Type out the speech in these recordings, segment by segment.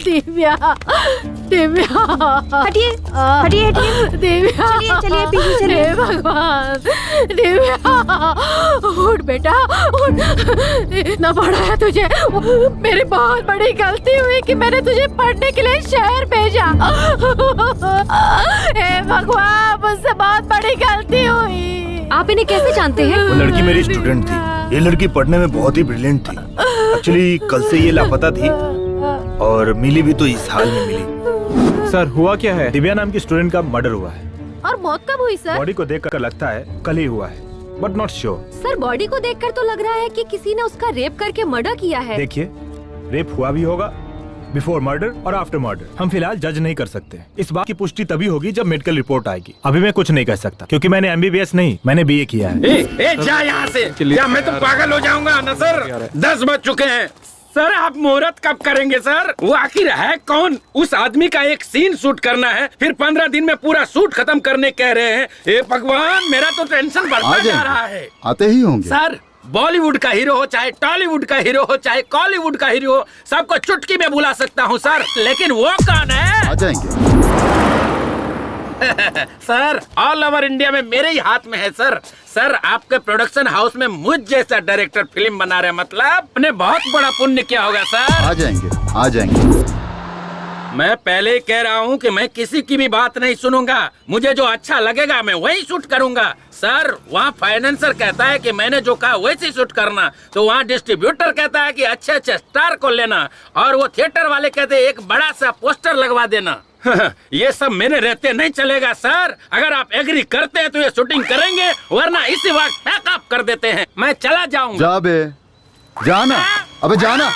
दिव्या, दिव्या, हटिए हटिए हटिए। दिव्या, चलिए चलिए पीछे चलिए। हे भगवान, दिव्या उठ बेटा उठ। इतना बड़ा है तुझे, मेरी बहुत बड़ी गलती हुई कि मैंने तुझे पढ़ने के लिए शहर भेजा। हे भगवान, मुझसे बहुत बड़ी गलती हुई। आप इन्हें कैसे जानते हैं? वो लड़की मेरी स्टूडेंट थी। ये लड़की पढ़ने में बहुत ही ब्रिलियंट थी। एक्चुअली कल से ये लापता थी और मिली भी तो इस हाल में मिली। सर हुआ क्या है? दिव्या नाम की स्टूडेंट का मर्डर हुआ है। और मौत कब हुई सर? बॉडी को देखकर लगता है कल ही हुआ है, but not sure. Sir body को देखकर तो लग रहा है कि किसी ने उसका रेप करके मर्डर किया है। देखिए, रेप हुआ भी होगा, बिफोर मर्डर और आफ्टर मर्डर। हम फिलहाल जज नहीं कर सकते। इस बात की पुष्टि तभी होगी जब मेडिकल रिपोर्ट आएगी। अभी मैं कुछ नहीं कह सकता क्योंकि मैंने MBBS नहीं, मैंने BA किया है। ए जा यहाँ से, क्या मैं तो पागल हो जाऊंगा ना सर। 10 बज चुके हैं सर। आप मुहूर्त कब करेंगे सर? वो आखिर है कौन? उस आदमी का एक सीन शूट करना है, फिर 15 दिन में पूरा शूट खत्म करने कह रहे हैं। ए भगवान, मेरा तो टेंशन बढ़ता जा रहा है। आते ही होंगे सर, बॉलीवुड का हीरो हो, चाहे टॉलीवुड का हीरो हो, चाहे कॉलीवुड का हीरो हो, सबको चुटकी में बुला सकता हूँ सर। लेकिन वो कौन है? आ जाएंगे। सर, ऑल ओवर इंडिया में मेरे ही हाथ में है सर। सर, आपके प्रोडक्शन हाउस में मुझ जैसा डायरेक्टर फिल्म बना रहे, मतलब आपने बहुत बड़ा पुण्य किया होगा सर। आ जाएंगे आ जाएंगे। मैं पहले ही कह रहा हूँ कि मैं किसी की भी बात नहीं सुनूंगा। मुझे जो अच्छा लगेगा मैं वही शूट करूंगा। सर, वहाँ फाइनेंसर कहता है कि मैंने जो कहा वैसे शूट करना, तो वहाँ डिस्ट्रीब्यूटर कहता है कि अच्छे अच्छे स्टार को लेना, और वो थिएटर वाले कहते हैं एक बड़ा सा पोस्टर लगवा देना। ये सब मेरे रहते नहीं चलेगा सर। अगर आप एग्री करते हैं तो ये शूटिंग करेंगे, वरना इसी वक्त पैकअप कर देते हैं। मैं चला जाऊंगा। जा बे, जाना, अबे जाना।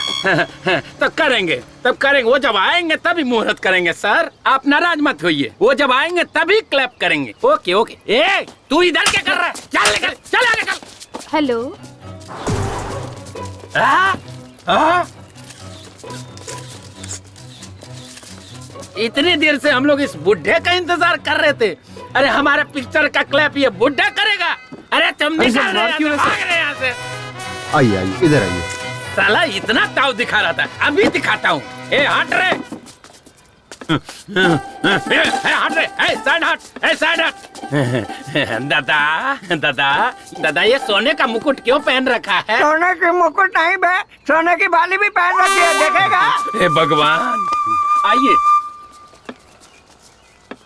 तो करेंगे, तब करेंगे। वो जब आएंगे तभी मुहूर्त करेंगे सर। आप नाराज मत होइए, वो जब आएंगे तभी क्लैप करेंगे। Okay okay. ए, तू इधर क्या कर रहा है? चल निकल, चल आगे चल। हेलो। इतनी देर से हम लोग इस बुढ़े का इंतजार कर रहे थे। अरे हमारे पिक्चर का क्लैप ये बुढ़ा करेगा? अरे तुम निकल रहे यहाँ से। आइए आइए, इधर आइए। साला इतना ताव दिखा रहा था, अभी दिखाता हूँ। ए हट रे, हट रे, साइड हट, साइड हट। दादा दादा दादा, ये सोने का मुकुट क्यों पहन रखा है? सोने की मुकुट नहीं बे, सोने की बाली भी पहन रखी है, देखेगा? हे भगवान, आइए।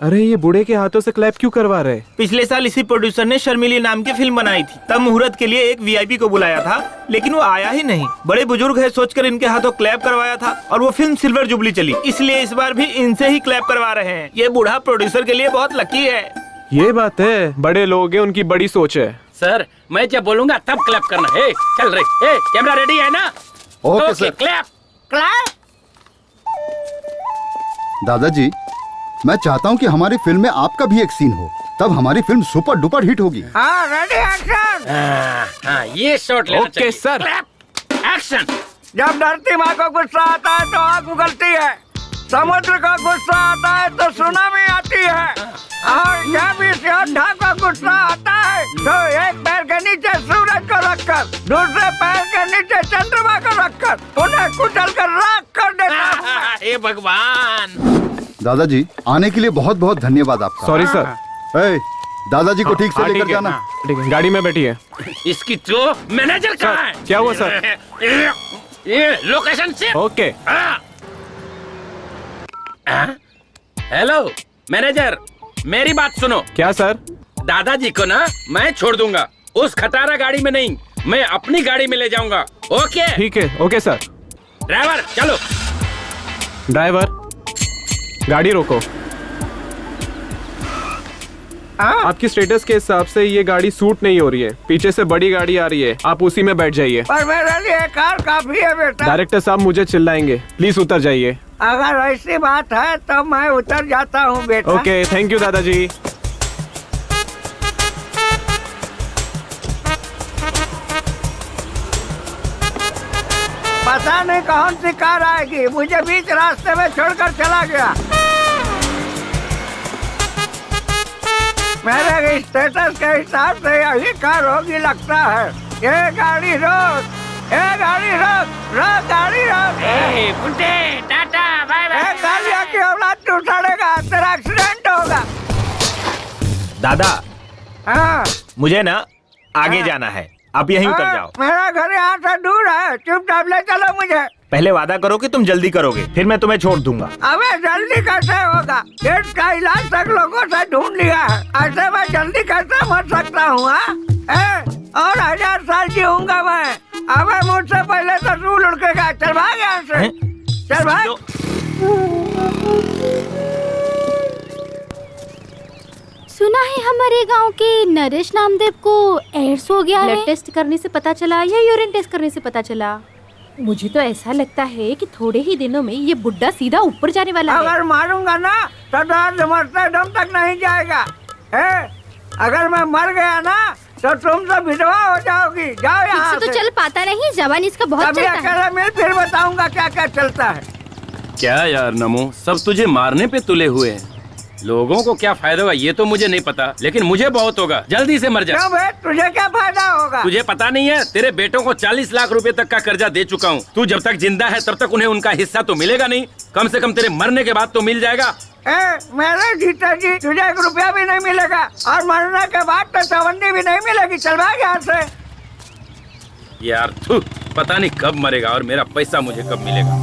अरे ये बूढ़े के हाथों से क्लैप क्यों करवा रहे? पिछले साल इसी प्रोड्यूसर ने शर्मिली नाम की फिल्म बनाई थी। तब मुहूर्त के लिए एक VIP को बुलाया था, लेकिन वो आया ही नहीं। बड़े बुजुर्ग है सोचकर इनके हाथों क्लैप करवाया था, और वो फिल्म सिल्वर जुबली चली। इसलिए इस बार भी इनसे ही क्लैप करवा रहे हैं। ये बूढ़ा प्रोड्यूसर के लिए बहुत लकी है। ये बात है, बड़े लोग हैं, उनकी बड़ी सोच है। सर, मैं जब बोलूंगा तब क्लैप करना है। चल रही, कैमरा रेडी है ना? Okay sir. Clap clap. दादाजी, मैं चाहता हूँ कि हमारी फिल्म में आपका भी एक सीन हो, तब हमारी फिल्म सुपर डुपर हिट होगी। हाँ, रेडी एक्शन। ये शॉट लेना चाहिए। Okay sir. Clap action. जब धरती माँ को गुस्सा आता है तो आग उगलती है, समुद्र का गुस्सा आता है तो सुनामी आती है, और जब इस योद्धा को गुस्सा आता है तो एक पैर के नीचे सूरज को रखकर, दूसरे पैर के नीचे चंद्रमा को रखकर उन्हें कुचल कर राख कर देता है। हे भगवान। दादाजी, आने के लिए बहुत बहुत धन्यवाद आपका। Sorry sir. ए, दादाजी को ठीक से लेकर जाना। ठीक है, गाड़ी में बैठिए। इसकी तो मैनेजर कहाँ है? क्या हुआ सर? ये लोकेशन से। ओके। हेलो मैनेजर, मेरी बात सुनो। क्या सर? दादाजी को ना मैं छोड़ दूंगा, उस खटारा गाड़ी में नहीं, मैं अपनी गाड़ी में ले जाऊंगा। ओके? ठीक है, ओके सर। ड्राइवर चलो। ड्राइवर, गाड़ी रोको। आपकी स्टेटस के हिसाब से ये गाड़ी सूट नहीं हो रही है। पीछे से बड़ी गाड़ी आ रही है, आप उसी में बैठ जाइए। पर मेरे लिए कार काफी है बेटा। डायरेक्टर साहब मुझे चिल्लाएंगे, प्लीज उतर जाइए। अगर ऐसी बात है तो मैं उतर जाता हूँ बेटा। ओके, थैंक यू दादाजी। पता नहीं कौन सी कार आएगी, मुझे बीच रास्ते में छोड़कर चला गया। मेरे स्टेटस के हिसाब से यही कार होगी लगता है। ये गाड़ी रोक। ए गाड़ी रोक गाड़ी रोक। बुड्ढे टाटा बाय बाय। गालिया की औलाद तू सड़ेगा, तेरा एक्सीडेंट होगा। दादा हाँ मुझे ना आगे जाना है, आप यहीं उतर जाओ। मेरा घर यहाँ से दूर है, चुपचाप ले चलो मुझे। पहले वादा करो कि तुम जल्दी करोगे, फिर मैं तुम्हें छोड़ दूंगा। अबे जल्दी कैसे होगा? पेट का इलाज तक लोगों से ढूंढ लिया है, ऐसे मैं जल्दी कैसे मर सकता हूँ? और 1000 साल जीऊंगा मैं। अबे मुझसे पहले तो तू लुढ़केगा। चल भाग यहाँ से, चल भाग। सुना है हमारे गांव के नरेश नामदेव को एड्स हो गया है। ब्लड टेस्ट करने से पता चला या यूरिन टेस्ट करने से पता चला? मुझे तो ऐसा लगता है कि थोड़े ही दिनों में ये बुड्ढा सीधा ऊपर जाने वाला है। अगर मारूंगा ना तो दर्द मरते दम तक नहीं जाएगा। अगर मैं मर गया ना तो तुम तो विधवा हो जाओगी। जाओ यहाँ इससे तो चल पाता नहीं, जवान इसका बहुत कभी चलता है। अकेले मिल, फिर बताऊंगा क्या क्या चलता है। क्या यार नमो, सब तुझे मारने पे तुले हुए हैं। लोगों को क्या फायदा होगा ये तो मुझे नहीं पता, लेकिन मुझे बहुत होगा। जल्दी से मर जा। क्यों बे, तुझे क्या फायदा होगा? तुझे पता नहीं है, तेरे बेटों को 40 लाख रुपए तक का कर्जा दे चुका हूँ। तू जब तक जिंदा है तब तक उन्हें उनका हिस्सा तो मिलेगा नहीं, कम से कम तेरे मरने के बाद तो मिल जाएगा। मेरे जीता जी तुझे 1 रुपया भी नहीं मिलेगा, और मरने के बाद तो चवन्नी भी नहीं मिलेगी। चल भाग यहाँ से। यार तू पता नहीं कब मरेगा और मेरा पैसा मुझे कब मिलेगा।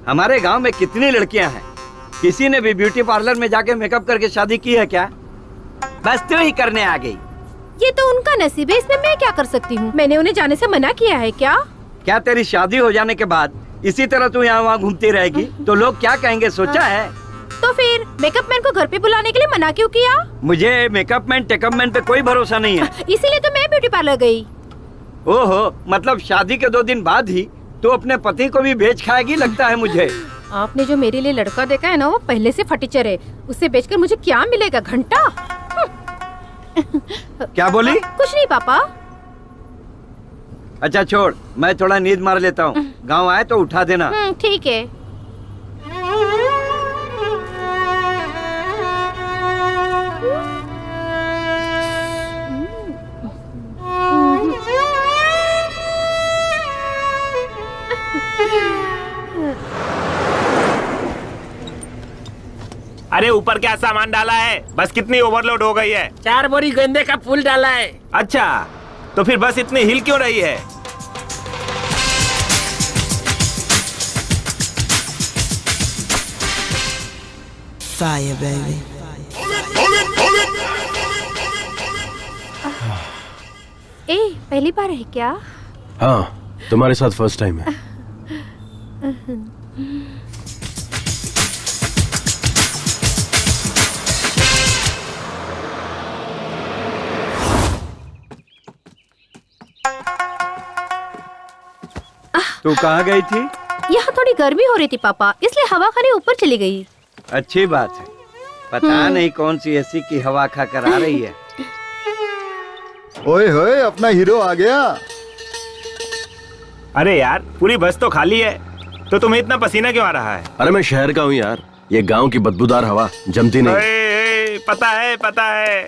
हमारे गांव में कितनी लड़कियां हैं, किसी ने भी ब्यूटी पार्लर में जाके मेकअप करके शादी की है क्या? बस तू ही करने आ गई। ये तो उनका नसीब है, इसमें मैं क्या कर सकती हूँ? मैंने उन्हें जाने से मना किया है क्या? क्या तेरी शादी हो जाने के बाद इसी तरह तू यहाँ वहाँ घूमती रहेगी तो लोग क्या कहेंगे, सोचा है? तो फिर मेकअप मैन को घर पे बुलाने के लिए मना क्यों किया? मुझे मेकअप मैन टेकअप मैन पे कोई भरोसा नहीं है। इसीलिए तो मैं ब्यूटी पार्लर गई। ओहो, मतलब शादी के 2 दिन बाद ही तो अपने पति को भी बेच खाएगी लगता है मुझे। आपने जो मेरे लिए लड़का देखा है ना, वो पहले से फटीचर है। उसे बेचकर मुझे क्या मिलेगा? घंटा? क्या बोली? कुछ नहीं पापा। अच्छा छोड़, मैं थोड़ा नींद मार लेता हूँ। गांव आए तो उठा देना। ठीक है। अरे ऊपर क्या सामान डाला है? बस कितनी ओवरलोड हो गई है? 4 बोरी गेंदे का फूल डाला है। अच्छा, तो फिर बस इतनी हिल क्यों रही है? Fire, baby. ए, पहली बार है क्या? हाँ, तुम्हारे साथ फर्स्ट टाइम है। तू कहाँ गई थी? यहाँ थोड़ी गर्मी हो रही थी पापा, इसलिए हवा खाने ऊपर चली गई। अच्छी बात है। पता नहीं कौन सी एसी की हवा खा कर आ रही है। ओए होए, अपना हीरो आ गया। अरे यार, पूरी बस तो खाली है, तो तुम्हें इतना पसीना क्यों आ रहा है? अरे मैं शहर का हूँ यार, ये गांव की बदबूदार हवा जमती नहीं। पता है, पता है।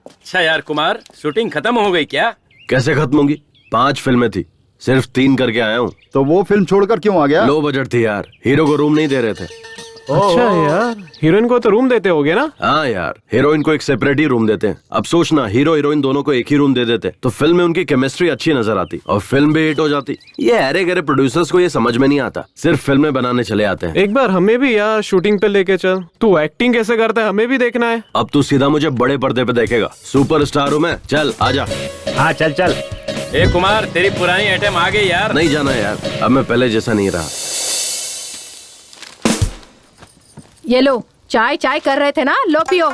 अच्छा यार कुमार, शूटिंग खत्म हो गई क्या? कैसे खत्म होगी? 5 फिल्में थी, सिर्फ 3 करके आया हूँ। तो वो फिल्म छोड़कर क्यों आ गया? लो बजट थी यार, हीरो को रूम नहीं दे रहे थे। अच्छा यार, हीरोइन को तो रूम देते होगे ना? हाँ यार, हीरोइन को एक सेपरेट ही रूम देते हैं। अब सोचना, हीरो हीरोइन दोनों को एक ही रूम दे देते तो फिल्म में उनकी केमिस्ट्री अच्छी नजर आती और फिल्म भी हिट हो जाती। ये अरे गरे प्रोड्यूसर्स को ये समझ में नहीं आता, सिर्फ फिल्में बनाने चले आते हैं। एक बार हमें भी यार शूटिंग पे लेके चल। तू एक्टिंग कैसे करता है हमें भी देखना है। अब तू सीधा मुझे बड़े पर्दे पे देखेगा, सुपरस्टार हूँ मैं। चल आजा। हाँ चल चल। ए कुमार, तेरी पुरानी आइटम आ गई यार। नहीं जाना यार, अब मैं पहले जैसा नहीं रहा। ये लो, चाय चाय कर रहे थे ना, लो पियो।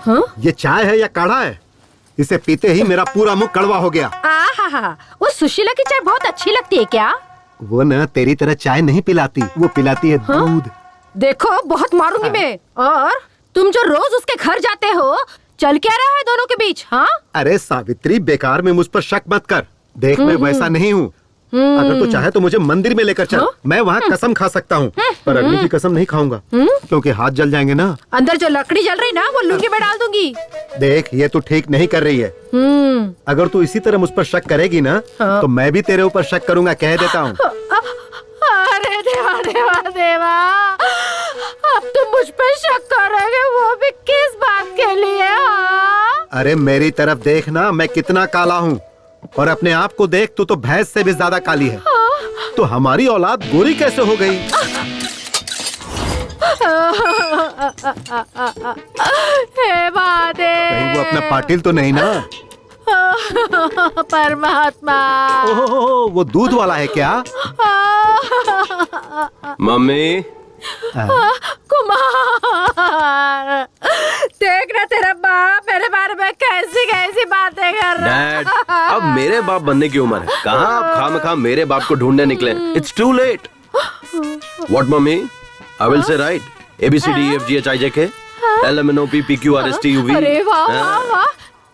हाँ? ये चाय है या काढ़ा है? इसे पीते ही मेरा पूरा मुंह कड़वा हो गया। आहा, वो सुशीला की चाय बहुत अच्छी लगती है क्या? वो न तेरी तरह चाय नहीं पिलाती, वो पिलाती है दूध। देखो बहुत मारूंगी मैं। और तुम जो रोज उसके घर जाते हो, चल क्या रहा है दोनों के बीच? हाँ, अरे सावित्री, बेकार में मुझ पर शक मत कर। देख, मैं वैसा नहीं हूँ। अगर तू चाहे तो मुझे मंदिर में लेकर चल। मैं वहाँ कसम खा सकता हूँ, पर अग्नि की कसम नहीं खाऊंगा, क्योंकि हाथ जल जाएंगे ना। अंदर जो लकड़ी जल रही ना वो लुंगी में डाल दूंगी। देख, ये तू ठीक नहीं कर रही है। अगर तू इसी तरह मुझ पर शक करेगी ना, तो मैं भी तेरे ऊपर शक करूंगा, कह देता हूँ। अरे देवा देवा देवा, अब तुम मुझ पे शक करोगे, वो भी किस बात के लिए? हाँ? अरे मेरी तरफ देख ना, मैं कितना काला हूँ, और अपने आप को देख, तू तो भैंस से भी ज्यादा काली है। तो हमारी औलाद गोरी कैसे हो गई? हे महादेव, कहीं वो अपना पाटिल तो नहीं ना? परमात्मा, ओहो, वो दूध वाला है क्या? मम्मी, कुमार, देख ना तेरा बाप मेरे बारे में कैसी कैसी बातें कर रहा है। डैड, अब मेरे बाप बनने की उम्र है। कहाँ आप खामखा मेरे बाप को ढूंढने निकले? It's too late. What mummy? I will say right ABCDEFGHIJK LMNOPPQRSTUV। अरे वाह वाह वाह,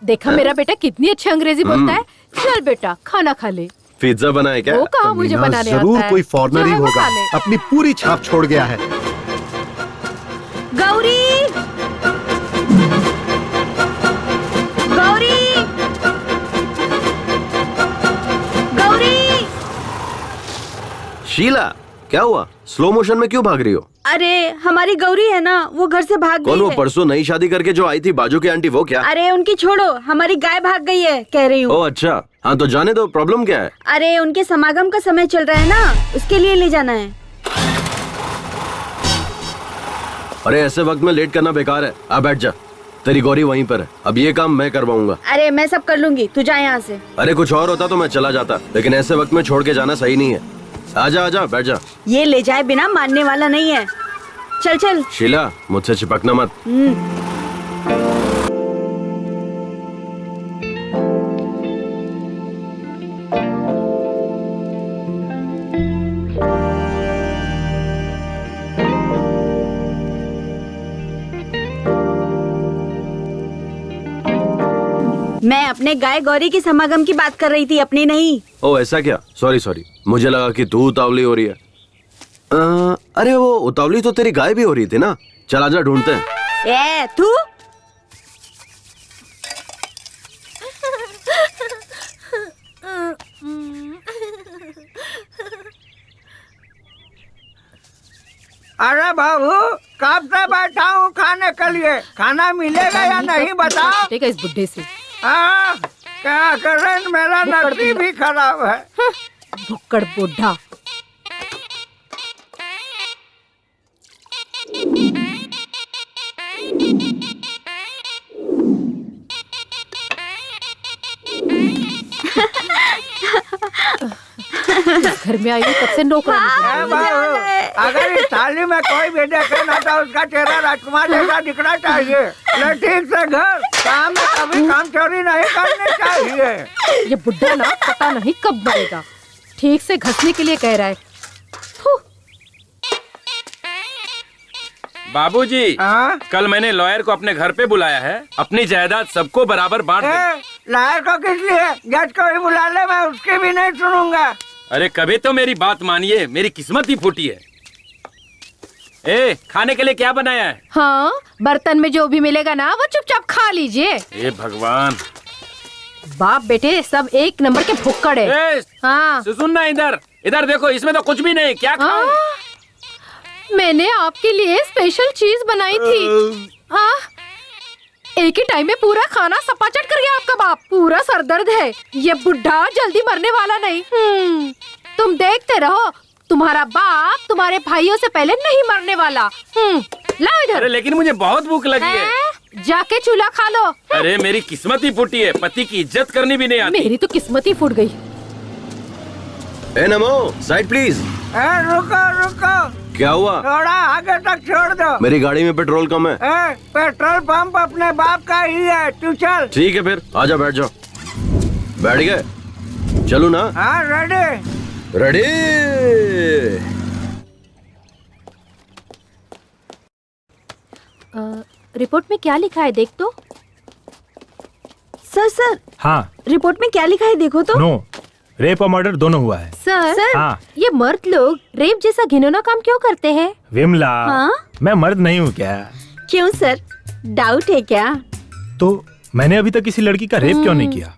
देखा मेरा बेटा कितनी अच्छी अंग्रेजी बोलता है। चल बेटा, खाना खा ले। पिज्जा बनाए क्या? वो कहाँ मुझे मीना, बनाने आता जरूर है। कोई फॉरेनर ही चाहे वो होगा, खा ले। अपनी पूरी छाप छोड़ गया है। गौरी, गौरी, गौरी। शीला, क्या हुआ? स्लो मोशन में क्यों भाग रही हो? अरे हमारी गौरी है ना, वो घर से भाग कौन गई वो है। परसों नई शादी करके जो आई थी बाजू की आंटी, वो क्या? अरे उनकी छोड़ो, हमारी गाय भाग गई है कह रही हूँ। ओह अच्छा, हाँ तो जाने दो। प्रॉब्लम क्या है? अरे उनके समागम का समय चल रहा है ना, उसके लिए ले जाना है। अरे ऐसे वक्त में लेट करना बेकार है। आ बैठ जा, तेरी गौरी वहीं पर है। अब ये काम मैं करवाऊंगा। अरे मैं सब कर लूंगी, तू जा यहाँ से। अरे कुछ और होता तो मैं चला जाता, लेकिन ऐसे वक्त में छोड़ के जाना सही नहीं है। आजा आजा, बैठ जा। ये ले जाए बिना मानने वाला नहीं है। चल चल। शीला, मुझसे चिपकना मत। मैं अपने गाय गौरी के समागम की बात कर रही थी, अपनी नहीं। ओ ऐसा क्या? सॉरी सॉरी, मुझे लगा कि तू उतावली हो रही है। अरे वो उतावली तो तेरी गाय भी हो रही थी ना। चल आजा, ढूंढते हैं। ए तू, अरे बाबू, कब से बैठा हूँ खाने के लिए, खाना मिलेगा या नहीं बताओ। ठीक है इस बुढ़े से। क्या करें, मेरा नसीब भी खराब है। भुक्कड़ बुढ़ा। घर में आई हूँ तब से नौकरानी बन गई। अगर इस थाली में कोई भी देखे ना तो उसका चेहरा राजकुमार जैसा दिखना चाहिए। ले ठीक से घर, काम में कभी काम चोरी नहीं करनी चाहिए। ये बुढ़ा ना पता नहीं कब मरेगा। ठीक से घसने के लिए कह रहा है। बाबूजी, कल मैंने लॉयर को अपने घर पे बुलाया है। अपनी जायदाद सबको बराबर बांट दो। लॉयर को किस लिए? जज को भी बुला ले, मैं उसकी भी नहीं सुनूंगा। अरे कभी तो मेरी बात मानिए, मेरी किस्मत ही फूटी है। ए, खाने के लिए क्या बनाया है? हाँ, बर्तन में जो भी मिलेगा ना वो चुपचाप खा लीजिए। ए भगवान, बाप बेटे सब एक नंबर के भुक्कड़ है। हाँ, सुनना, इधर इधर देखो, इसमें तो कुछ भी नहीं। क्या खाऊं? मैंने आपके लिए स्पेशल चीज बनाई थी। एक ही टाइम में पूरा खाना सपाचट कर गया आपका बाप। पूरा सरदर्द है। ये बुढ़ा जल्दी मरने वाला नहीं। तुम देखते रहो, तुम्हारा बाप तुम्हारे भाइयों से पहले नहीं मरने वाला। ला इधर। अरे लेकिन मुझे बहुत भूख लगी है। जाके चूल्हा खा लो। अरे मेरी किस्मत ही फूटी है, पति की इज्जत करनी भी नहीं आती। मेरी तो किस्मत ही फूट गई। ए नमो, साइड प्लीज। रुको रुको, क्या हुआ? थोड़ा आगे तक छोड़ दो। मेरी गाड़ी में पेट्रोल कम है। पेट्रोल पंप अपने बाप का ही है, तू चल। ठीक है फिर, आजा बैठ जाओ। बैठ गए? चलू ना? हाँ रेडी। रेडी। रिपोर्ट में क्या लिखा है देख तो। सर सर हाँ। रिपोर्ट में क्या लिखा है देखो तो। नो, रेप और मर्डर दोनों हुआ है। सर हाँ। ये मर्द लोग रेप जैसा घिनौना काम क्यों करते हैं? विमला, हाँ? मैं मर्द नहीं हूँ क्या? क्यों सर, डाउट है क्या? तो मैंने अभी तक किसी लड़की का रेप क्यों नहीं किया?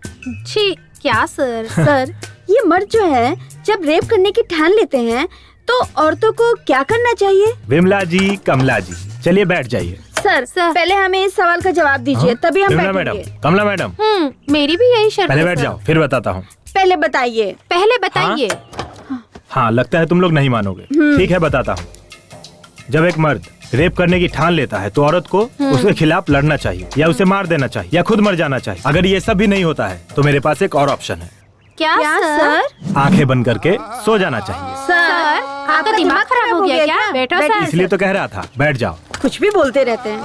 छी, क्या सर? सर ये मर्द जो है जब रेप करने की ठान लेते हैं तो औरतों को क्या करना चाहिए? विमला जी, कमला जी, चलिए बैठ जाइए। सर पहले हमें इस सवाल का जवाब दीजिए, तभी हम विमला बैठेंगे। मैडम, कमला मैडम, मेरी भी यही शर्त पहले है, बैठ सर। जाओ, फिर बताता हूँ। पहले बताइए। पहले बताइए। हाँ, लगता है तुम लोग नहीं मानोगे। ठीक है, बताता हूँ। जब एक मर्द रेप करने की ठान लेता है तो औरत को उसके खिलाफ लड़ना चाहिए, या उसे मार देना चाहिए, या खुद मर जाना चाहिए। अगर ये सब भी नहीं होता है तो मेरे पास एक और ऑप्शन है। क्या सर? आंखें बंद करके सो जाना चाहिए। सर आपका दिमाग खराब हो गया क्या? बैठो सर। इसलिए तो कह रहा था, बैठ जाओ। कुछ भी बोलते रहते हैं।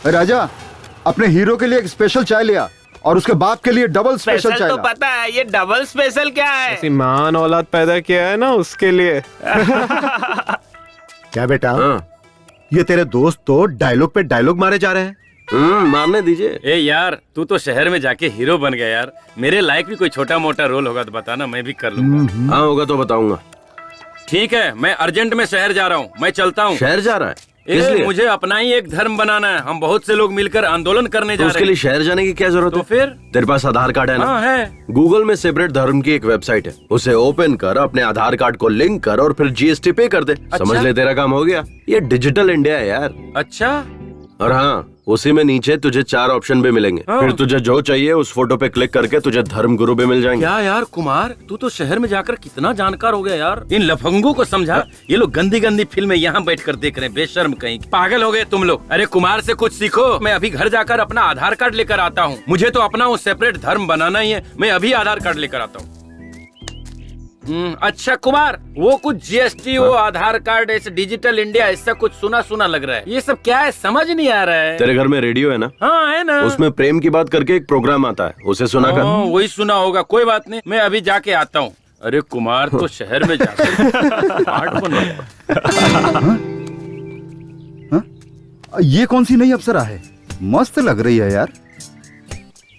राजा, अपने हीरो के लिए एक स्पेशल चाय लिया और उसके बाप के लिए डबल स्पेशल चाय तो ला। पता है, ये डबल स्पेशल क्या है? ऐसी महान औलाद पैदा किया है ना उसके लिए। क्या बेटा, हाँ। ये तेरे दोस्त तो डायलॉग पे डायलॉग मारे जा रहे हैं। मारने दीजिए। ए यार, तू तो शहर में जाके हीरो बन गया यार। मेरे लायक भी कोई छोटा मोटा रोल होगा तो बताना, मैं भी कर लूंगा। हाँ होगा तो बताऊंगा। ठीक है, मैं अर्जेंट में शहर जा रहा हूँ, मैं चलता हूँ। शहर जा रहा है? ए, इसलिए मुझे अपना ही एक धर्म बनाना है। हम बहुत से लोग मिलकर आंदोलन करने तो जा उसके रहे लिए हैं। शहर जाने की क्या जरूरत तो है? फिर तेरे पास आधार कार्ड है ना? हाँ है। गूगल में सेपरेट धर्म की एक वेबसाइट है, उसे ओपन कर, अपने आधार कार्ड को लिंक कर और फिर जीएसटी पे कर दे। समझ ले, तेरा काम हो गया। ये डिजिटल इंडिया है यार। अच्छा, और हाँ, उसी में नीचे तुझे 4 ऑप्शन भी मिलेंगे। हाँ। फिर तुझे जो चाहिए उस फोटो पे क्लिक करके तुझे धर्म गुरु भी मिल जाएंगे। क्या यार कुमार, तू तो शहर में जाकर कितना जानकार हो गया यार। इन लफंगों को समझा, ये लोग गंदी गंदी फिल्में यहाँ बैठकर देख रहे हैं, बेशर्म कहीं। पागल हो गए तुम लोग। अरे कुमार से कुछ सीखो। मैं अभी घर जाकर अपना आधार कार्ड लेकर आता हूँ। मुझे तो अपना वो सेपरेट धर्म बनाना ही है। मैं अभी आधार कार्ड लेकर आता हूँ। अच्छा कुमार, वो कुछ जीएसटी, वो आधार कार्ड, ऐसे डिजिटल इंडिया, ऐसा कुछ सुना सुना लग रहा है। ये सब क्या है, समझ नहीं आ रहा है। तेरे घर में रेडियो है ना? हाँ है ना। उसमें प्रेम की बात करके एक प्रोग्राम आता है, उसे सुना कर। वही सुना होगा, कोई बात नहीं, मैं अभी जाके आता हूँ। अरे कुमार तो शहर में जाकर स्मार्ट बन हाँ? ये कौन सी नई अप्सरा है? मस्त लग रही है यार।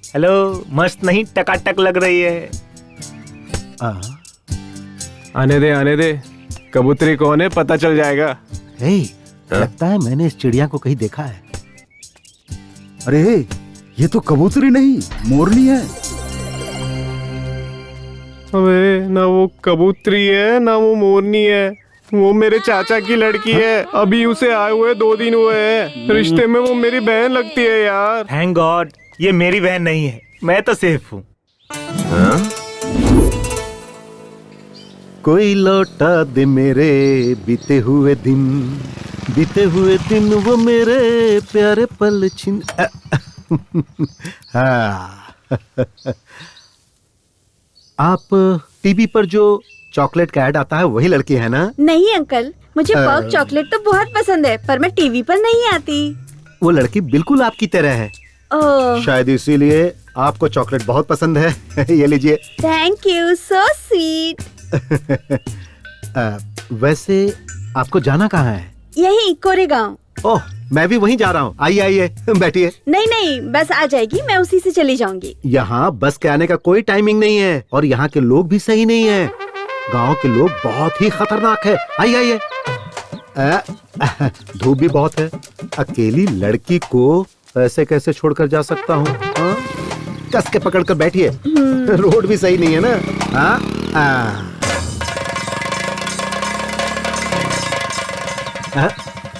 हेलो, मस्त नहीं टकाटक लग रही है। आने दे, कबूतरी कौन है पता चल जाएगा। लगता है मैंने इस चिड़िया को कहीं देखा है। अरे ये तो कबूतरी नहीं, मोरनी है। अबे ना वो कबूतरी है ना वो मोरनी है, वो मेरे चाचा की लड़की है। अभी उसे आए हुए 2 दिन हुए हैं। रिश्ते में वो मेरी बहन लगती है यार। थैंक गॉड, ये मेरी बहन नहीं है, मैं तो सेफ हूँ। कोई लौटा दे मेरे बीते हुए दिन वो मेरे प्यारे पल छिन। हाँ। आप टीवी पर जो चॉकलेट का ऐड आता है वही लड़की है ना? नहीं अंकल, मुझे पर्क चॉकलेट तो बहुत पसंद है, पर मैं टीवी पर नहीं आती। वो लड़की बिल्कुल आपकी तरह है। ओह, शायद इसीलिए आपको चॉकलेट बहुत पसंद है। ये लीजिए। Thank you, so sweet. वैसे आपको जाना कहाँ है? यही कोरेगांव। ओह, मैं भी वहीं जा रहा हूँ। आइए बैठिए। नहीं, बस आ जाएगी, मैं उसी से चली जाऊंगी। यहाँ बस के आने का कोई टाइमिंग नहीं है और यहाँ के लोग भी सही नहीं है। गांव के लोग बहुत ही खतरनाक है। आइए। धूप भी बहुत है। अकेली लड़की को ऐसे कैसे छोड़कर जा सकता हूँ? कस के पकड़ कर बैठिए। रोड भी सही नहीं है ना।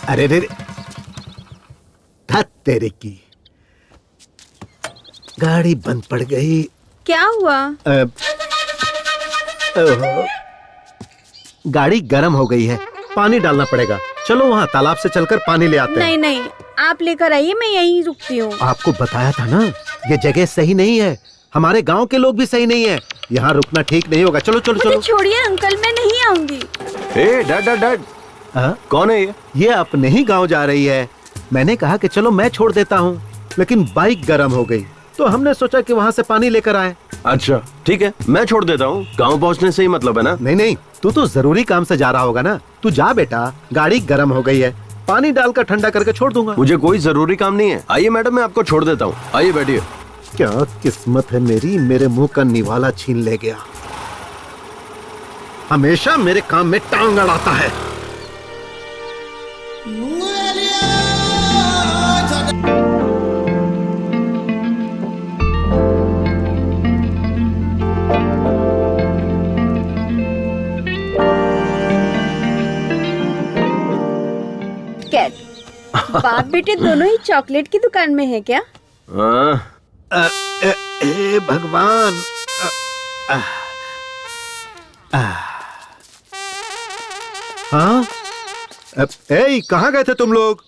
अरे रे, तेरे की गाड़ी बंद पड़ गई। क्या हुआ? गाड़ी गर्म हो गई है, पानी डालना पड़ेगा। चलो वहाँ तालाब से चलकर पानी ले आते हैं। नहीं, आप लेकर आइए, मैं यहीं रुकती हूँ। आपको बताया था ना, ये जगह सही नहीं है। हमारे गांव के लोग भी सही नहीं है, यहाँ रुकना ठीक नहीं होगा। चलो। छोड़िए अंकल, मैं नहीं आऊंगी। डैड, कौन है ये अपने ही गांव जा रही है। मैंने कहा कि चलो मैं छोड़ देता हूँ, लेकिन बाइक गर्म हो गई। तो हमने सोचा कि वहाँ से पानी लेकर आए। अच्छा ठीक है, मैं छोड़ देता हूँ, गाँव पहुँचने से ही मतलब है ना। नहीं नहीं, तू तो जरूरी काम से जा रहा होगा ना। तू जा बेटा, गाड़ी गर्म हो गई है, पानी डालकर ठंडा करके छोड़ दूंगा। मुझे कोई जरूरी काम नहीं है। आइए मैडम, मैं आपको छोड़ देता हूँ, आइए बैठिए। क्या किस्मत है मेरी, मेरे मुंह का निवाला छीन ले गया। हमेशा मेरे काम में टांग अड़ाता है। कैट, बाप बेटे दोनों ही चॉकलेट की दुकान में है क्या? हाँ। ए भगवान। हाँ, कहाँ गए थे तुम लोग?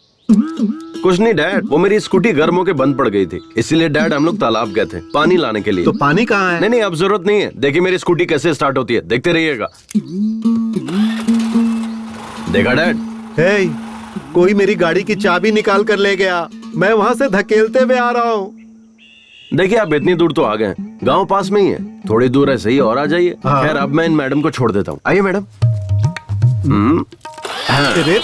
कुछ नहीं डैड, वो मेरी स्कूटी गर्म होके बंद पड़ गई थी, इसीलिए डैड हम लोग तालाब गए थे पानी लाने के लिए। तो पानी कहाँ है? नहीं नहीं, अब जरूरत नहीं है। देखिए मेरी स्कूटी कैसे स्टार्ट होती है, देखते रहिएगा। देखा डैड? कोई मेरी गाड़ी की चाबी निकाल कर ले गया, मैं वहाँ से धकेलते हुए आ रहा हूँ। देखिए आप इतनी दूर तो आ गए, गांव पास में ही है, थोड़ी दूर ऐसे ही और आ जाइए। हाँ। खैर अब मैं इन मैडम को छोड़ देता हूँ, आइए मैडम। अरे,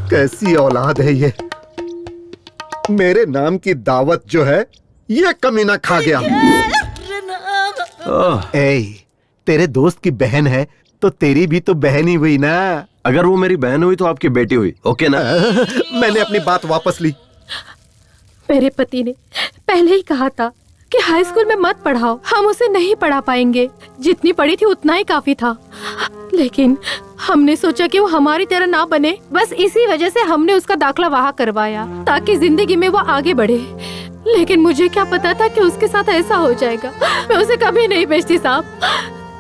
कैसी औलाद है ये, मेरे नाम की दावत जो है ये कमीना खा गया। तेरे दोस्त की बहन है तो तेरी भी तो बहन ही हुई ना। अगर वो मेरी बहन हुई तो आपकी बेटी हुई, ओके ना? मैंने अपनी बात वापस ली। मेरे पति ने पहले ही कहा था कि हाई स्कूल में मत पढ़ाओ, हम उसे नहीं पढ़ा पाएंगे। जितनी पढ़ी थी उतना ही काफी था, लेकिन हमने सोचा कि वो हमारी तरह ना बने, बस इसी वजह से हमने उसका दाखला वहाँ करवाया ताकि जिंदगी में वो आगे बढ़े। लेकिन मुझे क्या पता था कि उसके साथ ऐसा हो जाएगा। मैं उसे कभी नहीं भेजती साहब,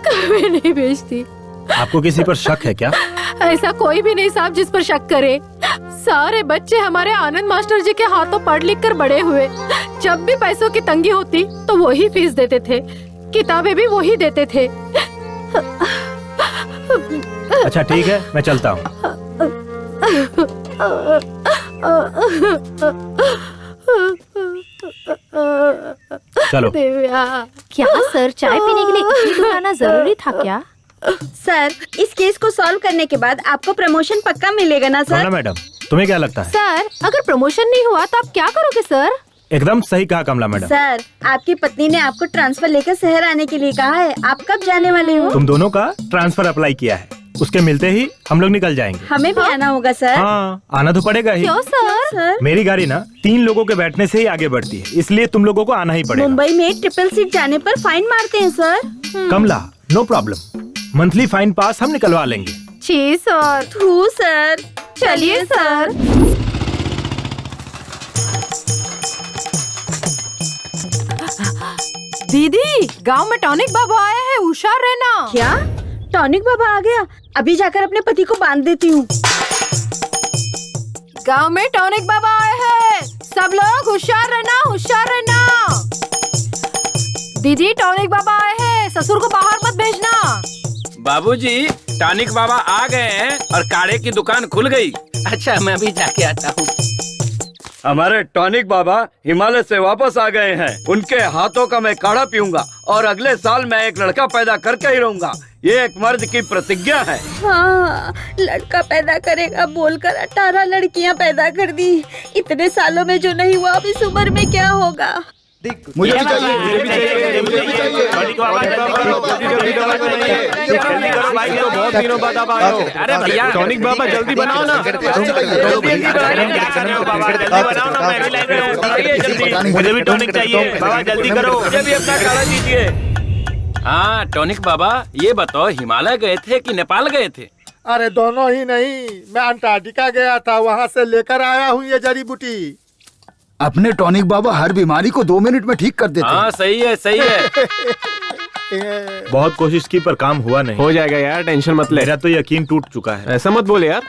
कभी नहीं भेजती। आपको किसी पर शक है क्या? ऐसा कोई भी नहीं साहब जिस पर शक करे। सारे बच्चे हमारे आनंद मास्टर जी के हाथों पढ़ लिख कर बड़े हुए। जब भी पैसों की तंगी होती तो वो ही फीस देते थे, किताबें भी वो ही देते थे। अच्छा ठीक है, मैं चलता हूँ। चलो। क्या सर, चाय पीने के लिए इतनी दूर आना जरूरी था क्या? सर, इस केस को सॉल्व करने के बाद आपको प्रमोशन पक्का मिलेगा ना सर? मैडम, तुम्हें क्या लगता है? सर, अगर प्रमोशन नहीं हुआ तो आप क्या करोगे सर? एकदम सही कहा कमला मैडम। सर, आपकी पत्नी ने आपको ट्रांसफर लेकर शहर आने के लिए कहा है। आप कब जाने वाले हो? तुम दोनों का ट्रांसफर अप्लाई किया है, उसके मिलते ही हम लोग निकल जाएंगे। हमें भी आना होगा सर। हाँ, आना तो पड़ेगा ही। क्यों सर? मेरी गाड़ी ना 3 लोगों के बैठने से ही आगे बढ़ती है, इसलिए तुम लोगों को आना ही पड़ेगा। मुंबई में ट्रिपल सीट जाने पर फाइन मारते हैं सर। कमला, नो प्रॉब्लम, मंथली फाइन पास हम निकलवा लेंगे। जी सर। थू सर। चलिए सर। दीदी, गांव में टॉनिक बाबा आए हैं, होशियार रहना। क्या? टॉनिक बाबा आ गया? अभी जाकर अपने पति को बांध देती हूँ। गांव में टॉनिक बाबा आए हैं, सब लोग होशियार रहना, होशियार रहना। दीदी, टॉनिक बाबा आए हैं, ससुर को बाहर मत भेजना। बाबूजी, टॉनिक बाबा आ गए हैं और काढ़े की दुकान खुल गई। अच्छा, मैं भी जाके आता हूँ। हमारे टॉनिक बाबा हिमालय से वापस आ गए हैं। उनके हाथों का मैं काढ़ा पीऊंगा और अगले साल मैं एक लड़का पैदा करके ही रहूंगा। ये एक मर्द की प्रतिज्ञा है। हाँ, लड़का पैदा करेगा बोलकर 18 लड़कियां पैदा कर दी। इतने सालों में जो नहीं हुआ, अब इस उम्र में क्या होगा? मुझे भी चाहिए, मुझे भी चाहिए, मुझे भी चाहिए। बहुत दिनों बाद आप आए हो। अरे भैया, टॉनिक बाबा जल्दी बनाओ ना। मुझे भी टॉनिक चाहिए बाबा, जल्दी करो। मुझे भी अपना काढ़ा दीजिए। हाँ टॉनिक बाबा, ये बताओ हिमालय गए थे कि नेपाल गए थे? अरे दोनों ही नहीं, मैं अंटार्कटिका गया था, वहाँ से लेकर आया हूँ ये जड़ी बूटी। अपने टॉनिक बाबा हर बीमारी को 2 मिनट में ठीक कर देते हैं। हाँ सही है, सही है। बहुत कोशिश की पर काम हुआ नहीं। हो जाएगा यार, टेंशन मत ले। मेरा तो यकीन टूट चुका है। ऐसा मत बोले यार।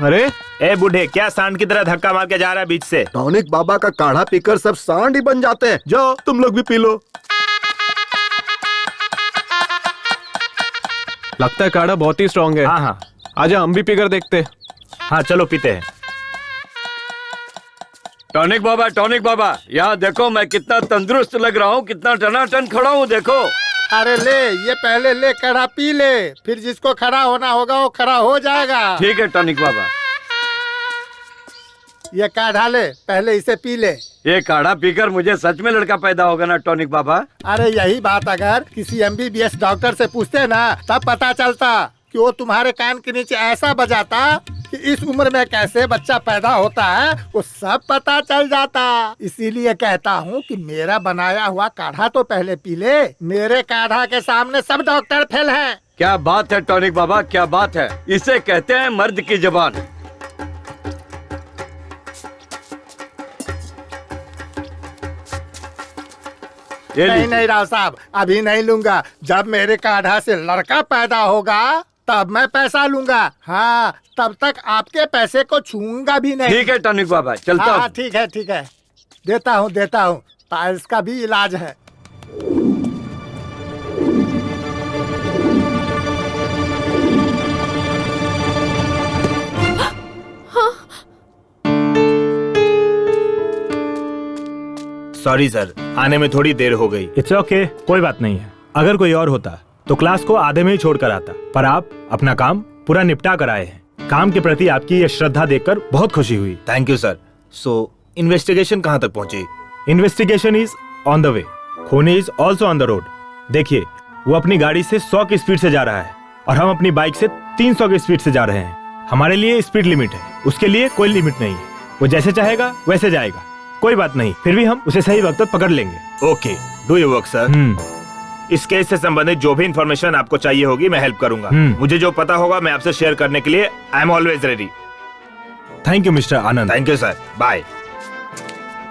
अरे ए बूढ़े, क्या सांड की तरह धक्का मार के जा रहा है बीच से? टॉनिक बाबा का काढ़ा पीकर सब सांड ही बन जाते हैं। जाओ तुम लोग भी पी लो। लगता है काढ़ा बहुत ही स्ट्रॉन्ग है। हाँ हाँ, आजा हम भी पीकर देखते। हाँ चलो पीते हैं। टॉनिक बाबा यहाँ देखो मैं कितना तंदुरुस्त लग रहा हूँ, कितना टनाटन खड़ा हूँ देखो। अरे ले, ये पहले ले काढ़ा पी ले, फिर जिसको खड़ा होना होगा वो खड़ा हो जाएगा। ठीक है टॉनिक बाबा। ये काढ़ा ले, पहले इसे पी ले। ये काढ़ा पीकर मुझे सच में लड़का पैदा होगा ना टॉनिक बाबा? अरे यही बात अगर किसी MBBS डॉक्टर से पूछते ना तब पता चलता कि वो तुम्हारे कान के नीचे ऐसा बजाता कि इस उम्र में कैसे बच्चा पैदा होता है वो सब पता चल जाता। इसीलिए कहता हूँ कि मेरा बनाया हुआ काढ़ा तो पहले पी ले। मेरे काढ़ा के सामने सब डॉक्टर फेल हैं। क्या बात है टॉनिक बाबा, क्या बात है। इसे कहते हैं मर्द की जबान। नहीं राव साहब, अभी नहीं लूंगा। जब मेरे काढ़ा से लड़का पैदा होगा तब मैं पैसा लूंगा। हाँ, तब तक आपके पैसे को छूंगा भी नहीं। ठीक है टॉनिक बाबा, चलता हूँ। हाँ ठीक है, देता हूँ। पाइल्स का भी इलाज है। सॉरी सर, आने में थोड़ी देर हो गई। इट्स ओके, कोई बात नहीं है। अगर कोई और होता तो क्लास को आधे में ही छोड़ कर आता, पर आप अपना काम पूरा निपटा कर आए हैं। काम के प्रति आपकी ये श्रद्धा देखकर बहुत खुशी हुई। Thank you sir. So investigation कहाँ तक पहुँची? Investigation is on the way. खूनी is also on the road. देखिए, वो अपनी गाड़ी से 100 की स्पीड से जा रहा है और हम अपनी बाइक से 300 की स्पीड से जा रहे हैं। हमारे लिए स्पीड लिमिट है, उसके लिए कोई लिमिट नहीं है। वो जैसे चाहेगा वैसे जाएगा, कोई बात नहीं। फिर भी हम उसे सही वक्त पर पकड़ लेंगे। Okay, do your work sir. इस केस से संबंधित जो भी इंफॉर्मेशन आपको चाहिए होगी मैं हेल्प करूंगा। मुझे जो पता होगा मैं आपसे शेयर करने के लिए I'm always ready. Thank you mister Anand. Thank you sir, bye.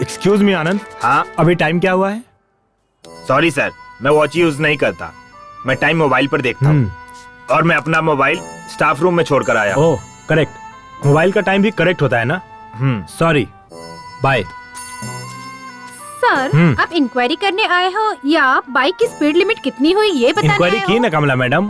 Excuse me Anand. हाँ, अभी टाइम क्या हुआ है? सॉरी सर, मैं वॉच यूज नहीं करता। मैं टाइम मोबाइल पर देखता हूँ और मैं अपना मोबाइल स्टाफ रूम में छोड़कर आया। ओह करेक्ट, मोबाइल का टाइम भी करेक्ट होता है ना। Sorry, bye. सर, आप इंक्वायरी करने आए हो या आप बाइक की स्पीड लिमिट कितनी हुई ये बताने इंक्वायरी आए हो? की ना कमला मैडम।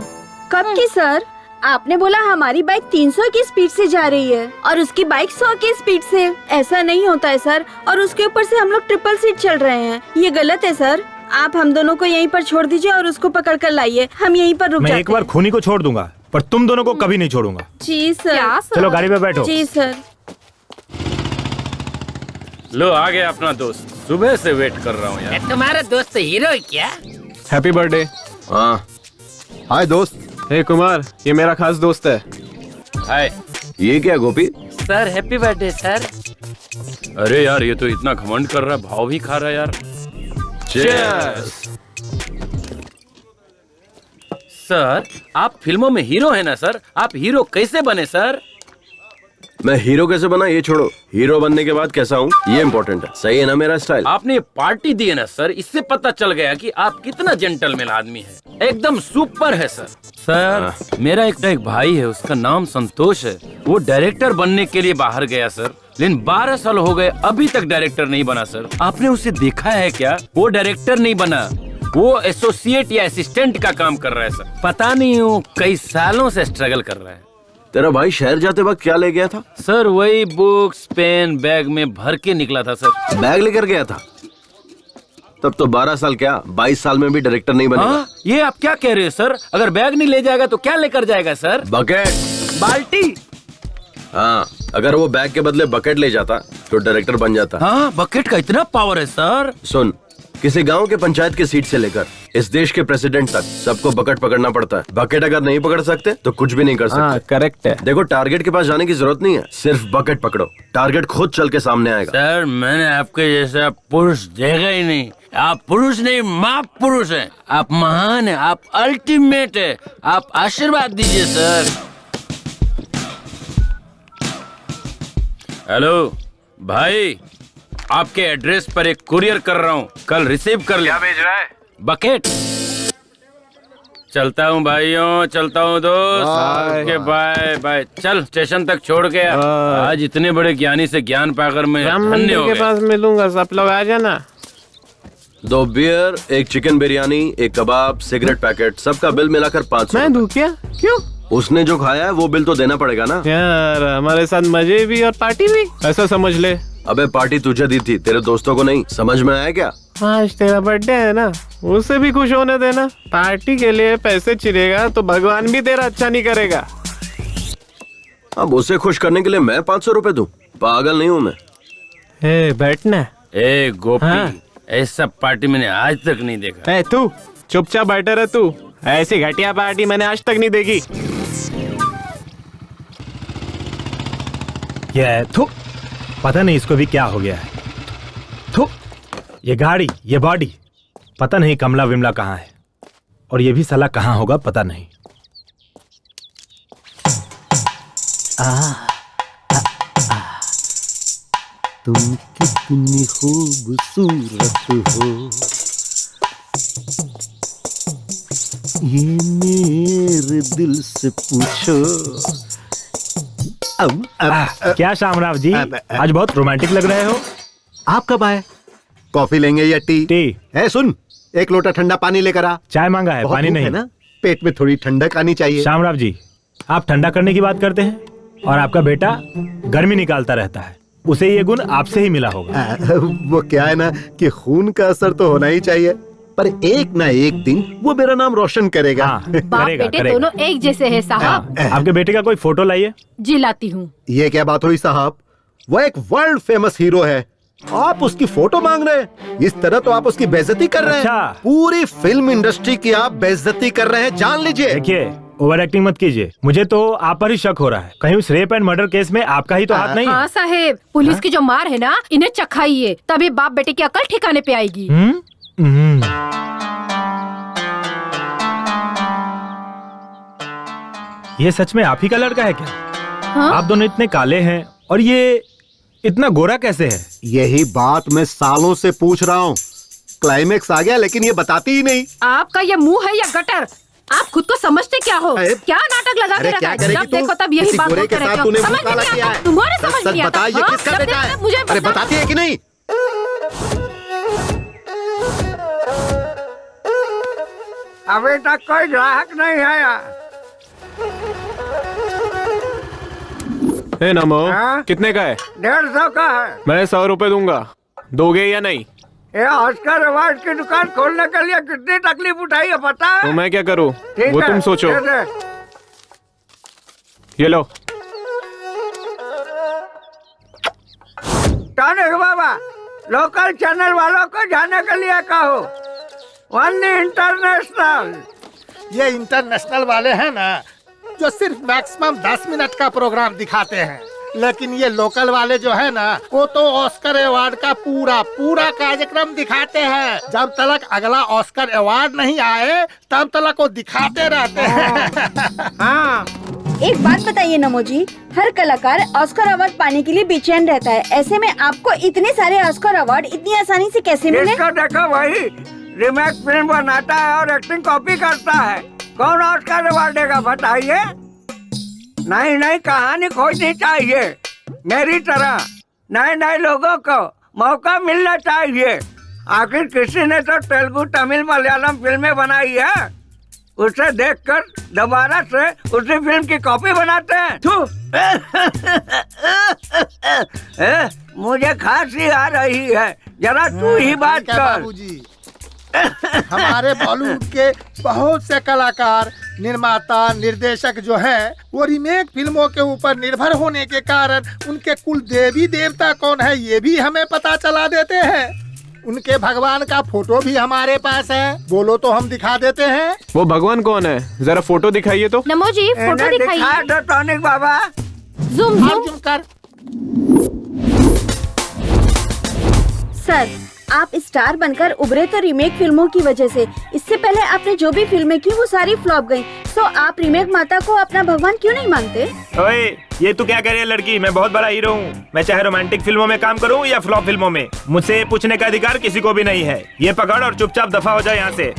कब की सर? आपने बोला हमारी बाइक 300 की स्पीड से जा रही है और उसकी बाइक 100 की स्पीड से। ऐसा नहीं होता है सर, और उसके ऊपर से हम लोग ट्रिपल सीट चल रहे हैं। ये गलत है सर। आप हम दोनों को यहीं पर छोड़ दीजिए और उसको पकड़ कर लाइए। हम यहीं पर रुक जाते हैं। मैं एक बार खूनी को छोड़ दूंगा, पर तुम दोनों को कभी नहीं छोड़ूंगा। जी सर। क्या सर? चलो गाड़ी पे बैठो। जी सर। लो आ गया अपना दोस्त, सुबह से वेट कर रहा हूँ यार। तुम्हारा दोस्त हीरो है क्या? Happy birthday. हाँ, हाय दोस्त। हे कुमार, ये मेरा खास दोस्त है। हाय। ये क्या Gopi? Sir happy birthday sir. अरे यार, ये तो इतना घमंड कर रहा है, भाव भी खा रहा है यार। Cheers! सर, आप फिल्मों में हीरो है ना सर? आप हीरो कैसे बने सर? मैं हीरो कैसे बना ये छोड़ो, हीरो बनने के बाद कैसा हूँ ये इम्पोर्टेंट है। सही है ना मेरा स्टाइल? आपने पार्टी दी है ना सर, इससे पता चल गया कि आप कितना जेंटलमैन आदमी है। एकदम सुपर है सर। सर, मेरा एक भाई है, उसका नाम संतोष है। वो डायरेक्टर बनने के लिए बाहर गया सर, लेकिन 12 साल हो गए अभी तक डायरेक्टर नहीं बना सर। आपने उसे देखा है क्या? वो डायरेक्टर नहीं बना, वो एसोसिएट या असिस्टेंट का काम कर रहा है सर। पता नहीं वो कई सालों से स्ट्रगल कर रहा है। तेरा भाई शहर जाते वक्त क्या ले गया था? सर वही बुक्स पेन बैग में भर के निकला था सर। बैग लेकर गया था? तब तो 12 साल क्या 22 साल में भी डायरेक्टर नहीं बनेगा। हाँ, ये आप क्या कह रहे हो सर? अगर बैग नहीं ले जाएगा तो क्या लेकर जाएगा सर? बकेट। बाल्टी। हाँ, अगर वो बैग के बदले बकेट ले जाता तो डायरेक्टर बन जाता। हाँ, बकेट का इतना पावर है सर। सुन, किसी गांव के पंचायत की सीट से लेकर इस देश के प्रेसिडेंट तक सबको बकेट पकड़ना पड़ता है। बकेट अगर नहीं पकड़ सकते तो कुछ भी नहीं कर सकते। करेक्ट है। देखो, टारगेट के पास जाने की जरूरत नहीं है, सिर्फ बकेट पकड़ो, टारगेट खुद चल के सामने आएगा। सर, मैंने आपके जैसा पुरुष देखा ही नहीं। आप पुरुष नहीं, महापुरुष हैं। आप महान हैं, आप अल्टीमेट है। आप आशीर्वाद दीजिए सर। हेलो भाई, आपके एड्रेस पर एक कुरियर कर रहा हूँ, कल रिसीव कर ले। क्या भेज रहा है? बकेट। चलता हूँ भाइयों, चलता हूँ दोस्त। Okay bye bye. चल स्टेशन तक छोड़ के आ। आज इतने बड़े ज्ञानी से ज्ञान पाकर मैं धन्य हो के गया। पास मिलूंगा, सब लोग आ जाना। 2 बियर, 1 चिकन बिरयानी, 1 कबाब, सिगरेट पैकेट, सबका बिल मिलाकर 500। मैं दूं क्या? क्यों? उसने जो खाया है वो बिल तो देना पड़ेगा ना। यार, हमारे साथ मजे भी और पार्टी भी, ऐसा समझ ले। अबे पार्टी तुझे दी थी, तेरे दोस्तों को नहीं। समझ में आया क्या? आज तेरा बर्थडे है ना, उसे भी खुश होने देना। पार्टी के लिए पैसे चिरेगा तो भगवान भी तेरा अच्छा नहीं करेगा। अब उसे खुश करने के लिए मैं 500 रुपए दूं? पागल नहीं हूँ मैं। बैठना। ए गोपी, हाँ? ऐसा पार्टी मैंने आज तक नहीं देखा। तू चुपचाप बैठा रह तू। ऐसी घटिया पार्टी मैंने आज तक नहीं देखी। ये थू, पता नहीं इसको भी क्या हो गया है। थू, ये गाड़ी, ये बॉडी, पता नहीं कमला विमला कहाँ है, और ये भी साला कहाँ होगा पता नहीं। तुम कितनी खूबसूरत हो, ये मेरे दिल से पूछो। क्या शामराव जी, आज बहुत रोमांटिक लग रहे हो। आप कब आए? कॉफी लेंगे या टी? टी। सुन, एक लोटा ठंडा पानी लेकर आ। चाय मांगा है, पानी नहीं। ना, पेट में थोड़ी ठंडक आनी चाहिए। शामराव जी, आप ठंडा करने की बात करते हैं, और आपका बेटा गर्मी निकालता रहता है। उसे ये गुण आपसे ही मिला होगा। वो क्या है ना कि खून का असर तो होना ही चाहिए, पर एक ना एक दिन वो मेरा नाम रोशन करेगा। बाप बेटे दोनों एक जैसे हैं साहब। आपके बेटे का कोई फोटो लाइए। जी लाती हूँ। ये क्या बात हुई साहब? वो एक वर्ल्ड फेमस हीरो है, आप उसकी फोटो मांग रहे हैं? इस तरह तो आप उसकी बेइज्जती कर रहे हैं। पूरी फिल्म इंडस्ट्री की आप बेइज्जती कर रहे हैं, जान लीजिए। देखिए, ओवर एक्टिंग मत कीजिए। मुझे तो आप पर ही शक हो रहा है। कहीं उस रेप एंड मर्डर केस में आपका ही तो हाथ नहीं है? हाँ साहेब, पुलिस की जो मार है ना, इन्हें चखाइए, तभी बाप बेटे की अकल ठिकाने पे आएगी। ये सच में आप ही का लड़का है क्या? हाँ? आप दोनों इतने काले हैं, और ये इतना गोरा कैसे है? यही बात मैं सालों से पूछ रहा हूँ। क्लाइमेक्स आ गया लेकिन ये बताती ही नहीं। आपका ये मुंह है या गटर? आप खुद को समझते क्या हो? क्या नाटक लगा के रखा है? जब देखो तब यही बात बोलते रहते हो। समझ में नहीं आता? तुम्हारे समझ नहीं आता? ये किसका बेटा है? मुझे अरे बताती है कि नहीं? अभी तक कोई ग्राहक नहीं आया। नमो, हाँ? कितने का है? 150 का है। मैं 100 रुपए दूंगा, दोगे या नहीं? ये ऑस्कर अवार्ड की दुकान खोलने के लिए कितनी तकलीफ उठाई है पता है? तो मैं क्या करूं? ठीक वो है, तुम सोचो। दे दे। ये लो। टॉनिक बाबा, लोकल चैनल वालों को जाने के लिए कहो, वन्नी इंटरनेशनल। ये इंटरनेशनल वाले हैं ना, जो सिर्फ मैक्सिमम 10 मिनट का प्रोग्राम दिखाते हैं, लेकिन ये लोकल वाले जो है ना, वो तो ऑस्कर अवार्ड का पूरा पूरा कार्यक्रम दिखाते हैं। जब तक अगला ऑस्कर अवार्ड नहीं आए तब तक वो दिखाते रहते हैं। हाँ, एक बात बताइए नमो जी, हर कलाकार ऑस्कर अवार्ड पाने के लिए बेचैन रहता है, ऐसे में आपको इतने सारे ऑस्कर अवार्ड इतनी आसानी से कैसे मिले? इसको देखो, वही रीमेक फिल्म बनाता है और एक्टिंग कॉपी करता है। कौन ऑस्कर अवार्ड देगा बताइए? नई नई कहानी खोजनी चाहिए, मेरी तरह नए नए लोगों को मौका मिलना चाहिए। आखिर किसी ने तो तेलुगु, तमिल, मलयालम फिल्में बनाई है, उसे देखकर दोबारा से उसी फिल्म की कॉपी बनाते हैं। मुझे खांसी आ रही है, जरा तू ही बात कर। बाबूजी, हमारे बॉलीवुड के बहुत से कलाकार, निर्माता, निर्देशक जो हैं, वो रीमेक फिल्मों के ऊपर निर्भर होने के कारण उनके कुल देवी देवता कौन है ये भी हमें पता चला देते हैं। उनके भगवान का फोटो भी हमारे पास है, बोलो तो हम दिखा देते हैं। वो भगवान कौन है? जरा फोटो दिखाइए तो। नमो जी, फोटो दिखाइए। दिखा दो टॉनिक बाबा। जूम जूम कर। सर, आप स्टार बनकर उभरे तो रीमेक फिल्मों की वजह से। इससे पहले आपने जो भी फिल्में की वो सारी फ्लॉप गयी, तो आप रीमेक माता को अपना भगवान क्यों नहीं मानते? ओए, ये तू क्या कह रही है लड़की? मैं बहुत बड़ा हीरो हूँ। मैं चाहे रोमांटिक फिल्मों में काम करूँ या फ्लॉप फिल्मों में, मुझसे पूछने का अधिकार किसी को भी नहीं है। ये पकड़ और चुपचाप दफा हो जाए यहाँ से।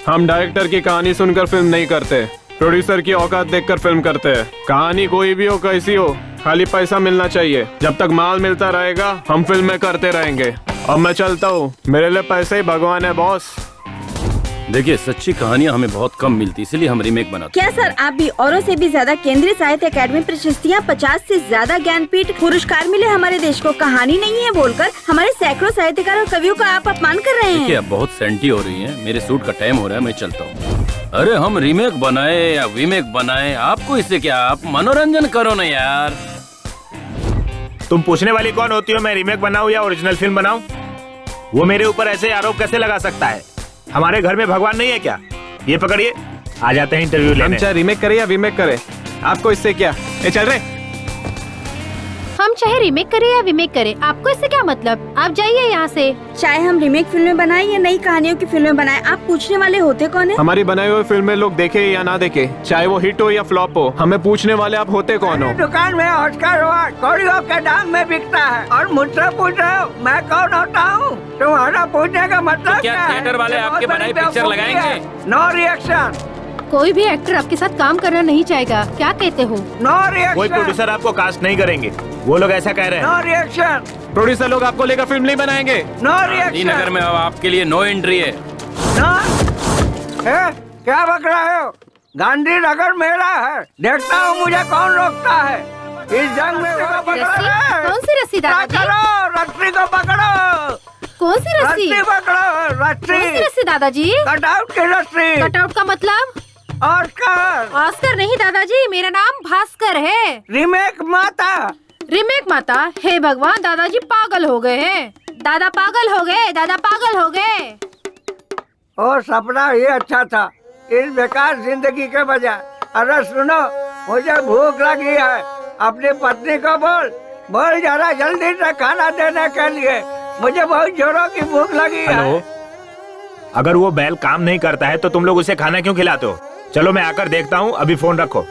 हम डायरेक्टर की कहानी सुनकर फिल्म नहीं करते, प्रोड्यूसर की औकात देखकर फिल्म करते हैं। कहानी कोई भी हो, कैसी हो, खाली पैसा मिलना चाहिए। जब तक माल मिलता रहेगा हम फिल्में करते रहेंगे। अब मैं चलता हूँ, मेरे लिए पैसे ही भगवान है बॉस। देखिए सच्ची कहानियाँ हमें बहुत कम मिलती, इसलिए हम रीमेक बनाते। क्या सर आप भी औरों से भी ज्यादा केंद्रीय साहित्य अकादमी प्रशस्तियाँ, 50 से ज्यादा ज्ञानपीठ पुरस्कार मिले हमारे देश को, कहानी नहीं है बोलकर हमारे सैकड़ों साहित्यकार और कवियों का आप अपमान कर रहे देखिए हैं। अब बहुत सेंटी हो रही है, मेरे सूट का टाइम हो रहा है, मैं चलता हूँ। अरे हम रीमेक बनाए या वीमेक बनाए, आपको इससे क्या, आप मनोरंजन करो ना यार। तुम पूछने वाली कौन होती हो मैं रीमेक बनाऊं या ओरिजिनल फिल्म बनाऊं? वो मेरे ऊपर ऐसे आरोप कैसे लगा सकता है? हमारे घर में भगवान नहीं है क्या? ये पकड़िए, आ जाते हैं इंटरव्यू हम लेने। चाहे रीमेक करें या वीमेक करें, आपको इससे क्या? ये चल रहे। हम चाहे रीमेक करें या वीमेक करें, आपको इससे क्या मतलब? आप जाइए यहाँ से। चाहे हम रीमेक फिल्में बनाएं या नई कहानियों की फिल्में बनाएं, आप पूछने वाले होते कौन है? हमारी बनाई हुई फिल्में लोग देखे या ना देखे, चाहे वो हिट हो या फ्लॉप हो, हमें पूछने वाले आप होते कौन हो? दुकान में ऑस्कर अवार्ड कौड़ियों के दाम में बिकता है और मुझसे पूछ रहे हो मैं कौन होता हूँ? तुम्हारा पूछने का मतलब तो क्या थिएटर वाले आपके बनाई पिक्चर लगाएंगे? नो रिएक्शन, कोई भी एक्टर आपके साथ काम करना नहीं चाहेगा, क्या कहते हो? नो कोई रिएक्शन, प्रोड्यूसर आपको कास्ट नहीं करेंगे, वो लोग ऐसा कह रहे हैं। नो रिएक्शन, प्रोड्यूसर लोग आपको लेकर फिल्म नहीं बनाएंगे। नो नगर रिएक्शन, में अब आपके लिए नो एंट्री है। नो। क्या बक रहे हो? गांधी नगर मेरा है, देखता हूँ मुझे कौन रोकता है। इस जंग में वो पकड़ो रस्सी? रे। कौन सी रस्सी दादाजी? पकड़ो, रस्सी को पकड़ो, कौन सी रस्सी? रस्सी पकड़ो, कौन सी रस्सी, रस्सी दादाजी? कटआउट की रस्सी, कटआउट का मतलब? ऑस्कर, ऑस्कर नहीं दादाजी, मेरा नाम भास्कर है। रीमेक माता। रीमेक माता? हे भगवान, दादाजी पागल हो गए हैं। दादा पागल हो गए, दादा पागल हो गए। और सपना ही अच्छा था इस बेकार जिंदगी के बजाय। अरे सुनो, मुझे भूख लगी है, अपनी पत्नी को बोल जरा जल्दी से खाना देने के लिए, मुझे बहुत जोरों की भूख लगी है। हेलो, अगर वो बैल काम नहीं करता है तो तुम लोग उसे खाना क्यों खिलाते हो? चलो मैं आकर देखता हूँ, अभी फोन रखो।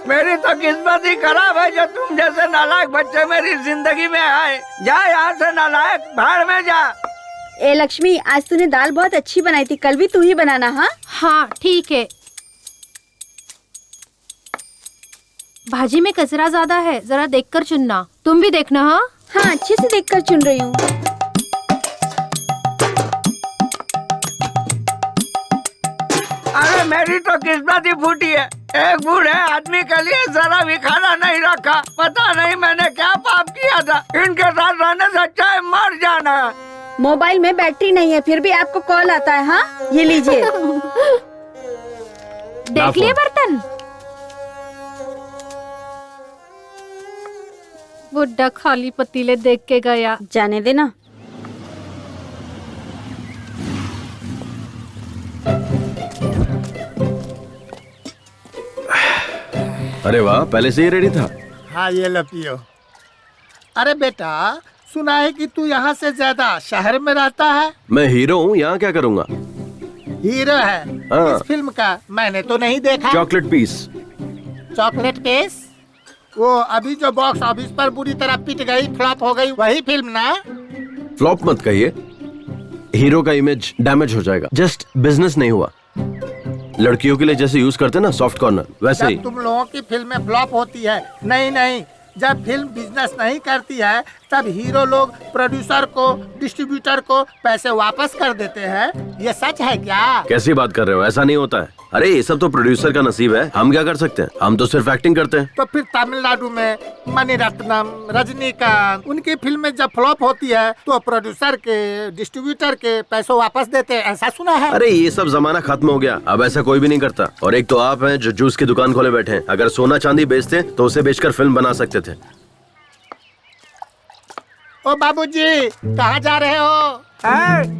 मेरी तो किस्मत ही खराब है जो तुम जैसे नालायक बच्चे मेरी जिंदगी में आए। जा यहाँ से नालायक, भाड़ में जा। ए लक्ष्मी, आज तूने दाल बहुत अच्छी बनाई थी, कल भी तू ही बनाना। हाँ हाँ ठीक है। भाजी में कचरा ज्यादा है, जरा देखकर चुनना। तुम भी देखना। हाँ हाँ, अच्छे से देखकर चुन रही हूँ। अरे मेरी तो किस्मत ही फूटी है, एक बूढ़े आदमी के लिए जरा भी खाना नहीं रखा। पता नहीं मैंने क्या पाप किया था, इनके साथ रहने से अच्छा है मर जाना। मोबाइल में बैटरी नहीं है, फिर भी आपको कॉल आता है। हाँ ये लीजिए। देख लिए बर्तन? बुड्ढा खाली पतीले देख के गया। जाने देना। अरे वाह, पहले से ही रेडी था। हाँ ये लो पियो। अरे बेटा, सुना है कि तू यहाँ से ज्यादा शहर में रहता है। मैं हीरो हूँ, यहाँ क्या करूँगा? हीरो है हाँ। इस फिल्म का? मैंने तो नहीं देखा। Chocolate piece. Chocolate case? वो अभी जो बॉक्स ऑफिस पर बुरी तरह पिट गई, फ्लॉप हो गई, वही फिल्म ना? फ्लॉप मत कहिए, हीरो का इमेज डैमेज हो जाएगा। जस्ट बिजनेस नहीं हुआ। लड़कियों के लिए जैसे यूज करते ना सॉफ्ट कॉर्नर, वैसे ही। जब तुम लोगों की फिल्में फ्लॉप होती है, नहीं, जब फिल्म बिजनेस नहीं करती है तब हीरो लोग प्रोड्यूसर को, डिस्ट्रीब्यूटर को पैसे वापस कर देते हैं। ये सच है क्या? कैसी बात कर रहे हो? ऐसा नहीं होता है। अरे ये सब तो प्रोड्यूसर का नसीब है, हम क्या कर सकते हैं? हम तो सिर्फ एक्टिंग करते हैं। तो फिर तमिलनाडु में मणिरत्नम, रजनीकांत, उनकी फिल्में जब फ्लॉप होती है तो प्रोड्यूसर के, डिस्ट्रीब्यूटर के पैसों वापस देते हैं, ऐसा सुना है। अरे ये सब जमाना खत्म हो गया, अब ऐसा कोई भी नहीं करता। और एक तो आप हैं जो जूस की दुकान खोले बैठे हैं। अगर सोना चांदी बेचते तो उसे बेचकर फिल्म बना सकते थे। ओ बाबूजी, कहाँ जा रहे हो?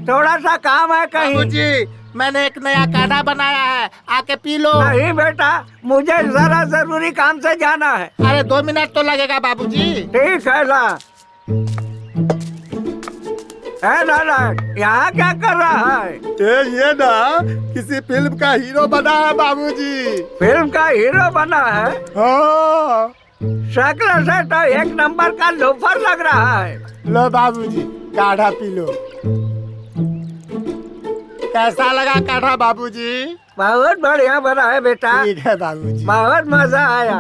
थोड़ा सा काम है कहीं। बाबूजी, मैंने एक नया काढ़ा बनाया है, आके पी लो। नहीं बेटा, मुझे जरा जरूरी काम से जाना है। अरे 2 मिनट तो लगेगा बाबूजी। ठीक है ला। लाला, यहाँ क्या कर रहा है? ये ना किसी फिल्म का हीरो बना है बाबूजी। फिल्म का हीरो बना है? हाँ। शक्ल से तो एक नंबर का लोफर लग रहा है। लो बाबूजी, काढ़ा पी लो। कैसा लगा काढ़ा बाबूजी? बहुत बढ़िया बना है बेटा। ठीक है बाबूजी। बहुत मजा आया।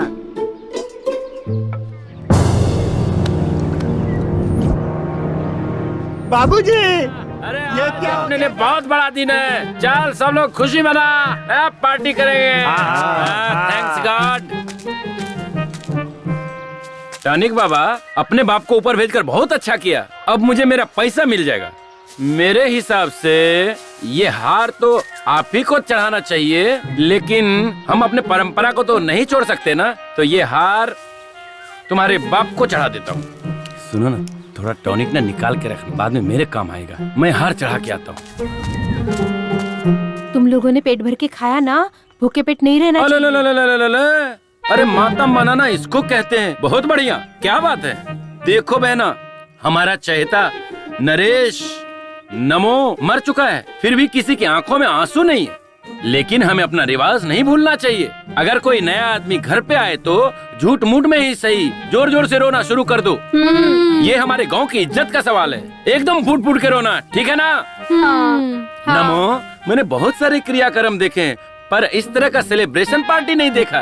बाबूजी, अरे आज अपने लिए बहुत बड़ा दिन है। चल सब लोग खुशी मना, अब पार्टी करेंगे। Thanks God. टॉनिक बाबा, अपने बाप को ऊपर भेजकर बहुत अच्छा किया। अब मुझे मेरा पैसा मिल जाएगा। मेरे हिसाब से ये हार तो आप ही को चढ़ाना चाहिए, लेकिन हम अपने परंपरा को तो नहीं छोड़ सकते ना। तो ये हार तुम्हारे बाप को चढ़ा देता हूँ। सुनो ना, थोड़ा टॉनिक ना निकाल के रखना, बाद में मेरे काम आएगा। मैं हार चढ़ा के आता हूँ। तुम लोगों ने पेट भर के खाया ना, भूखे पेट नहीं रहना चाहिए। अरे मातम बनाना इसको कहते हैं। बहुत बढ़िया, क्या बात है। देखो बहना, हमारा चहेता नरेश नमो मर चुका है, फिर भी किसी की आंखों में आंसू नहीं है। लेकिन हमें अपना रिवाज नहीं भूलना चाहिए। अगर कोई नया आदमी घर पे आए तो झूठ मूठ में ही सही जोर जोर से रोना शुरू कर दो। ये हमारे गांव की इज्जत का सवाल है। एकदम फूट फूट के रोना, ठीक है ना? नमो, मैंने बहुत सारे क्रियाक्रम देखे हैं, पर इस तरह का सेलिब्रेशन पार्टी नहीं देखा।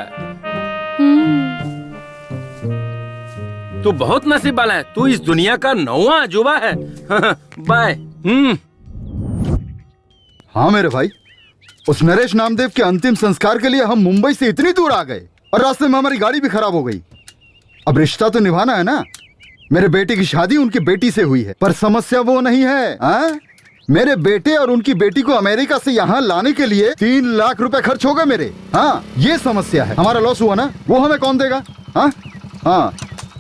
तू बहुत नसीब वाला है। तू इस दुनिया का 9वां अजूबा है। बाय। हाँ मेरे भाई, उस नरेश नामदेव के अंतिम संस्कार के लिए हम मुंबई से इतनी दूर आ गए और रास्ते में हमारी गाड़ी भी खराब हो गई। अब रिश्ता तो निभाना है ना। मेरे बेटे की शादी उनकी बेटी से हुई है, पर समस्या वो नहीं है। मेरे बेटे और उनकी बेटी को अमेरिका से यहाँ लाने के लिए 3 लाख रुपए खर्च हो गए मेरे। हाँ, ये समस्या है। हमारा लॉस हुआ ना, वो हमें कौन देगा? हाँ हाँ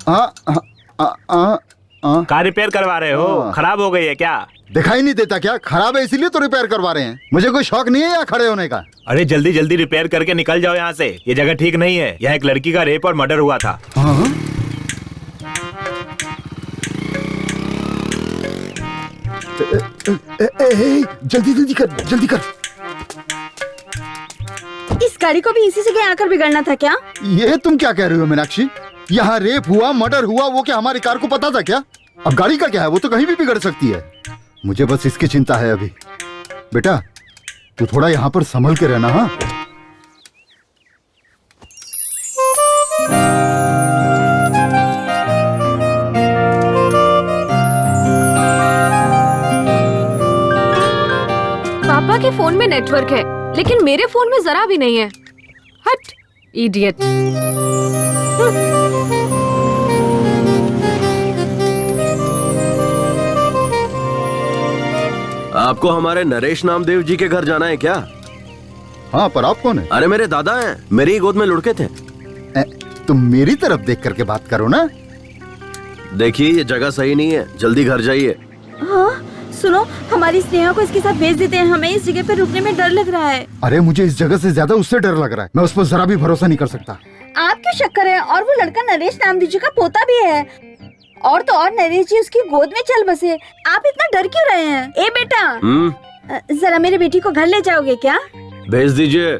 हाँ। कार रिपेयर करवा रहे हो? खराब हो गई है क्या? दिखाई नहीं देता क्या? खराब है इसीलिए तो रिपेयर करवा रहे हैं। मुझे कोई शौक नहीं है यहाँ खड़े होने का। अरे जल्दी जल्दी रिपेयर करके निकल जाओ यहाँ से। ये जगह ठीक नहीं है। यहाँ एक लड़की का रेप और मर्डर हुआ था। हाँ? जल्दी जल्दी कर, जल्दी कर। इस गाड़ी को भी इसी जगह आकर बिगड़ना था क्या? ये तुम क्या कह रही हो मीनाक्षी? यहाँ रेप हुआ, मर्डर हुआ, वो क्या हमारी कार को पता था क्या? अब गाड़ी का क्या है, वो तो कहीं भी बिगड़ सकती है। मुझे बस इसकी चिंता है अभी। बेटा तू थोड़ा यहाँ पर संभल के रहना। हाँ, पापा के फोन में नेटवर्क है, लेकिन मेरे फोन में जरा भी नहीं है। हट, इडियट। आपको हमारे नरेश नामदेव जी के घर जाना है क्या? हाँ, पर आप कौन है? अरे मेरे दादा हैं, मेरी ही गोद में लुढ़के थे। तुम मेरी तरफ देख करके बात करो ना। देखिए ये जगह सही नहीं है, जल्दी घर जाइए। हाँ, सुनो, हमारी स्नेहा को इसके साथ भेज देते हैं। हमें इस जगह पे रुकने में डर लग रहा है। अरे मुझे इस जगह से ज्यादा उससे डर लग रहा है। मैं उस पर जरा भी भरोसा नहीं कर सकता। आप क्यों शक कर रहे हैं? और वो लड़का नरेश नामदेव जी का पोता भी है। और तो और नरेश जी उसकी गोद में चल बसे। आप इतना डर क्यों रहे हैं? ए बेटा, जरा मेरी बेटी को घर ले जाओगे क्या? भेज दीजिए।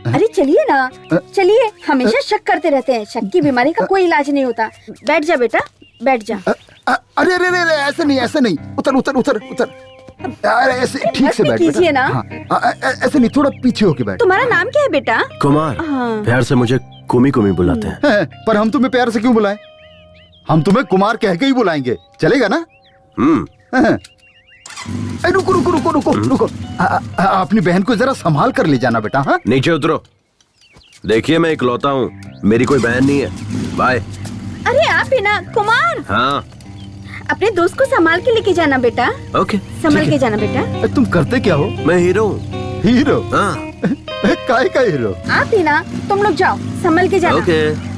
अरे चलिए ना, चलिए। हमेशा शक करते रहते हैं। शक की बीमारी का कोई इलाज नहीं होता। बैठ जा बेटा, बैठ जा। अरे अरे अरे, ऐसे नहीं, ऐसे नहीं। उतर उतर उतर उतर। अरे ऐसे ठीक से बैठ कीजिए ना। हाँ, ऐसे नहीं, थोड़ा पीछे होके बैठ। तुम्हारा नाम क्या है बेटा? कुमार। हाँ। प्यार से मुझे कुमी कुमी बुलाते हैं। पर हम तुम्हें प्यार से क्यों बुलाएं? हम तुम्हें कुमार कह के ही बुलाएंगे, चलेगा ना? रुको रुको रुको रुको रुको। अपनी बहन को जरा संभाल कर ले जाना बेटा। हाँ, नीचे उतरो। देखिए मैं इकलौता हूँ, मेरी कोई बहन नहीं है। बाय। अरे आप भी ना कुमार। हाँ, अपने दोस्त को संभाल के लेके जाना बेटा। ओके, संभाल के जाना बेटा। तुम करते क्या हो? मैं हीरो हूँ। हीरो? हाँ। काय का हीरो? आप भी ना, तुम लोग जाओ, संभल के जाना। ओके।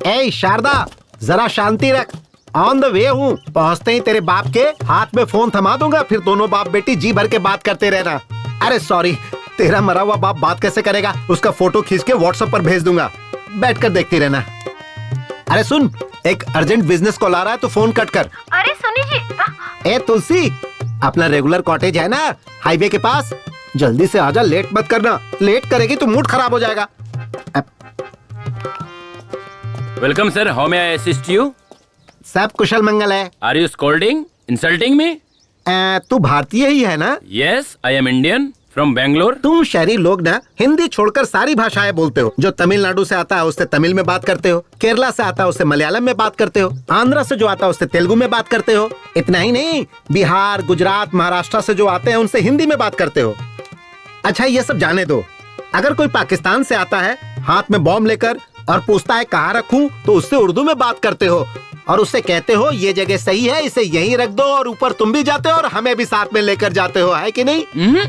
ए शारदा, जरा शांति रख। ऑन द वे हूँ। पहुँचते ही तेरे बाप के हाथ में फोन थमा दूंगा, फिर दोनों बाप बेटी जी भर के बात करते रहना। अरे सॉरी, तेरा मरा हुआ बाप बात कैसे करेगा? उसका फोटो खींच के व्हाट्सएप पर भेज दूंगा, बैठकर देखती रहना। अरे सुन, एक अर्जेंट बिजनेस कॉल आ रहा है तो फोन कट कर। अरे सुनी जी। ए तुलसी, अपना रेगुलर कॉटेज है ना हाईवे के पास, जल्दी से आजा, लेट मत करना। लेट करेगी तो मूड खराब हो जाएगा। Welcome sir, how may I assist you? सब कुशल मंगल है। Are you scolding, insulting me? तू भारतीय ही है ना? Yes, I am Indian from Bangalore. तुम शहरी लोग ना हिंदी छोड़कर सारी भाषाएं बोलते हो। जो तमिलनाडु से आता है उससे तमिल में बात करते हो, केरला से आता है उससे मलयालम में बात करते हो, आंध्रा से जो आता है उससे तेलुगु में बात करते हो। इतना ही नहीं, बिहार, गुजरात, महाराष्ट्र से जो आते हैं उनसे हिंदी में बात करते हो। अच्छा ये सब जाने दो, अगर कोई पाकिस्तान से आता है हाथ में बॉम्ब लेकर और पूछता है कहाँ रखूं, तो उससे उर्दू में बात करते हो और उससे कहते हो ये जगह सही है, इसे यहीं रख दो, और ऊपर तुम भी जाते हो और हमें भी साथ में लेकर जाते हो, है कि नहीं?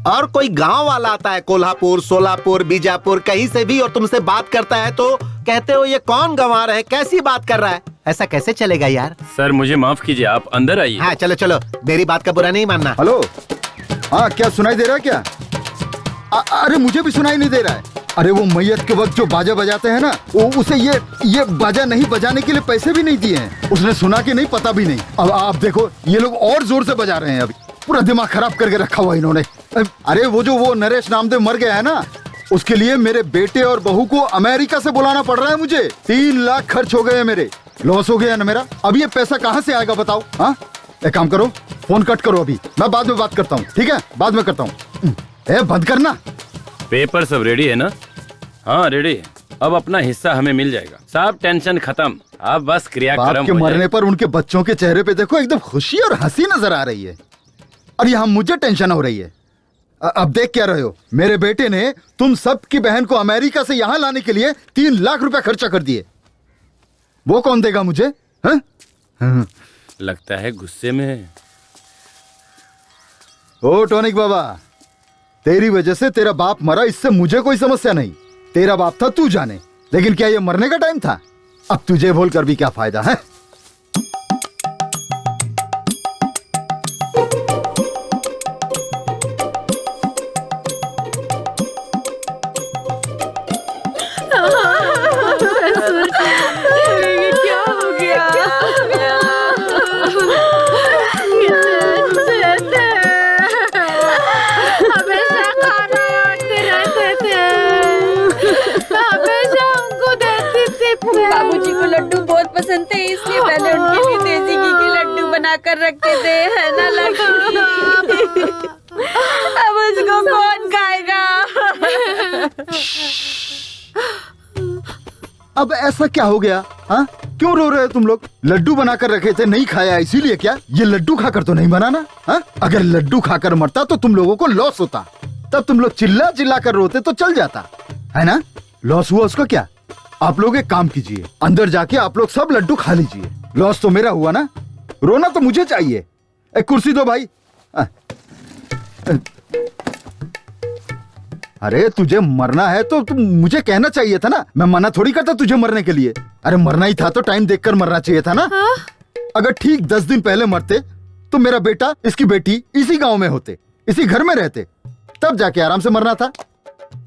और कोई गांव वाला आता है कोल्हापुर, सोलापुर, बीजापुर, कहीं से भी, और तुमसे बात करता है तो कहते हो ये कौन गंवार है, कैसी बात कर रहा है। ऐसा कैसे चलेगा यार? सर मुझे माफ कीजिए, आप अंदर आइए। हाँ चलो चलो, मेरी बात का बुरा नहीं मानना। हेलो, हाँ क्या सुनाई दे रहा है क्या? अरे मुझे भी सुनाई नहीं दे रहा है। अरे वो मैयत के वक्त जो बाजा बजाते हैं ना, वो उसे ये बाजा नहीं बजाने के लिए पैसे भी नहीं दिए हैं। उसने सुना कि नहीं पता भी नहीं। अब आप देखो ये लोग और जोर से बजा रहे हैं, अभी पूरा दिमाग खराब करके रखा हुआ इन्होंने। अरे वो नरेश नामदेव मर गया है ना, उसके लिए मेरे बेटे और बहू को अमेरिका से बुलाना पड़ रहा है मुझे। 3 लाख खर्च हो गए हैं मेरे, लॉस हो गया ना मेरा। अब ये पैसा कहाँ से आएगा बताओ? हाँ एक काम करो, फोन कट करो, अभी मैं बाद में बात करता हूँ, ठीक है? बाद में करता हूँ। बंद करना। पेपर सब रेडी है ना? हाँ रेडी है। अब अपना हिस्सा हमें मिल जाएगा। सब टेंशन खत्म, अब बस क्रियाक्रम बाप के मरने पर उनके बच्चों के चेहरे पे देखो एकदम खुशी और हंसी नजर आ रही है, और यहाँ मुझे टेंशन हो रही है। अब देख क्या रहे हो, मेरे बेटे ने तुम सब की बहन को अमेरिका से यहाँ लाने के लिए 3 लाख रुपया खर्चा कर दिए। वो कौन देगा मुझे? हाँ? लगता है गुस्से में है। ओ टॉनिक बाबा, तेरी वजह से तेरा बाप मरा, इससे मुझे कोई समस्या नहीं। तेरा बाप था तू जाने, लेकिन क्या ये मरने का टाइम था? अब तुझे बोलकर भी क्या फायदा है? क्या हो गया? हमेशा खाना बांटते रहते थे, हमेशा उनको देती थी। बाबूजी को लड्डू बहुत पसंद थे, इसलिए मैंने उनके लिए देसी घी के लड्डू बनाकर रखे थे, है ना लड्डू? अब उसको कौन खाएगा? अब ऐसा क्या हो गया? हाँ क्यों रो रहे हो तुम लोग? लड्डू बनाकर रखे थे, नहीं खाया इसीलिए क्या? ये लड्डू खाकर तो नहीं बनाना। हाँ अगर लड्डू खाकर मरता तो तुम लोगों को लॉस होता, तब तुम लोग चिल्ला चिल्ला कर रोते तो चल जाता, है ना? लॉस हुआ उसका क्या? आप लोग एक काम कीजिए, अंदर जाके आप लोग सब लड्डू खा लीजिए। लॉस तो मेरा हुआ ना, रोना तो मुझे चाहिए। एक कुर्सी दो भाई। अरे तुझे मरना है तो तुम मुझे कहना चाहिए था ना, मैं मना थोड़ी करता तुझे मरने के लिए। अरे मरना ही था तो टाइम देखकर मरना चाहिए था ना। अगर ठीक 10 दिन पहले मरते तो मेरा बेटा, इसकी बेटी इसी गांव में होते, इसी घर में रहते, तब जाके आराम से मरना था,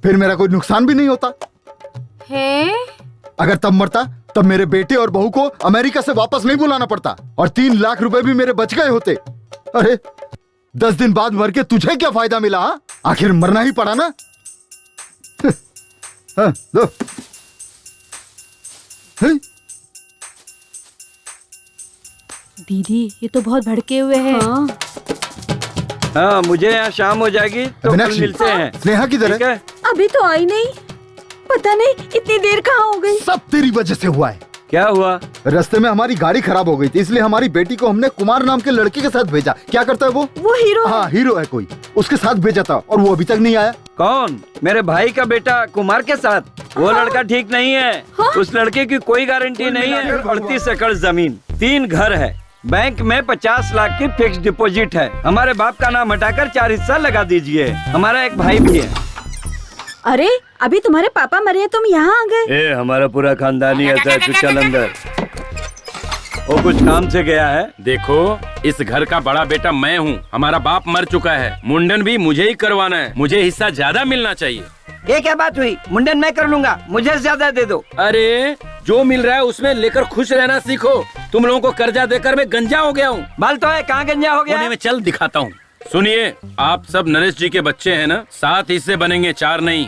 फिर मेरा कोई नुकसान भी नहीं होता है? अगर तब मरता तब मेरे बेटे और बहू को अमेरिका से वापस नहीं बुलाना पड़ता, और 3 लाख रुपए भी मेरे बच गए होते। अरे 10 दिन बाद मर के तुझे क्या फायदा मिला? हा? आखिर मरना ही पड़ा ना। हाँ, दो। दीदी ये तो बहुत भड़के हुए हैं। हाँ मुझे यहाँ शाम हो जाएगी तो कल मीनाक्षी, मिलते हैं। स्नेहा किधर ठीक है? है? अभी तो आई नहीं, पता नहीं इतनी देर कहाँ हो गई। सब तेरी वजह से हुआ है। क्या हुआ? रास्ते में हमारी गाड़ी खराब हो गई थी, इसलिए हमारी बेटी को हमने कुमार नाम के लड़के के साथ भेजा। क्या करता है वो? हीरो है। हाँ हीरो है कोई, उसके साथ भेजा था और वो अभी तक नहीं आया। कौन? मेरे भाई का बेटा कुमार के साथ? वो लड़का ठीक नहीं है। उस लड़के की कोई गारंटी नहीं है। 38 एकड़ जमीन, 3 घर है, बैंक में 50 लाख की फिक्स डिपॉजिट है। हमारे बाप का नाम हटाकर 4 हिस्सा लगा दीजिए। हमारा एक भाई भी है। अरे अभी तुम्हारे पापा मरे हैं, तुम यहाँ आ गए? ए हमारा पूरा खानदानी ऐसा है, तू चल अंदर। वो कुछ काम से गया है। देखो इस घर का बड़ा बेटा मैं हूँ, हमारा बाप मर चुका है, मुंडन भी मुझे ही करवाना है, मुझे हिस्सा ज्यादा मिलना चाहिए। ये क्या बात हुई? मुंडन मैं कर लूंगा, मुझे ज्यादा दे दो। अरे जो मिल रहा है उसमें लेकर खुश रहना सीखो। तुम लोगों को कर्जा देकर मैं गंजा हो गया हूँ। बाल तो है, कहाँ गंजा हो गया? में चल दिखाता हूँ। सुनिए, आप सब नरेश जी के बच्चे हैं ना, 7 हिस्से बनेंगे, 4 नहीं।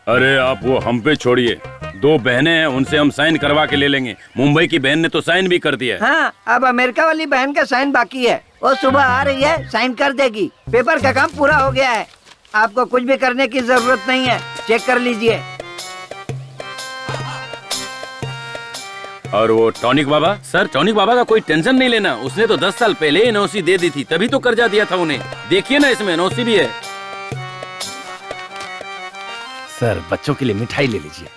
अरे आप वो हम पे छोड़िए, 2 बहनें हैं, उनसे हम साइन करवा के ले लेंगे। मुंबई की बहन ने तो साइन भी कर दिया है। हाँ, अब अमेरिका वाली बहन का साइन बाकी है, वो सुबह आ रही है, साइन कर देगी। पेपर का काम पूरा हो गया है। आपको कुछ भी करने की जरूरत नहीं है, चेक कर लीजिए। और वो टॉनिक बाबा, सर टॉनिक बाबा का कोई टेंशन नहीं लेना, उसने तो 10 साल पहले ही एनओसी दे दी थी, तभी तो कर्जा दिया था उन्हें। देखिए ना इसमें एनओसी भी है। सर बच्चों के लिए मिठाई ले लीजिए।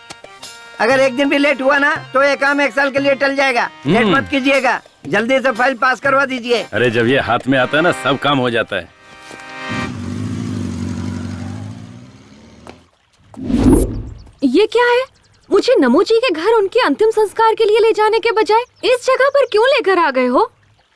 अगर एक दिन भी लेट हुआ ना तो ये काम 1 साल के लिए टल जाएगा। लेट मत कीजिएगा, जल्दी से फाइल पास करवा दीजिए। अरे जब ये हाथ में आता है ना सब काम हो जाता है। ये क्या है? मुझे नमो जी के घर उनके अंतिम संस्कार के लिए ले जाने के बजाय इस जगह पर क्यों लेकर आ गए हो?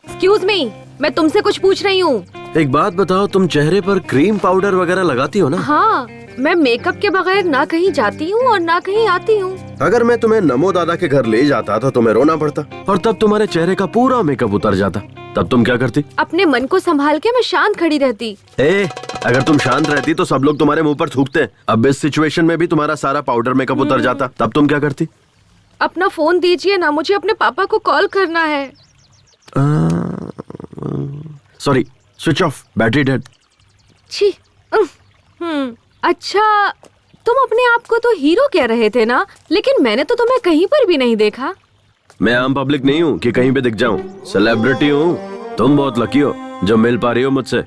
एक्सक्यूज मी, मैं तुमसे कुछ पूछ रही हूँ। एक बात बताओ, तुम चेहरे पर क्रीम पाउडर वगैरह लगाती हो ना? हाँ, मैं मेकअप के बगैर ना कहीं जाती हूँ और ना कहीं आती हूँ। अगर मैं तुम्हें नमो दादा के घर ले जाता तो तुम्हें रोना पड़ता और तब तुम्हारे चेहरे का पूरा मेकअप उतर जाता, तब तुम क्या करती? अपने मन को संभाल के मैं शांत खड़ी रहती। अगर तुम शांत रहती तो सब लोग तुम्हारे मुंह पर थूकते। अब इस सिचुएशन में भी तुम्हारा सारा पाउडर मेकअप उतर जाता, तब तुम क्या करती? अपना फोन दीजिए ना, मुझे अपने पापा को कॉल करना है। Sorry, switch off, battery dead. छी। अच्छा, तुम अपने आप को तो हीरो कह रहे थे ना, लेकिन मैंने तो तुम्हें कहीं पर भी नहीं देखा। मैं आम पब्लिक नहीं हूँ कि कहीं पे दिख जाऊँ, सेलिब्रिटी हूँ। तुम बहुत लकी हो जो मिल पा रही हो मुझसे।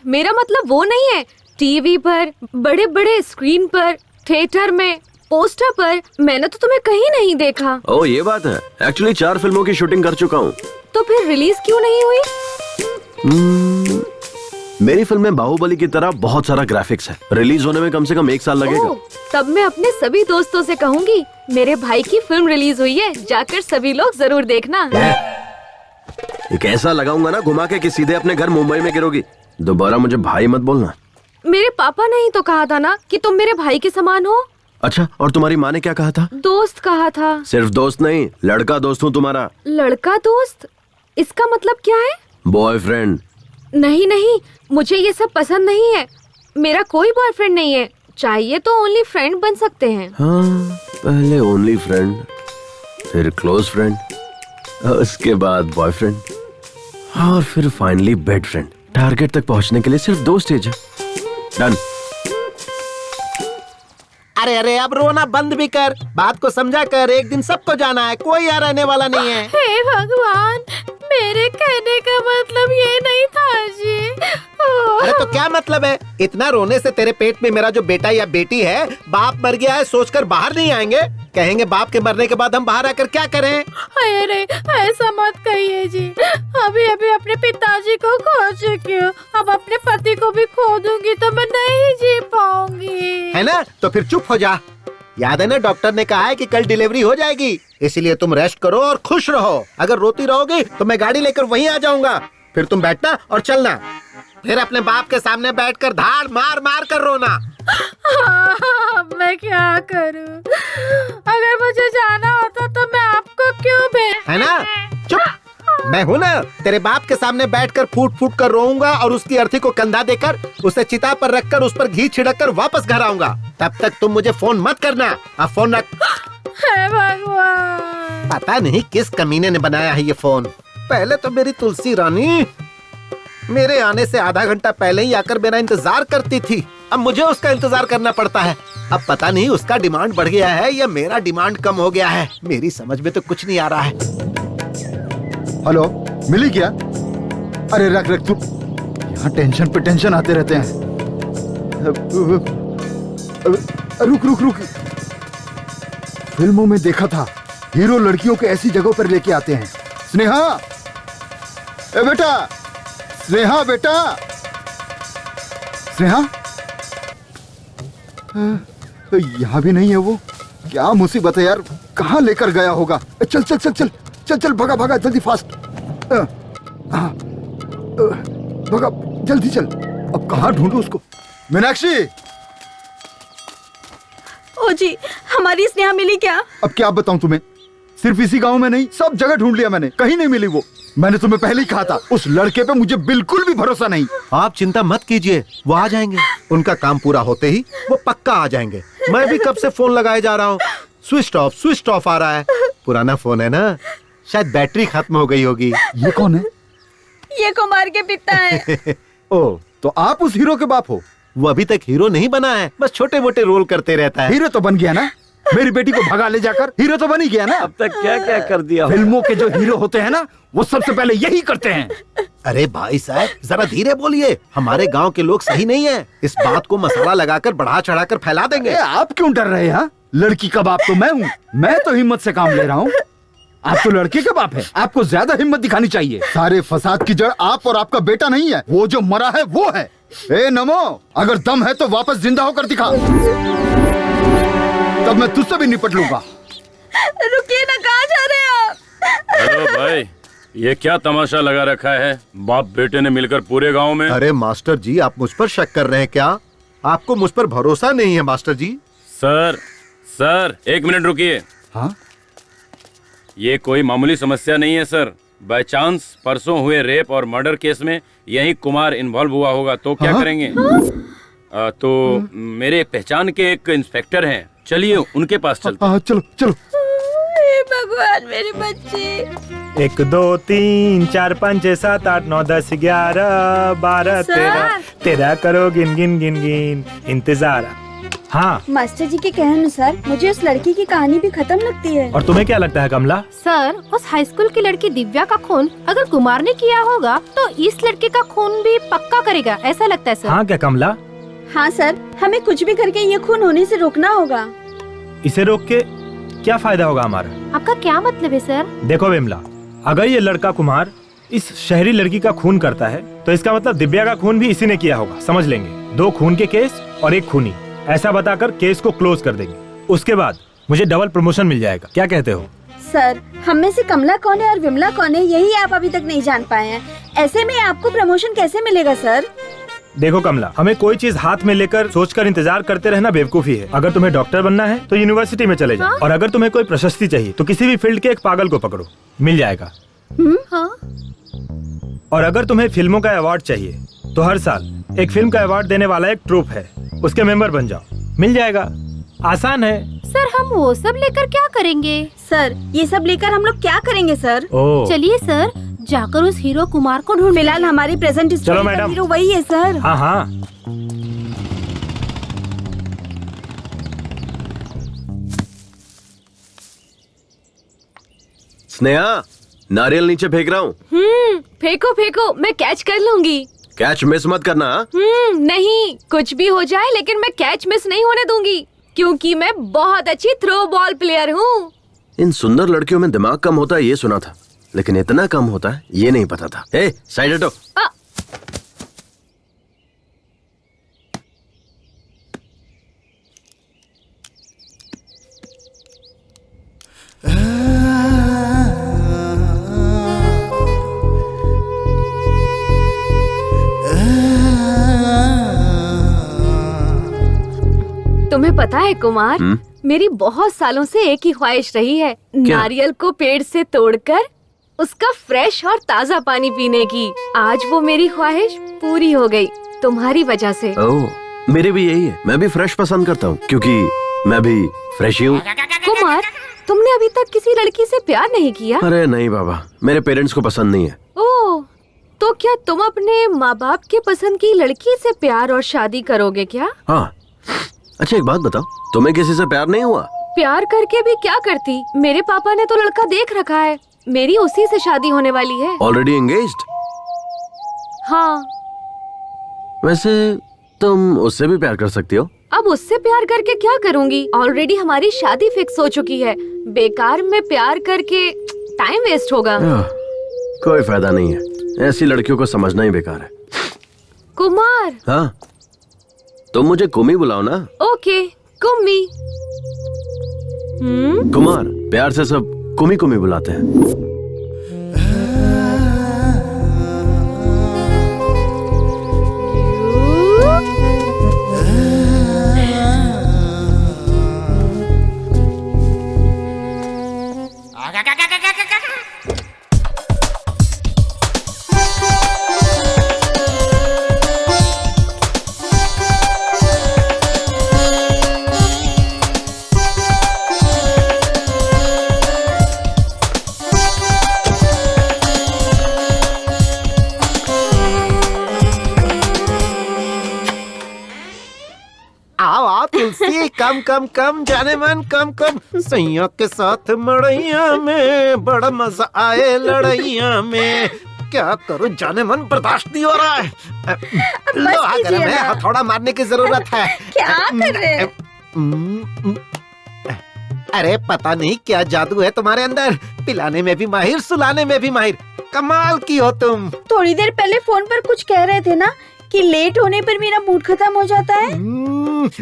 मेरा मतलब वो नहीं है। टीवी पर, बड़े बड़े स्क्रीन पर, थिएटर में, पोस्टर पर, मैंने तो तुम्हें कहीं नहीं देखा। ओह ये बात है। एक्चुअली 4 फिल्मों की शूटिंग कर चुका हूँ। तो फिर रिलीज क्यों नहीं हुई? मेरी फिल्म में बाहुबली की तरह बहुत सारा ग्राफिक्स है, रिलीज होने में कम से कम 1 साल लगेगा। तब मैं अपने सभी दोस्तों से कहूँगी मेरे भाई की फिल्म रिलीज हुई है, जाकर सभी लोग जरूर देखना। एक ऐसा लगाऊंगा ना घुमा के कि सीधे अपने घर मुंबई में गिरोगी। दोबारा मुझे भाई मत बोलना। मेरे पापा ने ही तो कहा था ना कि तुम मेरे भाई के समान हो। अच्छा, और तुम्हारी माँ ने क्या कहा था? दोस्त कहा था। सिर्फ दोस्त नहीं, लड़का दोस्त हूँ तुम्हारा। लड़का दोस्त? इसका मतलब क्या है? बॉयफ्रेंड। नहीं, मुझे ये सब पसंद नहीं है। मेरा कोई बॉयफ्रेंड नहीं है, चाहिए तो ओनली फ्रेंड बन सकते हैं। हाँ, पहले ओनली फ्रेंड, फिर क्लोज फ्रेंड, उसके बाद बॉयफ्रेंड और फिर फाइनली बेड फ्रेंड। टारगेट तक पहुंचने के लिए सिर्फ 2 स्टेज है। डन। अरे अरे अब रोना बंद भी कर, बात को समझा कर। एक दिन सबको जाना है, कोई यहाँ रहने वाला नहीं है। हे भगवान, मेरे कहने का मतलब ये नहीं था जी। अरे तो क्या मतलब है? इतना रोने से तेरे पेट में मेरा जो बेटा या बेटी है, बाप मर गया है सोचकर बाहर नहीं आएंगे? कहेंगे बाप के मरने के बाद हम बाहर आकर क्या करें? अरे ऐसा मत कहिए जी, अभी अपने पिताजी को खो चुकी हूँ, अब अपने पति को भी खो दूंगी तो मैं नहीं जी पाऊंगी। है ना? तो फिर चुप हो जा। याद है ना, डॉक्टर ने कहा है कि कल डिलीवरी हो जाएगी, इसलिए तुम रेस्ट करो और खुश रहो। अगर रोती रहोगी तो मैं गाड़ी लेकर वहीं आ जाऊंगा, फिर तुम बैठना और चलना, फिर अपने बाप के सामने बैठकर धाड़ मार मार कर रोना। मैं क्या करूं? अगर मुझे जाना होता तो मैं आपको क्यों है ना? चुप। मैं हूँ ना, तेरे बाप के सामने बैठकर फूट फूट कर रोऊंगा और उसकी अर्थी को कंधा देकर उसे चिता पर रखकर उस पर घी छिड़क कर वापस घर आऊंगा। तब तक तुम मुझे फोन मत करना। अब फोन रख। हे भगवान, पता नहीं किस कमीने ने बनाया है ये फोन। पहले तो मेरी तुलसी रानी मेरे आने से आधा घंटा पहले ही आकर मेरा इंतजार करती थी, अब मुझे उसका इंतजार करना पड़ता है। अब पता नहीं उसका डिमांड बढ़ गया है या मेरा डिमांड कम हो गया है, मेरी समझ में तो कुछ नहीं आ रहा है। हेलो, मिली क्या? अरे रख तू, यहाँ टेंशन पे टेंशन आते रहते हैं। रुक। फिल्मों में देखा था, हीरो लड़कियों को ऐसी जगहों पर लेके आते हैं। स्नेहा, ए बेटा, स्नेहा बेटा, स्नेहा, यहाँ भी नहीं है वो। क्या मुसीबत है यार, कहाँ लेकर गया होगा? चल भगा जल्दी, फास्ट भगा जल्दी चल। अब कहाँ ढूंढूं उसको? मीनाक्षी, ओ जी, हमारी स्नेहा मिली क्या? अब क्या बताऊं तुम्हें, सिर्फ इसी गांव में नहीं, सब जगह ढूंढ लिया मैंने, कहीं नहीं मिली वो। मैंने तुम्हें पहले ही कहा था, उस लड़के पे मुझे बिल्कुल भी भरोसा नहीं। आप चिंता मत कीजिए, वो आ जाएंगे। उनका काम पूरा होते ही वो पक्का आ जाएंगे। मैं भी कब से फोन लगाए जा रहा हूँ, स्विच ऑफ आ रहा है। पुराना फोन है ना, शायद बैटरी खत्म हो गई होगी। ये कौन है? ये कुमार के पिता है। ओ, तो आप उस हीरो के बाप हो? वो अभी तक हीरो नहीं बना है, बस छोटे मोटे रोल करते रहता है। हीरो तो बन गया ना, मेरी बेटी को भगा ले जाकर हीरो तो बन ही गया ना। अब तक क्या क्या कर दिया। फिल्मों के जो हीरो होते हैं ना, वो सबसे पहले यही करते हैं। अरे भाई साहब जरा धीरे बोलिए, हमारे गांव के लोग सही नहीं है। इस बात को मसाला लगाकर बढ़ा चढ़ाकर फैला देंगे। आप क्यों डर रहे हैं? लड़की का बाप तो मैं हूँ, मैं तो हिम्मत से काम ले रहा हूँ। आप तो लड़के का बाप है, आपको ज्यादा हिम्मत दिखानी चाहिए। सारे फसाद की जड़ आप और आपका बेटा नहीं है, वो जो मरा है वो है। ए नमो, अगर दम है तो वापस जिंदा होकर दिखा, तब मैं तुझसे भी निपट लूंगा। रुकिए ना, कहाँ जा रहे हैं आप? हेलो भाई, ये क्या तमाशा लगा रखा है? बाप बेटे ने मिलकर पूरे गांव में। अरे मास्टर जी, आप मुझ पर शक कर रहे हैं क्या? आपको मुझ पर भरोसा नहीं है मास्टर जी? सर 1 मिनट रुकिए। हाँ? ये कोई मामूली समस्या नहीं है सर। बाय चांस परसों हुए रेप और मर्डर केस में यही कुमार इन्वॉल्व हुआ होगा तो क्या करेंगे? तो मेरे पहचान के एक इंस्पेक्टर हैं, चलिए उनके पास चलते हैं। चलो चलो। हे भगवान, मेरे बच्चे। 1 2 3 4 5 6 7 8 9 10 11 12 13 13 करो गिन गिन गिन गिन इंतजार। हाँ, मास्टर जी के कहने अनुसार मुझे उस लड़की की कहानी भी खत्म लगती है। और तुम्हें क्या लगता है कमला? सर, उस हाई स्कूल की लड़की दिव्या का खून अगर कुमार ने किया होगा तो इस लड़के का खून भी पक्का करेगा, ऐसा लगता है सर। हाँ क्या कमला? हाँ सर, हमें कुछ भी करके ये खून होने से रोकना होगा। इसे रोक के क्या फायदा होगा हमारा? आपका क्या मतलब है सर? देखो विमला, अगर ये लड़का कुमार इस शहरी लड़की का खून करता है तो इसका मतलब दिव्या का खून भी इसी ने किया होगा, समझ लेंगे। 2 खून के केस और 1 खूनी, ऐसा बताकर केस को क्लोज कर देंगे। उसके बाद मुझे डबल प्रमोशन मिल जाएगा, क्या कहते हो? सर, हम में से कमला कौन है और विमला कौन है यही आप अभी तक नहीं जान पाए हैं। ऐसे में आपको प्रमोशन कैसे मिलेगा सर? देखो कमला, हमें कोई चीज हाथ में लेकर सोचकर इंतजार करते रहना बेवकूफी है। अगर तुम्हें डॉक्टर बनना है तो यूनिवर्सिटी में चले जाओ, और अगर तुम्हें कोई प्रशस्ति चाहिए तो किसी भी फील्ड के एक पागल को पकड़ो, मिल जाएगा। हाँ? और अगर तुम्हें फिल्मों का अवार्ड चाहिए तो हर साल एक फिल्म का अवार्ड देने वाला एक ट्रूप है, उसके मेंबर बन जाओ, मिल जाएगा। आसान है। सर, हम वो सब लेकर क्या करेंगे? सर, ये सब लेकर हम लोग क्या करेंगे सर? ओह, चलिए सर, जाकर उस हीरो कुमार को ढूंढ। फिलहाल हमारी प्रेजेंट चलो मैडम। हीरो वही है सर। हाँ हाँ। स्नेहा, नारियल नीचे फेंक रहा हूँ। फेंको फेंको, मैं कैच कर लूंगी। कैच मिस मत करना। नहीं, कुछ भी हो जाए लेकिन मैं कैच मिस नहीं होने दूंगी, क्योंकि मैं बहुत अच्छी थ्रो बॉल प्लेयर हूँ। इन सुंदर लड़कियों में दिमाग कम होता है ये सुना था, लेकिन इतना कम होता है ये नहीं पता था। ए, साइड हटो। तुम्हें पता है कुमार, मेरी बहुत सालों से एक ही ख्वाहिश रही है, नारियल को पेड़ से तोड़कर उसका फ्रेश और ताज़ा पानी पीने की। आज वो मेरी ख्वाहिश पूरी हो गई तुम्हारी वजह से। ओह, मेरी भी यही है। मैं भी फ्रेश पसंद करता हूँ क्योंकि मैं भी फ्रेश ही हूँ। कुमार, तुमने अभी तक किसी लड़की से प्यार नहीं किया? अरे नहीं बाबा, मेरे पेरेंट्स को पसंद नहीं है। ओह, तो क्या तुम अपने माँ बाप के पसंद की लड़की से प्यार और शादी करोगे क्या? हाँ। अच्छा एक बात बताओ, तुम्हें किसी से प्यार नहीं हुआ? प्यार करके भी क्या करती? मेरे पापा ने तो लड़का देख रखा है, मेरी उसी से शादी होने वाली है। Already engaged? हाँ। वैसे तुम उससे भी प्यार कर सकती हो। अब उससे प्यार करके क्या करूँगी? ऑलरेडी हमारी शादी फिक्स हो चुकी है, बेकार में प्यार करके टाइम वेस्ट होगा। कोई फायदा नहीं है, ऐसी लड़कियों को समझना ही बेकार है। कुमार। हाँ, तुम मुझे कुमी बुलाओ ना। ओके, कुम्मी। कुमार, प्यार से सब कुमी कुमी बुलाते हैं। कम कम कम जाने मन कम कम, सैया के साथ मड़ैया में बड़ा मजा आए लड़ैया में। क्या करूं जाने मन, बर्दाश्त नहीं हो रहा है। लोहा कीजिए गर्म है, ना। हथौड़ा मारने की जरूरत है। क्या कर रहे हैं? अरे पता नहीं क्या जादू है तुम्हारे अंदर, पिलाने में भी माहिर, सुलाने में भी माहिर, कमाल की हो तुम। थोड़ी देर पहले फोन पर कुछ कह रहे थे ना कि लेट होने पर मेरा मूड खत्म हो जाता है।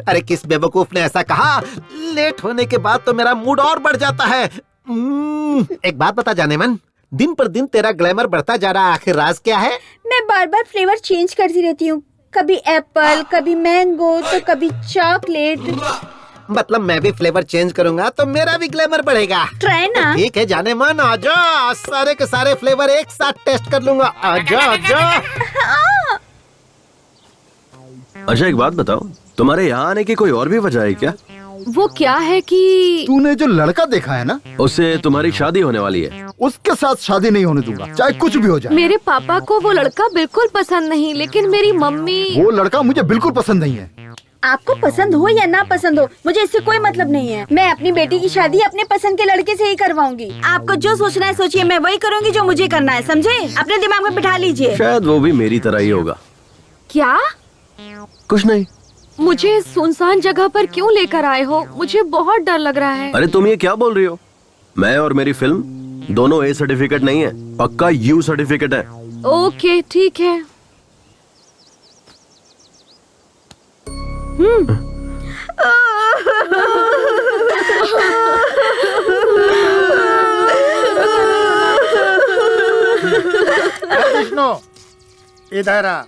अरे किस बेवकूफ ने ऐसा कहा? लेट होने के बाद तो मेरा मूड और बढ़ जाता है। एक बात बता जाने मन, दिन पर दिन तेरा ग्लैमर बढ़ता जा रहा है, आखिर राज क्या है? मैं बार बार फ्लेवर चेंज करती रहती हूँ, कभी एप्पल, कभी मैंगो, तो कभी चॉकलेट। मतलब मैं भी फ्लेवर चेंज करूंगा तो मेरा भी ग्लैमर बढ़ेगा। ट्राई ना। ठीक है जाने मन, आजा, आज सारे के सारे फ्लेवर एक साथ टेस्ट कर लूंगा। आजा आजा। अच्छा एक बात बताओ, तुम्हारे यहाँ आने की कोई और भी वजह है क्या? वो क्या है कि तूने जो लड़का देखा है ना, उससे तुम्हारी शादी होने वाली है। उसके साथ शादी नहीं होने दूंगा, चाहे कुछ भी हो जाए। मेरे पापा को वो लड़का बिल्कुल पसंद नहीं, लेकिन मेरी मम्मी। वो लड़का मुझे बिल्कुल पसंद नहीं है। आपको पसंद हो या ना पसंद हो, मुझे इससे कोई मतलब नहीं है। मैं अपनी बेटी की शादी अपने पसंद के लड़के से ही करवाऊंगी। आपको जो सोचना है सोचिए, मैं वही करूंगी जो मुझे करना है, समझे? अपने दिमाग में बिठा लीजिए। शायद वो भी मेरी तरह ही होगा। क्या? कुछ नहीं। मुझे सुनसान जगह पर क्यों लेकर आए हो? मुझे बहुत डर लग रहा है। अरे तुम ये क्या बोल रही हो? मैं और मेरी फिल्म दोनों ए सर्टिफिकेट नहीं है, पक्का यू सर्टिफिकेट है। ओके ठीक है। विष्णु इधर आ।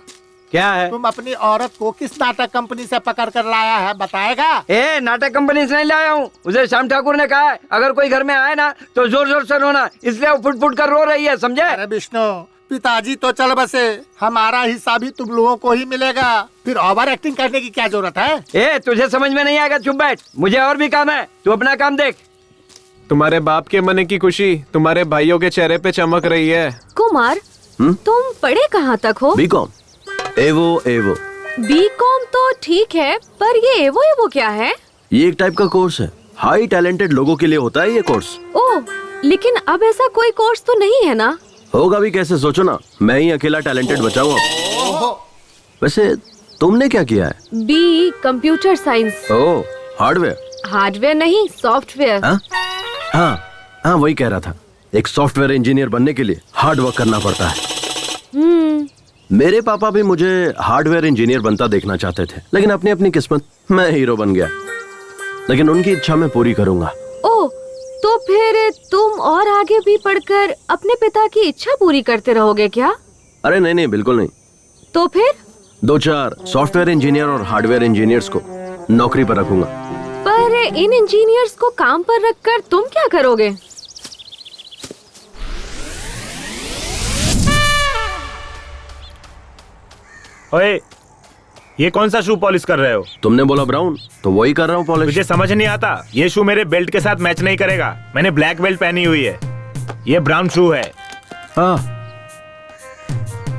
क्या है? तुम अपनी औरत को किस नाटक कंपनी से पकड़ कर लाया है, बताएगा? ए नाटक कंपनी से नहीं लाया हूँ, उसे श्याम ठाकुर ने कहा है अगर कोई घर में आए ना तो जोर जोर से रोना, इसलिए वो फुट फुट कर रो रही है, समझे? अरे विष्णु, पिताजी तो चल बसे, हमारा हिस्सा भी तुम लोगों को ही मिलेगा, फिर ओवर एक्टिंग करने की क्या जरूरत है? ए तुझे समझ में नहीं आएगा, चुप बैठ, मुझे और भी काम है, तू अपना काम देख। तुम्हारे बाप के मन की खुशी तुम्हारे भाइयों के चेहरे पे चमक रही है। कुमार, तुम पढ़े कहाँ तक हो? बीकॉम। एवो एवो। बीकॉम तो ठीक है, पर ये एवो क्या है? ये एक टाइप का कोर्स है, हाई टैलेंटेड लोगों के लिए होता है ये कोर्स। ओह, लेकिन अब ऐसा कोई कोर्स तो नहीं है ना? होगा भी कैसे, सोचो ना, मैं ही अकेला टैलेंटेड बचा हूँ अब। वैसे तुमने क्या किया है? B computer science. Oh, hardware. Hardware नहीं, सॉफ्टवेयर। हाँ वही कह रहा था, एक सॉफ्टवेयर इंजीनियर बनने के लिए हार्ड वर्क करना पड़ता है। मेरे पापा भी मुझे हार्डवेयर इंजीनियर बनता देखना चाहते थे, लेकिन अपनी अपनी किस्मत, मैं हीरो बन गया। लेकिन उनकी इच्छा मैं पूरी करूंगा। ओह, तो फिर तुम और आगे भी पढ़कर अपने पिता की इच्छा पूरी करते रहोगे क्या? अरे नहीं, बिल्कुल नहीं। तो फिर 2-4 सॉफ्टवेयर इंजीनियर और हार्डवेयर इंजीनियर्स को नौकरी पर रखूंगा। पर इन इंजीनियर्स को काम पर रखकर तुम क्या करोगे? ओए, ये कौन सा शू पॉलिश कर रहे हो? तुमने बोला ब्राउन, तो वही कर रहा हूँ पॉलिश। मुझे समझ नहीं आता, ये शू मेरे बेल्ट के साथ मैच नहीं करेगा। मैंने ब्लैक बेल्ट पहनी हुई है, ये ब्राउन शू है। हाँ।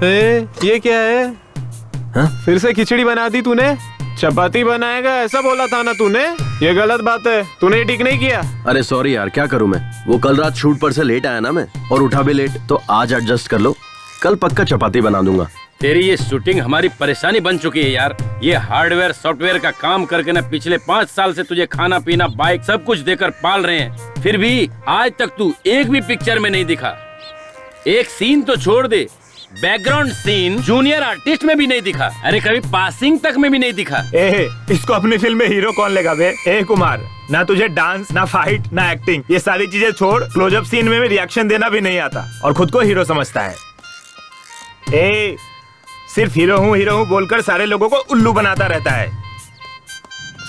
ये क्या है? हाँ? फिर से खिचड़ी बना दी तूने? चपाती बनाएगा ऐसा बोला था ना तूने? ये गलत बात है, तूने ये ठीक नहीं किया। अरे सॉरी यार, क्या करूँ मैं, वो कल रात शूट पर से लेट आया ना मैं, और उठा भी लेट, तो आज एडजस्ट कर लो, कल पक्का चपाती बना दूंगा। तेरी ये शूटिंग हमारी परेशानी बन चुकी है यार। ये हार्डवेयर सॉफ्टवेयर का काम करके ना पिछले 5 साल से तुझे खाना पीना बाइक सब कुछ देकर पाल रहे हैं, फिर भी आज तक तू एक भी पिक्चर में नहीं दिखा। एक सीन तो छोड़ दे, बैकग्राउंड सीन जूनियर आर्टिस्ट में भी नहीं दिखा। अरे कभी पासिंग तक में भी नहीं दिखा। इसको अपनी फिल्म में हीरो कौन लेगा बे? कुमार, ना तुझे डांस, ना फाइट, ना एक्टिंग, ये सारी चीजें छोड़, क्लोजअप सीन में भी रिएक्शन देना भी नहीं आता और खुद को हीरो समझता है। सिर्फ हीरो हूँ बोलकर सारे लोगों को उल्लू बनाता रहता है।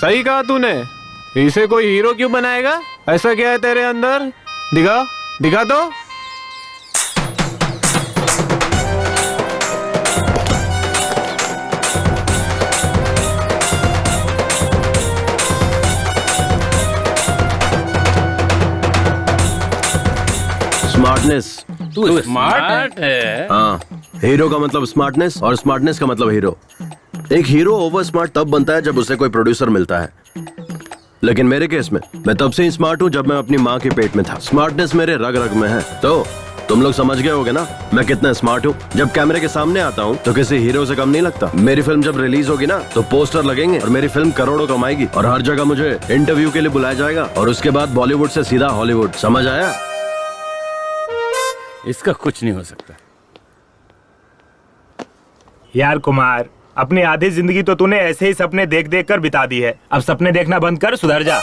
सही कहा तूने, इसे कोई हीरो क्यों बनाएगा? ऐसा क्या है तेरे अंदर? दिखा तो। स्मार्टनेस। तू स्मार्ट है? हाँ, हीरो का मतलब स्मार्टनेस और स्मार्टनेस का मतलब हीरो। एक हीरो ओवर स्मार्ट तब बनता है जब उसे कोई प्रोड्यूसर मिलता है। लेकिन मेरे केस में मैं तब से ही स्मार्ट हूँ जब मैं अपनी माँ के पेट में था। स्मार्टनेस मेरे रग रग में है। तो तुम लोग समझ गए होगे ना मैं कितना स्मार्ट हूँ। जब कैमरे के सामने आता हूँ तो किसी हीरो से कम नहीं लगता। मेरी फिल्म जब रिलीज होगी ना तो पोस्टर लगेंगे और मेरी फिल्म करोड़ों कमाएगी और हर जगह मुझे इंटरव्यू के लिए बुलाया जाएगा और उसके बाद बॉलीवुड से सीधा हॉलीवुड। समझ आया? इसका कुछ नहीं हो सकता। यार कुमार, अपनी आधी जिंदगी तो तूने ऐसे ही सपने देख देख कर बिता दी है। अब सपने देखना बंद कर, सुधर जा।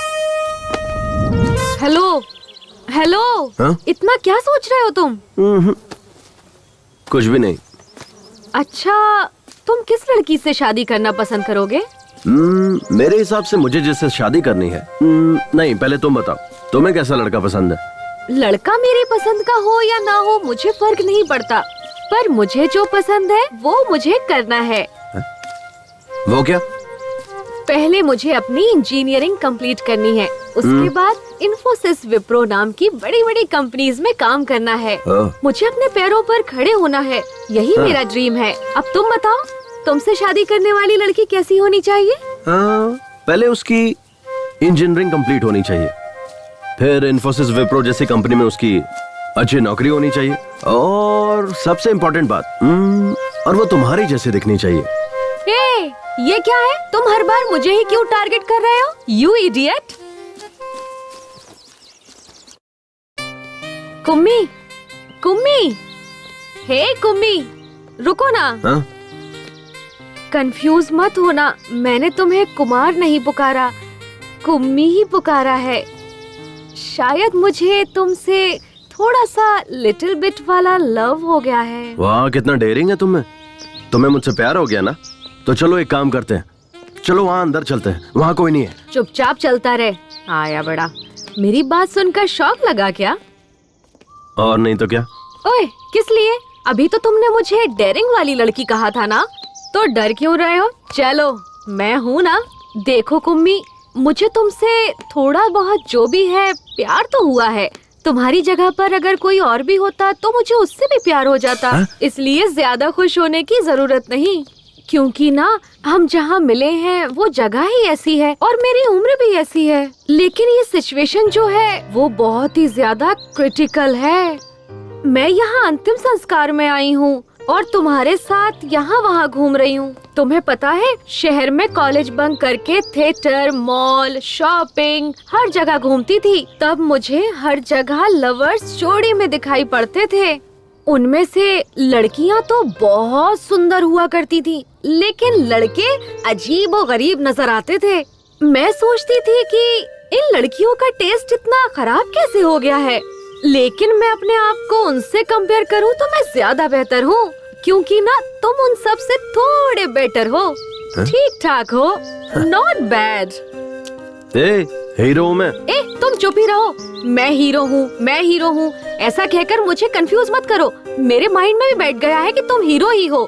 हेलो हेलो, हाँ? इतना क्या सोच रहे हो तुम? कुछ भी नहीं। अच्छा, तुम किस लड़की से शादी करना पसंद करोगे? मेरे हिसाब से मुझे जिससे शादी करनी है। नहीं, पहले तुम बताओ, तुम्हें कैसा लड़का पसंद है? लड़का मेरी पसंद का हो या ना हो मुझे फर्क नहीं पड़ता, पर मुझे जो पसंद है वो मुझे करना है। वो क्या? पहले मुझे अपनी इंजीनियरिंग कंप्लीट करनी है, उसके बाद इन्फोसिस, विप्रो नाम की बड़ी बड़ी कंपनीज में काम करना है। मुझे अपने पैरों पर खड़े होना है, यही मेरा ड्रीम है। अब तुम बताओ, तुमसे शादी करने वाली लड़की कैसी होनी चाहिए? पहले उसकी इंजीनियरिंग कंप्लीट होनी चाहिए, फिर इन्फोसिस, विप्रो जैसी कंपनी में उसकी अच्छी नौकरी होनी चाहिए, और सबसे इम्पोर्टेंट बात, और वो तुम्हारी जैसे दिखनी चाहिए। ये क्या है? तुम हर बार मुझे ही क्यों टारगेट कर रहे हो? You idiot! Kummi, Kummi, hey Kummi, रुको ना। कंफ्यूज मत होना, मैंने तुम्हें कुमार नहीं पुकारा, कुम्मी ही पुकारा है। शायद मुझे तुमसे थोड़ा सा लिटिल बिट वाला लव हो गया है। वाह, कितना डेयरिंग है तुम्हें मुझसे प्यार हो गया ना? तो चलो एक काम करते हैं, चलो वहाँ अंदर चलते हैं, वहाँ कोई नहीं है। चुपचाप चलता रहे। आया बड़ा, मेरी बात सुनकर शौक लगा क्या? और नहीं तो क्या? ओए, किस लिए? अभी तो तुमने मुझे डेयरिंग वाली लड़की कहा था ना, तो डर क्यों रहे हो? चलो, मैं हूँ ना। देखो कुम्मी, मुझे तुमसे थोड़ा बहुत जो भी है प्यार तो हुआ है। तुम्हारी जगह पर अगर कोई और भी होता तो मुझे उससे भी प्यार हो जाता। इसलिए ज्यादा खुश होने की जरूरत नहीं, क्योंकि ना हम जहाँ मिले हैं वो जगह ही ऐसी है और मेरी उम्र भी ऐसी है। लेकिन ये सिचुएशन जो है वो बहुत ही ज्यादा क्रिटिकल है। मैं यहाँ अंतिम संस्कार में आई हूँ और तुम्हारे साथ यहाँ वहाँ घूम रही हूँ। तुम्हें पता है, शहर में कॉलेज बंक करके थिएटर, मॉल, शॉपिंग हर जगह घूमती थी। तब मुझे हर जगह लवर्स जोड़ी में दिखाई पड़ते थे। उनमें से लड़कियाँ तो बहुत सुंदर हुआ करती थी, लेकिन लड़के अजीब और गरीब नजर आते थे। मैं सोचती थी कि इन लड़कियों का टेस्ट इतना खराब कैसे हो गया है, लेकिन मैं अपने आप को उनसे कंपेयर करूं तो मैं ज्यादा बेहतर हूँ, क्योंकि ना तुम उन सब से थोड़े बेटर हो। ठीक ठाक हो, नॉट बैड। हीरो मैं। तुम चुप ही रहो। मैं हीरो हूँ, मैं हीरो हूँ, ऐसा कहकर मुझे कंफ्यूज मत करो। मेरे माइंड में भी बैठ गया है कि तुम हीरो ही हो,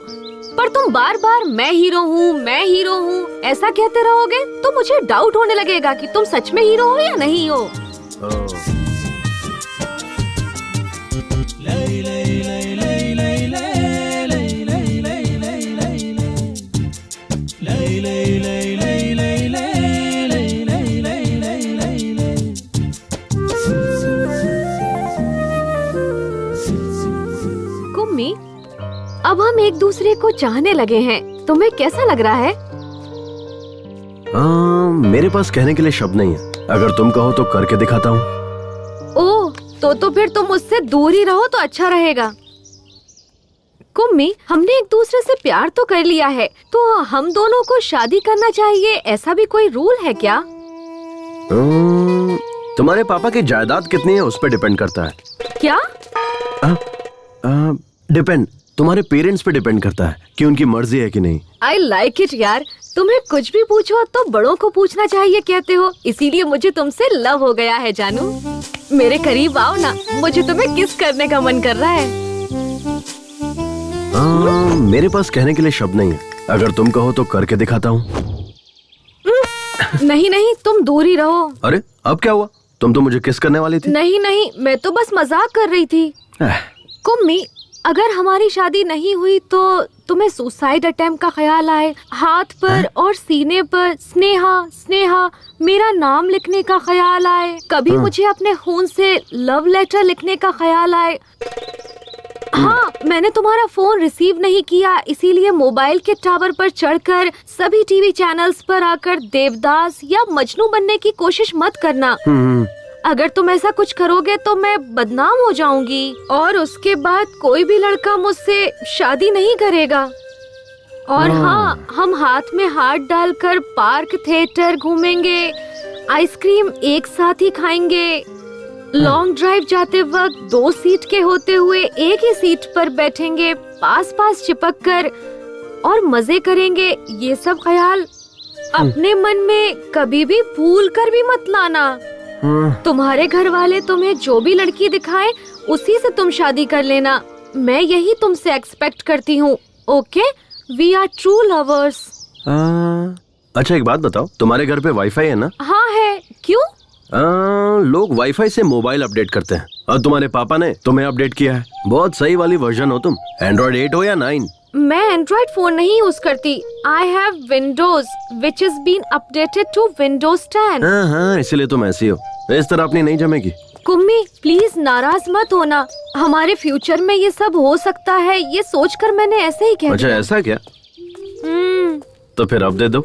पर तुम बार बार मैं हीरो हूँ, मैं हीरो हूँ ऐसा कहते रहोगे तो मुझे डाउट होने लगेगा कि तुम सच में हीरो हो या नहीं हो। कुम्मी, अब हम एक दूसरे को चाहने लगे हैं, तुम्हें कैसा लग रहा है? मेरे पास कहने के लिए शब्द नहीं है, अगर तुम कहो तो करके दिखाता हूँ। ओह, तो फिर तुम मुझसे दूर ही रहो तो अच्छा रहेगा। कुम्मी, हमने एक दूसरे से प्यार तो कर लिया है, तो हम दोनों को शादी करना चाहिए, ऐसा भी कोई रूल है क्या? तुम्हारे पापा की जायदाद कितनी है उस पर डिपेंड करता है। क्या? डिपेंड, तुम्हारे पेरेंट्स पे डिपेंड करता है कि उनकी मर्जी है कि नहीं। आई लाइक इट यार, तुम्हें कुछ भी पूछो तो बड़ों को पूछना चाहिए कहते हो, इसीलिए मुझे तुमसे लव हो गया है जानू। मेरे करीब आओ ना, मुझे तुम्हें किस करने का मन कर रहा है। मेरे पास कहने के लिए शब्द नहीं है, अगर तुम कहो तो करके दिखाता हूँ। नहीं नहीं, तुम दूर ही रहो। अरे अब क्या हुआ, तुम तो मुझे किस करने वाली थी। नहीं नहीं, मैं तो बस मजाक कर रही थी। कुम्मी, अगर हमारी शादी नहीं हुई तो तुम्हें सुसाइड अटेम्प्ट का ख्याल आए, हाथ पर और सीने पर स्नेहा स्नेहा मेरा नाम लिखने का ख्याल आए, कभी मुझे अपने खून से लव लेटर लिखने का ख्याल आए। हाँ, मैंने तुम्हारा फोन रिसीव नहीं किया, इसीलिए मोबाइल के टावर पर चढ़कर सभी टीवी चैनल्स पर आकर देवदास या मजनू बनने की कोशिश मत करना। अगर तुम ऐसा कुछ करोगे तो मैं बदनाम हो जाऊंगी और उसके बाद कोई भी लड़का मुझसे शादी नहीं करेगा। और हाँ, हम हाथ में हाथ डालकर पार्क थिएटर घूमेंगे, आइसक्रीम एक साथ ही खाएंगे, लॉन्ग ड्राइव जाते वक्त 2 सीट के होते हुए एक ही सीट पर बैठेंगे, पास पास चिपक कर और मजे करेंगे। ये सब ख्याल अपने मन में कभी भी भूल कर भी मत लाना। तुम्हारे घर वाले तुम्हें जो भी लड़की दिखाए उसी से तुम शादी कर लेना। मैं यही तुमसे एक्सपेक्ट करती हूँ। Okay, we are true lovers. अच्छा एक बात बताओ, तुम्हारे घर पे वाईफाई है ना? हाँ है। क्यों? लोग वाईफाई से मोबाइल अपडेट करते हैं और तुम्हारे पापा ने तुम्हें अपडेट किया है। बहुत सही वाली वर्जन हो तुम। एंड्रॉइड 8 हो या 9? मैं एंड्रॉइड फोन नहीं यूज करती। I have Windows which is been updated to Windows 10। हाँ, इसीलिए तुम ऐसी हो। इस तरह अपनी नहीं जमेगी। कुम्मी प्लीज नाराज मत होना, हमारे फ्यूचर में ये सब हो सकता है, ये सोचकर मैंने ऐसे ही कह अच्छा दिया। ऐसा क्या? तो फिर अब दे दो।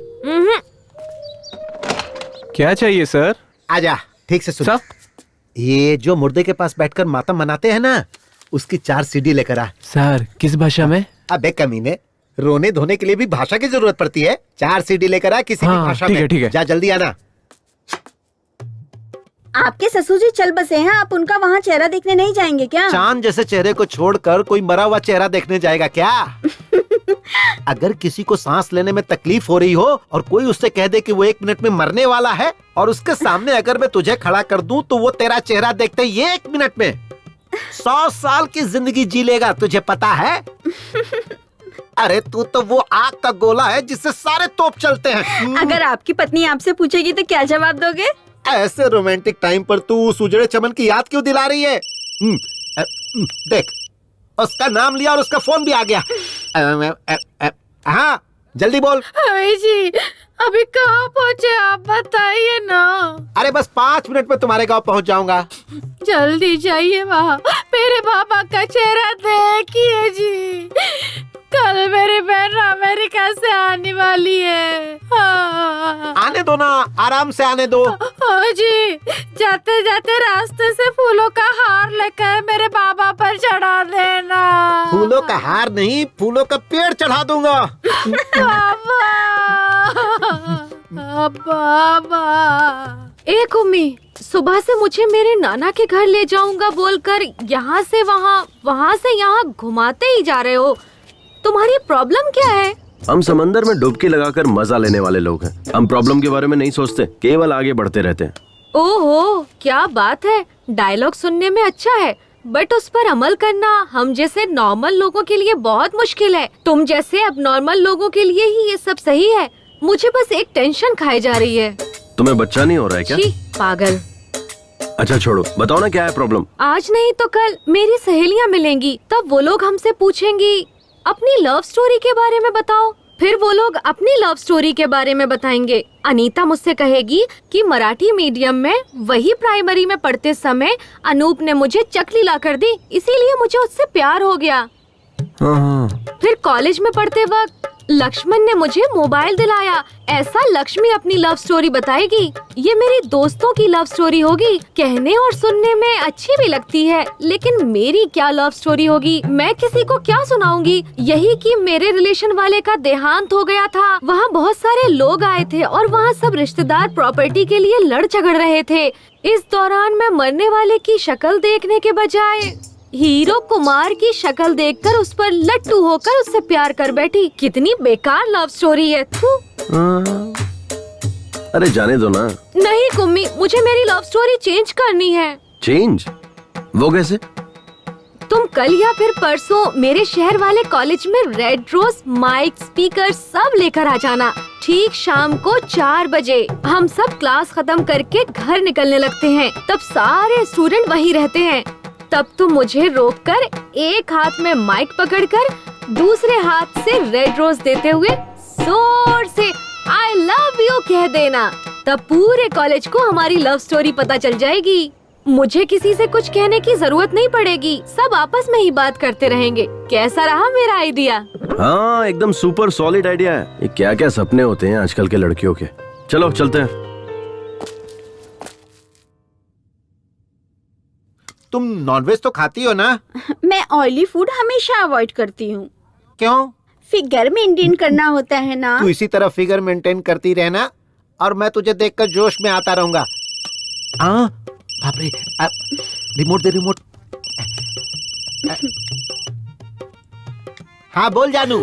क्या चाहिए सर? आजा, ठीक से सुन। ये जो मुर्दे के पास बैठकर मातम मनाते हैं ना, उसकी 4 सीडी लेकर आ। सर किस भाषा में? अबे कमीने, रोने धोने के लिए भी भाषा की जरूरत पड़ती है। 4 सीडी लेकर आ किसी भी भाषा में। ठीक है। जा जल्दी आना। आपके ससुर जी चल बसे हैं, आप उनका वहाँ चेहरा देखने नहीं जाएंगे क्या? चांद जैसे चेहरे को छोड़कर कोई मरा हुआ चेहरा देखने जाएगा क्या? अगर किसी को सांस लेने में तकलीफ हो रही हो और कोई उससे कह दे कि वो 1 मिनट में मरने वाला है और उसके सामने अगर मैं तुझे खड़ा कर दूं तो वो तेरा चेहरा देखते ही 1 मिनट में 100 साल की जिंदगी जी लेगा, तुझे पता है? अरे तू तो वो आग का गोला है जिससे सारे तोप चलते हैं। अगर आपकी पत्नी आपसे पूछेगी तो क्या जवाब दोगे? ऐसे रोमांटिक टाइम पर तू उस उजड़े चमन की याद क्यों दिला रही है? देख, उसका नाम लिया और उसका फोन भी आ गया। हाँ जल्दी बोल। जी अभी कहाँ पहुँचे आप बताइए ना। अरे बस 5 मिनट में तुम्हारे गांव पहुंच जाऊंगा। जल्दी जाइए वहाँ, मेरे पापा का चेहरा देखिए जी। कल मेरी बहन अमेरिका से आने वाली है। हाँ। आने दो ना, आराम से आने दो। हाँ जी, जाते जाते रास्ते से फूलों का हार लेकर मेरे बाबा पर चढ़ा देना। फूलों का हार नहीं, फूलों का पेड़ चढ़ा दूंगा। बाबा एक उम्मी, सुबह से मुझे मेरे नाना के घर ले जाऊंगा बोलकर यहाँ से वहाँ, वहाँ से यहाँ घुमाते ही जा रहे हो। तुम्हारी प्रॉब्लम क्या है? हम समंदर में डुबकी लगाकर मजा लेने वाले लोग हैं। हम प्रॉब्लम के बारे में नहीं सोचते, केवल आगे बढ़ते रहते हैं। ओहो क्या बात है, डायलॉग सुनने में अच्छा है बट उस पर अमल करना हम जैसे नॉर्मल लोगों के लिए बहुत मुश्किल है। तुम जैसे अब नॉर्मल लोगों के लिए ही ये सब सही है। मुझे बस एक टेंशन खाई जा रही है। तुम्हें बच्चा नहीं हो रहा है क्या? छी, पागल। अच्छा छोड़ो, बताओ ना क्या है प्रॉब्लम। आज नहीं तो कल मेरी सहेलियाँ मिलेंगी, तब वो लोग हमसे पूछेंगी अपनी लव स्टोरी के बारे में बताओ, फिर वो लोग अपनी लव स्टोरी के बारे में बताएंगे। अनीता मुझसे कहेगी कि मराठी मीडियम में वही प्राइमरी में पढ़ते समय अनूप ने मुझे चकली ला कर दी, इसीलिए मुझे उससे प्यार हो गया। फिर कॉलेज में पढ़ते वक्त लक्ष्मण ने मुझे मोबाइल दिलाया। ऐसा लक्ष्मी अपनी लव स्टोरी बताएगी। ये मेरी दोस्तों की लव स्टोरी होगी, कहने और सुनने में अच्छी भी लगती है, लेकिन मेरी क्या लव स्टोरी होगी, मैं किसी को क्या सुनाऊंगी। यही कि मेरे रिलेशन वाले का देहांत हो गया था। वहाँ बहुत सारे लोग आए थे और वहाँ सब रिश्तेदार प्रॉपर्टी के लिए लड़ झगड़ रहे थे। इस दौरान मैं मरने वाले की शक्ल देखने के बजाय हीरो कुमार की शक्ल देखकर उस पर लट्टू होकर उससे प्यार कर बैठी। कितनी बेकार लव स्टोरी है। अरे जाने दो ना। नहीं कुम्मी, मुझे मेरी लव स्टोरी चेंज करनी है। चेंज? वो कैसे? तुम कल या फिर परसों मेरे शहर वाले कॉलेज में रेड रोज माइक स्पीकर सब लेकर आ जाना। ठीक शाम को 4 बजे हम सब क्लास खत्म करके घर निकलने लगते हैं। तब सारे स्टूडेंट वहीं रहते हैं। तब तुम मुझे रोककर एक हाथ में माइक पकड़कर दूसरे हाथ से रेड रोज देते हुए जोर से आई लव यू कह देना, तब पूरे कॉलेज को हमारी लव स्टोरी पता चल जाएगी। मुझे किसी से कुछ कहने की जरूरत नहीं पड़ेगी, सब आपस में ही बात करते रहेंगे। कैसा रहा मेरा आइडिया? हाँ, एकदम सुपर सॉलिड आइडिया है। ये क्या क्या सपने होते हैं आजकल के लड़कियों के। चलो चलते हैं। तुम नॉनवेज तो खाती हो ना? मैं ऑयली फूड हमेशा अवॉइड करती हूँ। क्यों? फिगर मेंटेन करना होता है ना। तू इसी तरह फिगर मेंटेन करती रहना और मैं तुझे देखकर जोश में आता रहूंगा। हाँ, बाप रे, रिमोट दे रिमोट। हाँ बोल जानू।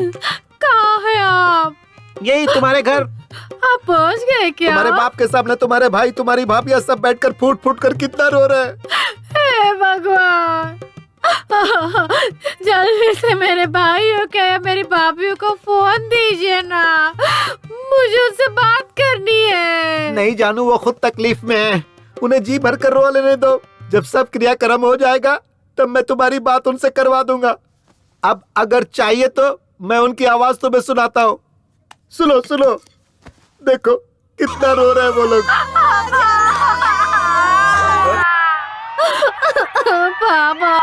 कहाँ है आप? यही तुम्हारे घर। आप पहुँच गए क्या? तुम्हारे बाप के सामने तुम्हारे भाई तुम्हारी भाभी सब बैठकर फूट फूट कर कितना रो रहे हैं। हे भगवान, जल्दी से मेरे भाइयों के या मेरी भाभीयों को फोन दीजिए ना, मुझे उनसे बात करनी है। नहीं जानू, वो खुद तकलीफ में है, उन्हें जी भर कर रो लेने दो। जब सब क्रियाक्रम हो जाएगा तब मैं तुम्हारी बात उनसे करवा दूंगा। अब अगर चाहिए तो मैं उनकी आवाज तुम्हें सुनाता हूँ। सुनो सुनो, देखो कितना रो रहे हैं वो लोग। बाबा,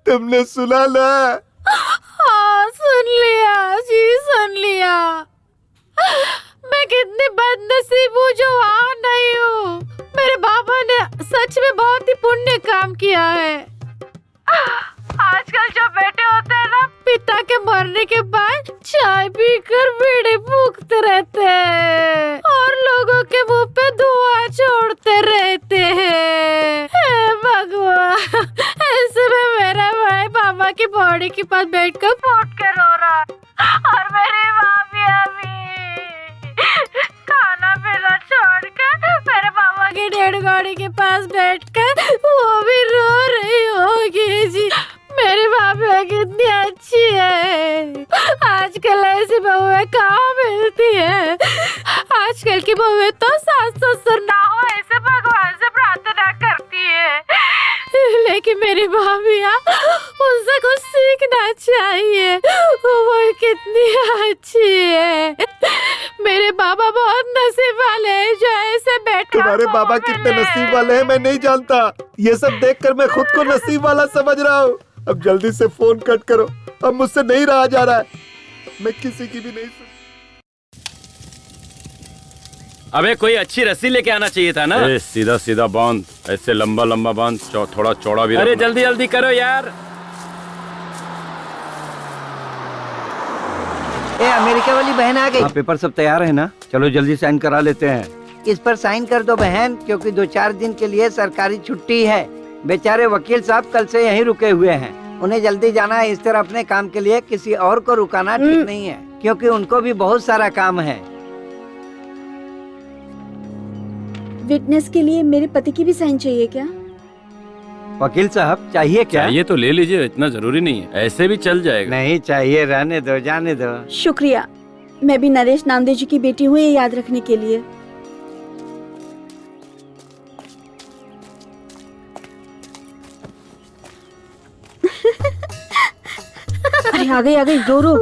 तुमने सुना ना? हाँ सुन लिया जी, सुन लिया। मैं कितनी बदनसीब हूँ जो वहाँ नहीं हूँ। मेरे बाबा ने सच में बहुत ही पुण्य काम किया है। आजकल जो बेटे होते हैं ना, पिता के मरने के बाद चाय पीकर बीड़ी फूकते रहते हैं और लोगों के मुंह पे धुआं छोड़ते रहते हैं। हे भगवान, ऐसे में मेरा भाई पापा की बॉडी के पास बैठकर फूट के रो रहा और मेरी भाभी अभी खाना पीना छोड़कर मेरे पापा की डेड गाड़ी के पास बैठकर वो भी रो रही होगी जी। मेरी भाभी कितनी अच्छी है। आजकल ऐसी बहुएं कहाँ मिलती है। आजकल की बहुएं तो सास ससुर ना हो ऐसे भगवान से प्रार्थना करती है, लेकिन मेरी भाभियाँ उनसे कुछ सीखना चाहिए। वो कितनी अच्छी है। मेरे बाबा बहुत नसीब वाले हैं जो ऐसे बैठे। तुम्हारे बाबा कितने नसीब वाले हैं मैं नहीं जानता। ये सब देखकर मैं खुद को नसीब वाला समझ रहा हूँ। अब जल्दी से फोन कट करो, अब मुझसे नहीं रहा जा रहा है। मैं किसी की भी नहीं सुन। अबे कोई अच्छी रस्सी लेके आना चाहिए था ना। सीधा सीधा बांध, ऐसे लंबा लंबा बांध, थोड़ा चौड़ा भी। अरे जल्दी जल्दी करो यार। ए, अमेरिका वाली बहन आ गई। पेपर सब तैयार है ना? चलो जल्दी साइन करा लेते हैं। इस पर साइन कर दो बहन, क्योंकि 2-4 दिन के लिए सरकारी छुट्टी है। बेचारे वकील साहब कल से यहीं रुके हुए हैं, उन्हें जल्दी जाना है। इस तरह अपने काम के लिए किसी और को रुकाना ठीक नहीं है, क्योंकि उनको भी बहुत सारा काम है। विटनेस के लिए मेरे पति की भी साइन चाहिए क्या? वकील साहब चाहिए क्या? चाहिए तो ले लीजिए, इतना जरूरी नहीं है, ऐसे भी चल जाएगा। नहीं चाहिए, रहने दो, जाने दो। शुक्रिया, मैं भी नरेश नामदेव जी की बेटी हूँ, ये याद रखने के लिए। अरे आ गई रो रो।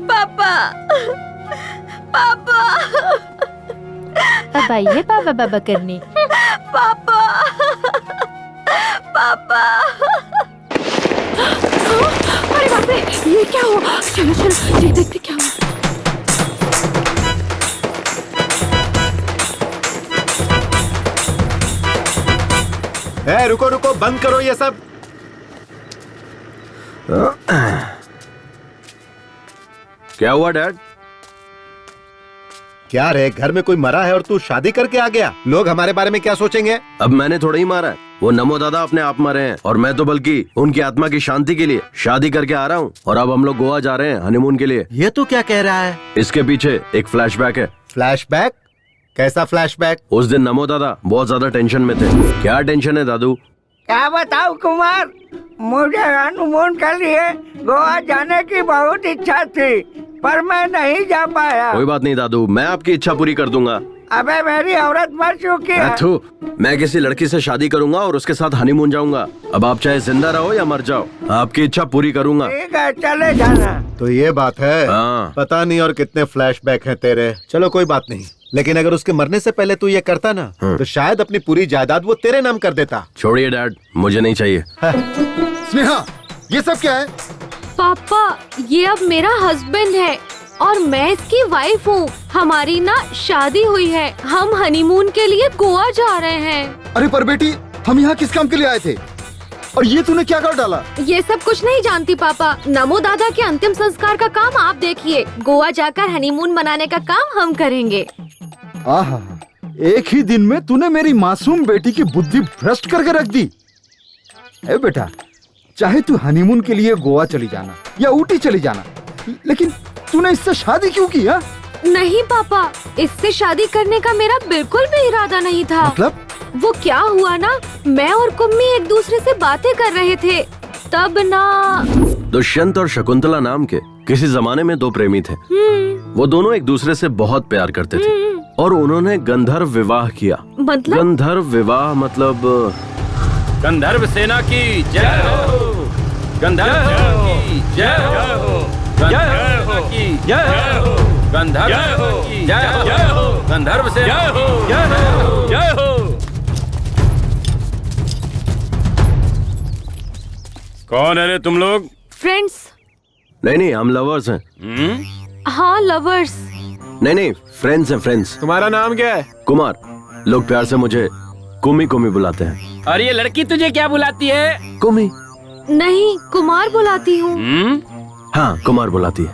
पापा पापा अब आइए पापा बाबा करने। पापा पापा। अरे बाप रे, ये क्या हुआ? चलो चलो देखते क्या हुआ। रुको रुको, बंद करो ये सब। क्या हुआ डैड? क्या रे, घर में कोई मरा है और तू शादी करके आ गया? लोग हमारे बारे में क्या सोचेंगे? अब मैंने थोड़ा ही मारा है, वो नमो दादा अपने आप मरे हैं और मैं तो बल्कि उनकी आत्मा की शांति के लिए शादी करके आ रहा हूँ। और अब हम लोग गोवा जा रहे हैं हनीमून के लिए। ये तू क्या कह रहा है? इसके पीछे एक फ्लैशबैक है। फ्लैशबैक? कैसा फ्लैशबैक? उस दिन नमो दादा बहुत ज्यादा टेंशन में थे। क्या टेंशन है दादू? क्या बताऊं कुमार, मुझे हनीमून के लिए गोवा जाने की बहुत इच्छा थी, पर मैं नहीं जा पाया। कोई बात नहीं दादू, मैं आपकी इच्छा पूरी कर दूंगा। अबे मेरी औरत मर चुकी है। अथु, मैं किसी लड़की से शादी करूंगा और उसके साथ हनीमून जाऊंगा। अब आप चाहे जिंदा रहो या मर जाओ, आपकी इच्छा पूरी करूंगा। ठीक है, चले जाना। तो ये बात है। हाँ। पता नहीं और कितने फ्लैशबैक हैं तेरे। चलो कोई बात नहीं, लेकिन अगर उसके मरने से पहले तू ये करता ना, तो शायद अपनी पूरी जायदाद वो तेरे नाम कर देता। छोड़िए डैड, मुझे नहीं चाहिए। स्नेहा, ये सब क्या है? पापा, ये अब मेरा हस्बैंड है और मैं इसकी वाइफ हूँ। हमारी ना शादी हुई है, हम हनीमून के लिए गोवा जा रहे हैं। अरे पर बेटी, हम यहाँ किस काम के लिए आए थे? और ये तूने क्या कर डाला? ये सब कुछ नहीं जानती पापा। नमो दादा के अंतिम संस्कार का काम आप देखिए, गोवा जाकर हनीमून मनाने का काम हम करेंगे। आहा, एक ही दिन में तूने मेरी मासूम बेटी की बुद्धि भ्रष्ट करके रख दी। ए बेटा, चाहे तू हनीमून के लिए गोवा चली जाना या ऊटी चली जाना, लेकिन तूने इससे शादी क्यों की? हा? नहीं पापा, इससे शादी करने का मेरा बिल्कुल भी इरादा नहीं था। मतलब? वो क्या हुआ ना, मैं और कुम्मी एक दूसरे से बातें कर रहे थे, तब ना। दुष्यंत और शकुंतला नाम के किसी जमाने में दो प्रेमी थे। वो दोनों एक दूसरे से बहुत प्यार करते थे और उन्होंने गंधर्व विवाह किया। मतलब? गंधर्व विवाह मतलब गंधर्व सेना की जय हो, गंधर्व सेना की जय हो, गंधर्व सेना की जय हो, गंधर्व सेना की जय हो, गंधर्व सेना की जय हो, जय हो। कौन है रे तुम लोग? फ्रेंड्स। नहीं, हम लवर्स हैं। हाँ, लवर्स। नहीं, फ्रेंड्स हैं, फ्रेंड्स। तुम्हारा नाम क्या है? कुमार, लोग प्यार से मुझे कुमी कुमी बुलाते हैं। और ये लड़की तुझे क्या बुलाती है? कुमी। नहीं, कुमार बुलाती हूँ। हाँ, कुमार बुलाती है।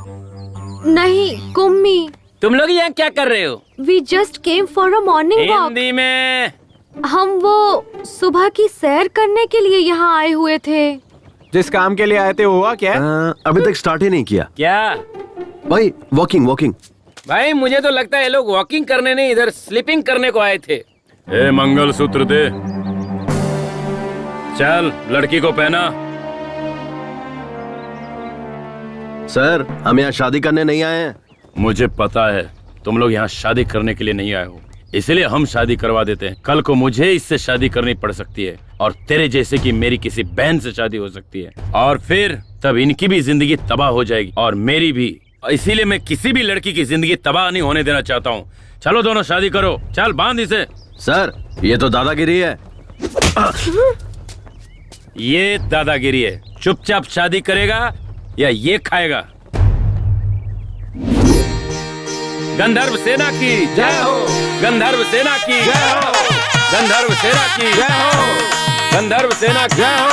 नहीं, कुम्मी। तुम लोग यहाँ क्या कर रहे हो? We just came for a morning walk. Hindi में। हम वो सुबह की सैर करने के लिए यहाँ आए हुए थे। जिस काम के लिए आए थे हुआ क्या? अभी तक स्टार्ट ही नहीं किया। क्या भाई? वॉकिंग। भाई मुझे तो लगता है ये लोग वॉकिंग करने नहीं, इधर स्लीपिंग करने को आए थे। ए मंगलसूत्र दे। चल लड़की को पहना। सर, हम यहाँ शादी करने नहीं आए हैं। मुझे पता है तुम लोग यहाँ शादी करने के लिए नहीं आए हो, इसलिए हम शादी करवा देते हैं। कल को मुझे इससे शादी करनी पड़ सकती है और तेरे जैसे की मेरी किसी बहन से शादी हो सकती है, और फिर तब इनकी भी जिंदगी तबाह हो जाएगी और मेरी भी। इसीलिए मैं किसी भी लड़की की जिंदगी तबाह नहीं होने देना चाहता हूँ। चलो दोनों शादी करो, चल बांध इसे। सर, ये तो दादागिरी है। ये दादागिरी है। चुपचाप शादी करेगा या ये खाएगा? गंधर्व सेना की जय हो, गंधर्व सेना की जय हो, गंधर्व सेना की जय हो, गंधर्व सेना की जय हो,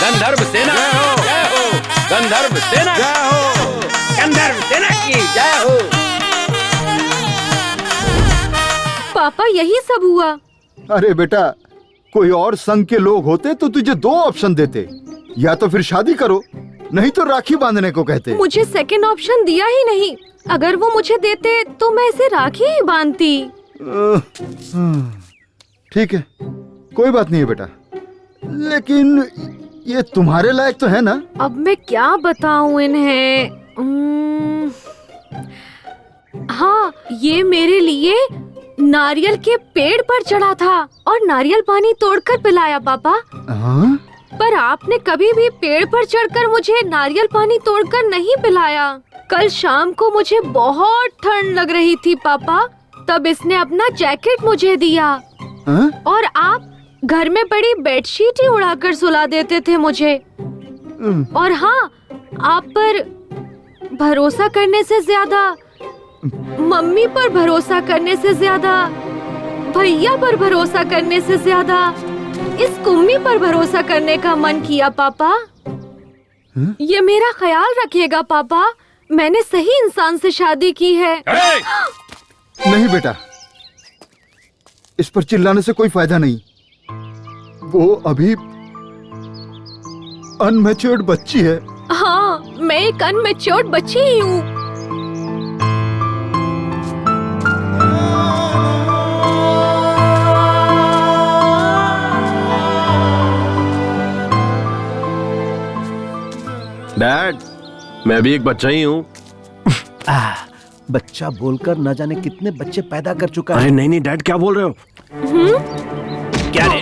गंधर्व सेना की जय हो, गंधर्व सेना जय हो, गंधर्व सेना की जय हो। पापा, यही सब हुआ। अरे बेटा, कोई और संघ के लोग होते तो तुझे दो ऑप्शन देते, या तो फिर शादी करो, नहीं तो राखी बांधने को कहते। मुझे सेकंड ऑप्शन दिया ही नहीं। अगर वो मुझे देते तो मैं इसे राखी ही बांधती। ठीक है, कोई बात नहीं है बेटा, लेकिन ये तुम्हारे लायक तो है ना? अब मैं क्या बताऊं इन्हें। हाँ, ये मेरे लिए नारियल के पेड़ पर चढ़ा था और नारियल पानी तोड़कर पिलाया पापा। हाँ? पर आपने कभी भी पेड़ पर चढ़कर मुझे नारियल पानी तोड़कर नहीं पिलाया। कल शाम को मुझे बहुत ठंड लग रही थी पापा, तब इसने अपना जैकेट मुझे दिया। हाँ? और आप घर में पड़ी बेडशीट ही उड़ाकर सुला देते थे मुझे। और हाँ, आप पर भरोसा करने से ज्यादा, मम्मी पर भरोसा करने से ज्यादा, भैया पर भरोसा करने से ज्यादा इस कुम्मी पर भरोसा करने का मन किया पापा। ये मेरा ख्याल रखिएगा पापा, मैंने सही इंसान से शादी की है। नहीं बेटा, इस पर चिल्लाने से कोई फायदा नहीं। वो अभी अनमैच्योर्ड बच्ची है। हाँ, मैं एक अनमैच्योर्ड बच्ची ही हूँ। डैड, मैं भी एक बच्चा ही हूँ। बच्चा बोलकर न जाने कितने बच्चे पैदा कर चुका अरे है। नहीं नहीं डैड, क्या बोल रहे हो? क्या रे?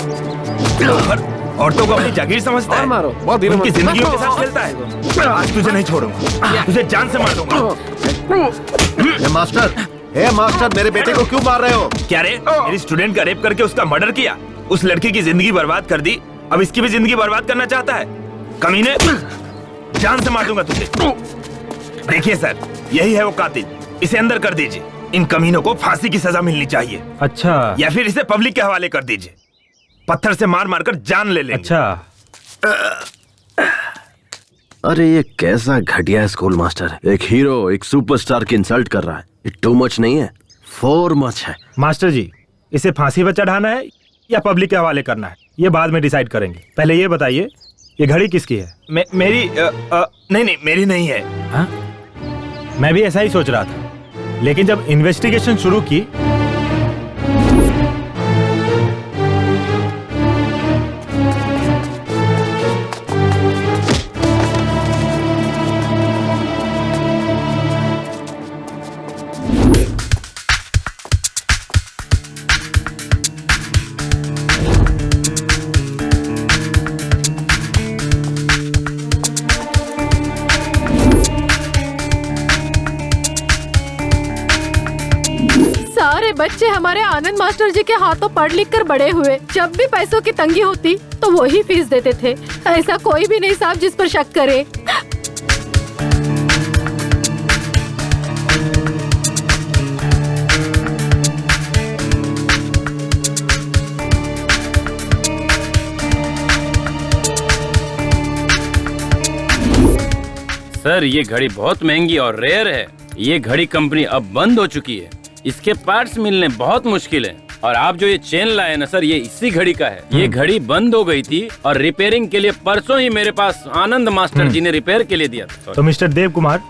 औरतों को अपनी जागीर समझता है? मारो, बहुत धीरे उनकी मारो। जिंदगियों के साथ खेलता है। आज तुझे नहीं छोड़ूंगा, तुझे जान से मार दूंगा। ए मास्टर, मेरे बेटे को क्यों मार रहे हो? क्या रे? मेरी स्टूडेंट का रेप करके उसका मर्डर किया, उस लड़की की जिंदगी बर्बाद कर दी, अब इसकी भी जिंदगी बर्बाद करना चाहता है? कमीने, जान से मार दूंगा तुझे। देखिए सर, यही है वो कातिल, इसे अंदर कर दीजिए। इन कमीनों को फांसी की सजा मिलनी चाहिए। अच्छा, या फिर इसे पब्लिक के हवाले कर दीजिए, पत्थर से मार मार कर जान ले लेंगे। अच्छा, अरे ये कैसा घटिया है स्कूल मास्टर है। एक हीरो एक सुपरस्टार की इंसल्ट कर रहा है। ये टू मच नहीं है, फोर मच है। मास्टर जी, इसे फांसी पर चढ़ाना है या पब्लिक के हवाले करना है, ये बाद में डिसाइड करेंगे। पहले ये बताइए, ये घड़ी किसकी है? मेरी नहीं, मेरी नहीं है। हाँ? मैं भी ऐसा ही सोच रहा था, लेकिन जब इन्वेस्टिगेशन शुरू की सारे बच्चे हमारे आनंद मास्टर जी के हाथों पढ़ लिख कर बड़े हुए। जब भी पैसों की तंगी होती तो वो ही फीस देते थे। ऐसा कोई भी नहीं साहब जिस पर शक करे। सर ये घड़ी बहुत महंगी और रेयर है। ये घड़ी कंपनी अब बंद हो चुकी है, इसके पार्ट्स मिलने बहुत मुश्किल है। और आप जो ये चेन लाए ना सर, ये इसी घड़ी का है। ये घड़ी बंद हो गई थी और रिपेयरिंग के लिए परसों ही मेरे पास आनंद मास्टर जी ने रिपेयर के लिए दिया था। तो मिस्टर देव कुमार,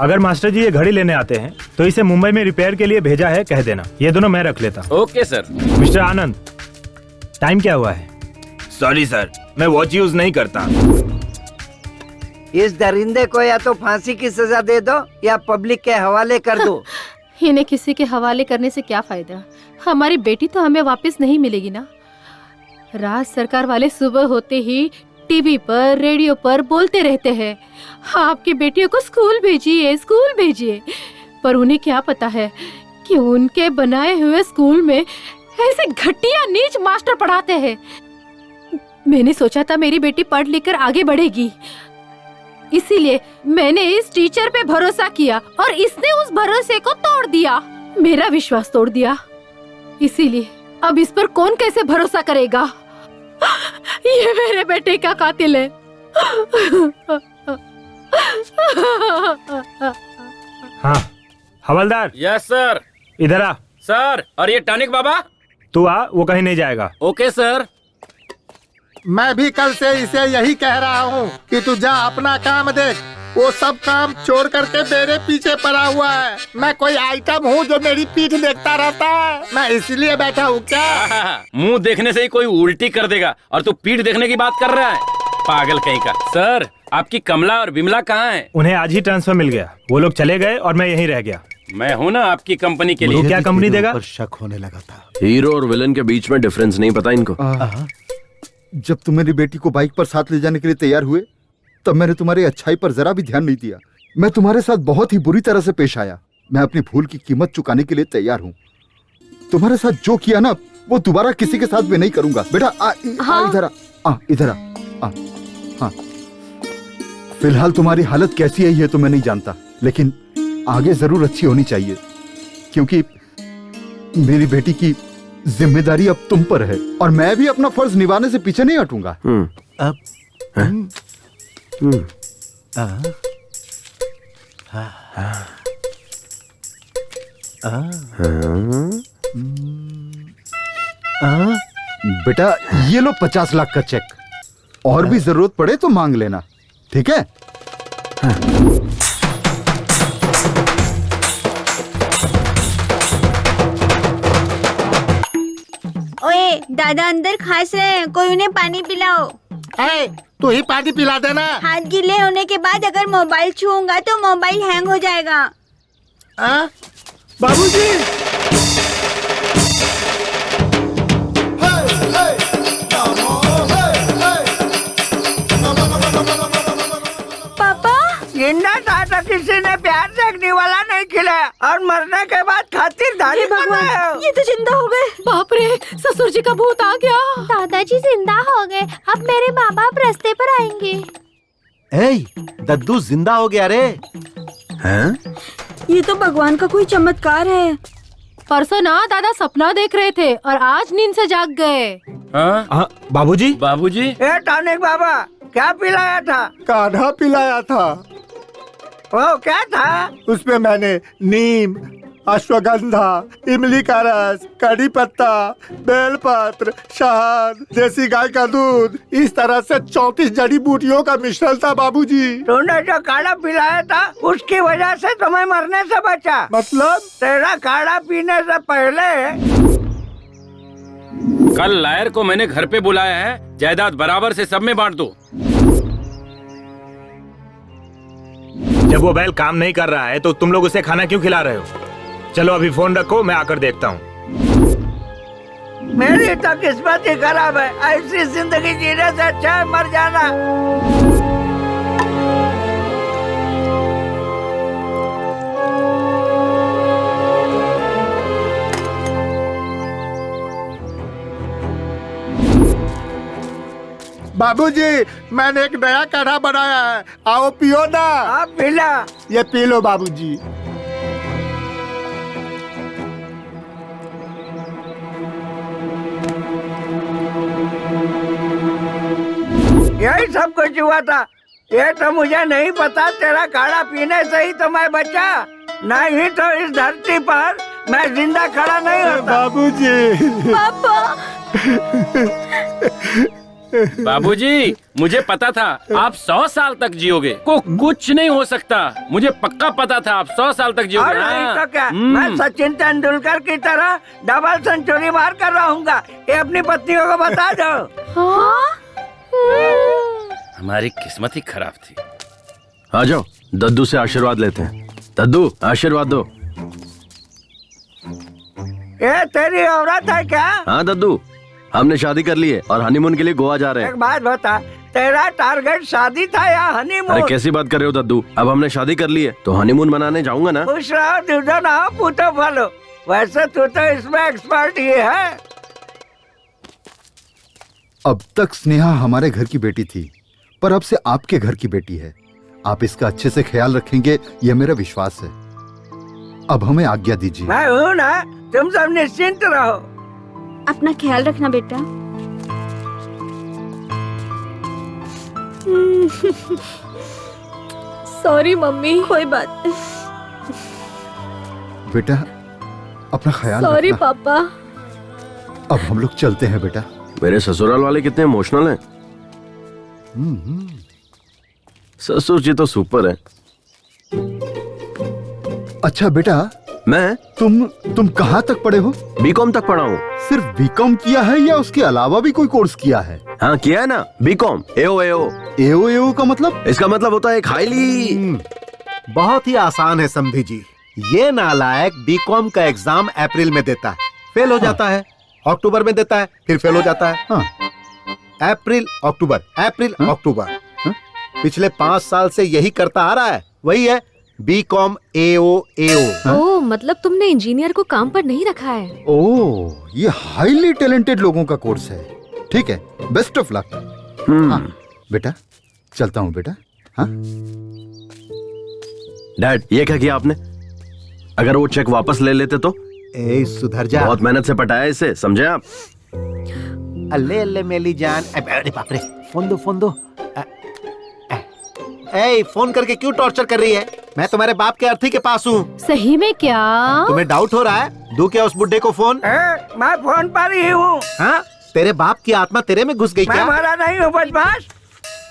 अगर मास्टर जी ये घड़ी लेने आते हैं तो इसे मुंबई में रिपेयर के लिए भेजा है, कह देना। ये दोनों मैं रख लेता हूँ। Okay sir. मिस्टर आनंद, टाइम क्या हुआ है? सॉरी सर, मैं वॉच यूज नहीं करता। इस दरिंदे को या तो फांसी की सजा दे दो या पब्लिक के हवाले कर दो। इन्हें किसी के हवाले करने से क्या फायदा? हमारी बेटी तो हमें वापस नहीं मिलेगी ना। राज सरकार वाले सुबह होते ही टीवी पर रेडियो पर बोलते रहते हैं, आपकी बेटियों को स्कूल भेजिए, स्कूल भेजिए। पर उन्हें क्या पता है कि उनके बनाए हुए स्कूल में ऐसे घटिया नीच मास्टर पढ़ाते हैं। मैंने सोचा था मेरी बेटी पढ़ लिख कर आगे बढ़ेगी, इसीलिए मैंने इस टीचर पे भरोसा किया और इसने उस भरोसे को तोड़ दिया, मेरा विश्वास तोड़ दिया। इसीलिए अब इस पर कौन कैसे भरोसा करेगा? ये मेरे बेटे का कातिल है। हाँ हवलदार। Yes sir. इधर आ। सर, और ये टॉनिक बाबा? तू आ, वो कहीं नहीं जाएगा। Okay sir. मैं भी कल से इसे यही कह रहा हूँ कि तू जा अपना काम देख। वो सब काम छोड़ करके मेरे पीछे पड़ा हुआ है। मैं कोई आइटम हूँ जो मेरी पीठ देखता रहता है? मैं इसलिए बैठा हूँ क्या? मुंह देखने से ही कोई उल्टी कर देगा और तू पीठ देखने की बात कर रहा है, पागल कहीं का। सर, आपकी कमला और बिमला कहाँ हैं? उन्हें आज ही ट्रांसफर मिल गया, वो लोग चले गए और मैं यहीं रह गया। मैं हूँ ना आपकी कंपनी के वो लिए। क्या कंपनी देगा? पर शक होने लगा था। हीरो और विलन के बीच में डिफरेंस नहीं पता इनको। जब तुम मेरी बेटी को बाइक पर साथ ले जाने के लिए तैयार हुए तब मैंने तुम्हारी अच्छाई पर जरा भी ध्यान नहीं दिया। मैं तुम्हारे साथ बहुत ही बुरी तरह से पेश आया। मैं अपनी भूल की कीमत चुकाने के लिए तैयार हूँ। तुम्हारे साथ जो किया ना वो दोबारा किसी के साथ भी नहीं करूंगा। बेटा इधर आ, इधर आ। हाँ, फिलहाल तुम्हारी हालत कैसी है ये तो मैं नहीं जानता, लेकिन आगे जरूर अच्छी होनी चाहिए, क्योंकि मेरी बेटी की जिम्मेदारी अब तुम पर है और मैं भी अपना फर्ज निभाने से पीछे नहीं हटूंगा। बेटा ये लो 50 लाख का चेक, और भी जरूरत पड़े तो मांग लेना, ठीक है? ओए दादा अंदर खास रहे हैं, कोई उन्हें पानी पिलाओ। तू ही पानी पिला देना। हाथ गीले होने के बाद अगर मोबाइल छूऊंगा तो मोबाइल हैंग हो जाएगा। बाबूजी पापा जिंदा था तो किसी ने प्यार से अग्नि वाला नहीं खिलाया और मरने के बाद खातिरदारी कर रहे हो। ये तो जिंदा हो गए। बाप रे, ससुर जी का भूत आ गया। दादाजी जिंदा हो गए। अब मेरे माँ बाप रास्ते पर आएंगे। ए, दद्दू जिंदा हो गया रे। हैं? ये तो भगवान का कोई चमत्कार है। परसों ना दादा सपना देख रहे थे और आज नींद से जाग गए। हाँ? बाबूजी बाबूजी ए टॉनिक बाबा, क्या पिलाया था? काढ़ा पिलाया था। वो क्या था? उसमें मैंने नीम, अश्वगंधा, इमली का रस, कड़ी पत्ता, बेलपत्र, शहद, देसी गाय का दूध, इस तरह से 34 जड़ी बूटियों का मिश्रण था बाबूजी। तूने जो काढ़ा पिलाया था उसकी वजह से तुम्हें मरने से बचा। मतलब? तेरा काढ़ा पीने से पहले कल लायर को मैंने घर पे बुलाया है, जायदाद बराबर से सब में बांट दो। जब वो बैल काम नहीं कर रहा है तो तुम लोग उसे खाना क्यों खिला रहे हो? चलो अभी फोन रखो, मैं आकर देखता हूँ। मेरी तो किस्मत ही खराब है। ऐसी जिंदगी जीने से अच्छा है मर जाना। बाबूजी मैंने एक नया काढ़ा बनाया है, आओ पियो ना। आप पिला। ये पी लो बाबूजी। यही सब कुछ हुआ था। ये तो मुझे नहीं पता, तेरा काढ़ा पीने से ही तो मैं बचा, नहीं तो इस धरती पर मैं जिंदा खड़ा नहीं होता। बाबूजी। पापा बाबूजी, मुझे पता था आप 100 साल तक जियोगे। कुछ नहीं हो सकता, मुझे पक्का पता था आप 100 साल तक और जियोगे। नहीं तो क्या, मैं सचिन तेंदुलकर की तरह डबल सेंचुरी मार कर रहूंगा। ये अपनी पत्नियों को बता दो। हमारी किस्मत ही खराब थी। आ जाओ, दद्दू से आशीर्वाद लेते हैं। दद्दू, आशीर्वाद दो। ये तेरी औरत है क्या? हाँ दद्दू, हमने शादी कर ली है और हनीमून के लिए गोवा जा रहे एक हैं। बात बता, तेरा टारगेट शादी था या अरे हनीमून? कैसी बात कर रहे हो दद्दू, अब हमने शादी कर ली है तो हनीमून मनाने जाऊंगा ना। खुश रहो, दूधो ना हो, पूतो फलो। वैसे तू तो इसमें एक्सपर्ट ही है। अब तक स्नेहा हमारे घर की बेटी थी, पर अब से आपके घर की बेटी है। आप इसका अच्छे से ख्याल रखेंगे, यह मेरा विश्वास है। अब हमें आज्ञा दीजिए। मैं हूँ ना, तुम सब निश्चिंत रहो। अपना ख्याल रखना बेटा। Sorry mummy. कोई बात नहीं। बेटा अपना ख्याल सॉरी रखना। पापा। अब हम लोग चलते हैं बेटा। मेरे ससुराल वाले कितने इमोशनल हैं। ससुर जी तो सुपर है। अच्छा बेटा, मैं तुम कहाँ तक पढ़े हो? बीकॉम तक पढ़ा हूँ। सिर्फ बीकॉम किया है या उसके अलावा भी कोई कोर्स किया है? हाँ किया है ना, बीकॉम। एओ एओ का मतलब? इसका मतलब होता है एक हाईली। बहुत ही आसान है समधी जी। ये नालायक बीकॉम का एग्जाम अप्रैल में देता है, फेल हो जाता है, अक्टूबर में देता है, फिर फेल हो जाता है। अप्रैल अक्टूबर, अप्रैल अक्टूबर। पिछले 5 साल से यही करता आ रहा है। वही है बीकॉम एओ। ओह, मतलब तुमने इंजीनियर को काम पर नहीं रखा है। ओह, ये हाईली टैलेंटेड लोगों का कोर्स है। ठीक है, बेस्ट ऑफ लक। हाँ बेटा, चलता हूँ बेटा। हाँ डैड, ये क्या किया आपने? अगर वो चेक वापस ले लेते तो? ए सुधर जा। बहुत मेहनत से पटाया इसे, समझे आप? अल्ले अल्ले मेली जान। अरे बाप रे, फोन दो। ए, फोन करके क्यों टॉर्चर कर रही है? मैं तुम्हारे बाप के अर्थी के पास हूँ। सही में क्या? तुम्हें डाउट हो रहा है? दूं क्या उस बुड्ढे को फोन? मैं फोन पर ही हूँ। हाँ, तेरे बाप की आत्मा तेरे में घुस गई मैं क्या? मरा नहीं हूँ बदमाश।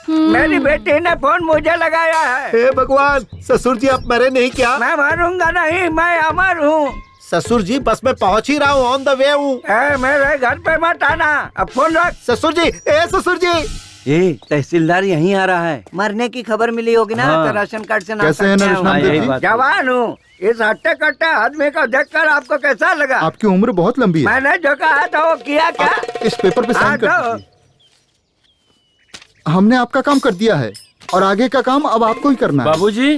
मेरी बेटी ने फोन मुझे लगाया है। हे भगवान, ससुर जी आप मरे नहीं क्या? मैं मरूंगा नहीं, मैं अमर हूँ। ससुर जी बस मैं पहुँच ही रहा हूँ, ऑन द वे हूँ। मेरे घर पे मत आना, अब फोन रख। ससुर जी, ए ससुर जी, ए, तहसीलदार यहीं आ रहा है। मरने की खबर मिली होगी ना, हाँ। तो राशन कार्ड से नाम कैसे है नरेश नामदेव जी? जवान हूँ। इस हट्टे कट्टे आदमी को देखकर आपको कैसा लगा? आपकी उम्र बहुत लंबी है। मैंने जो कहा था वो किया क्या? आप इस पेपर पे साइन कर हाँ, दीजिए। हमने आपका काम कर दिया है और आगे का काम अब आपको ही करना है। बाबूजी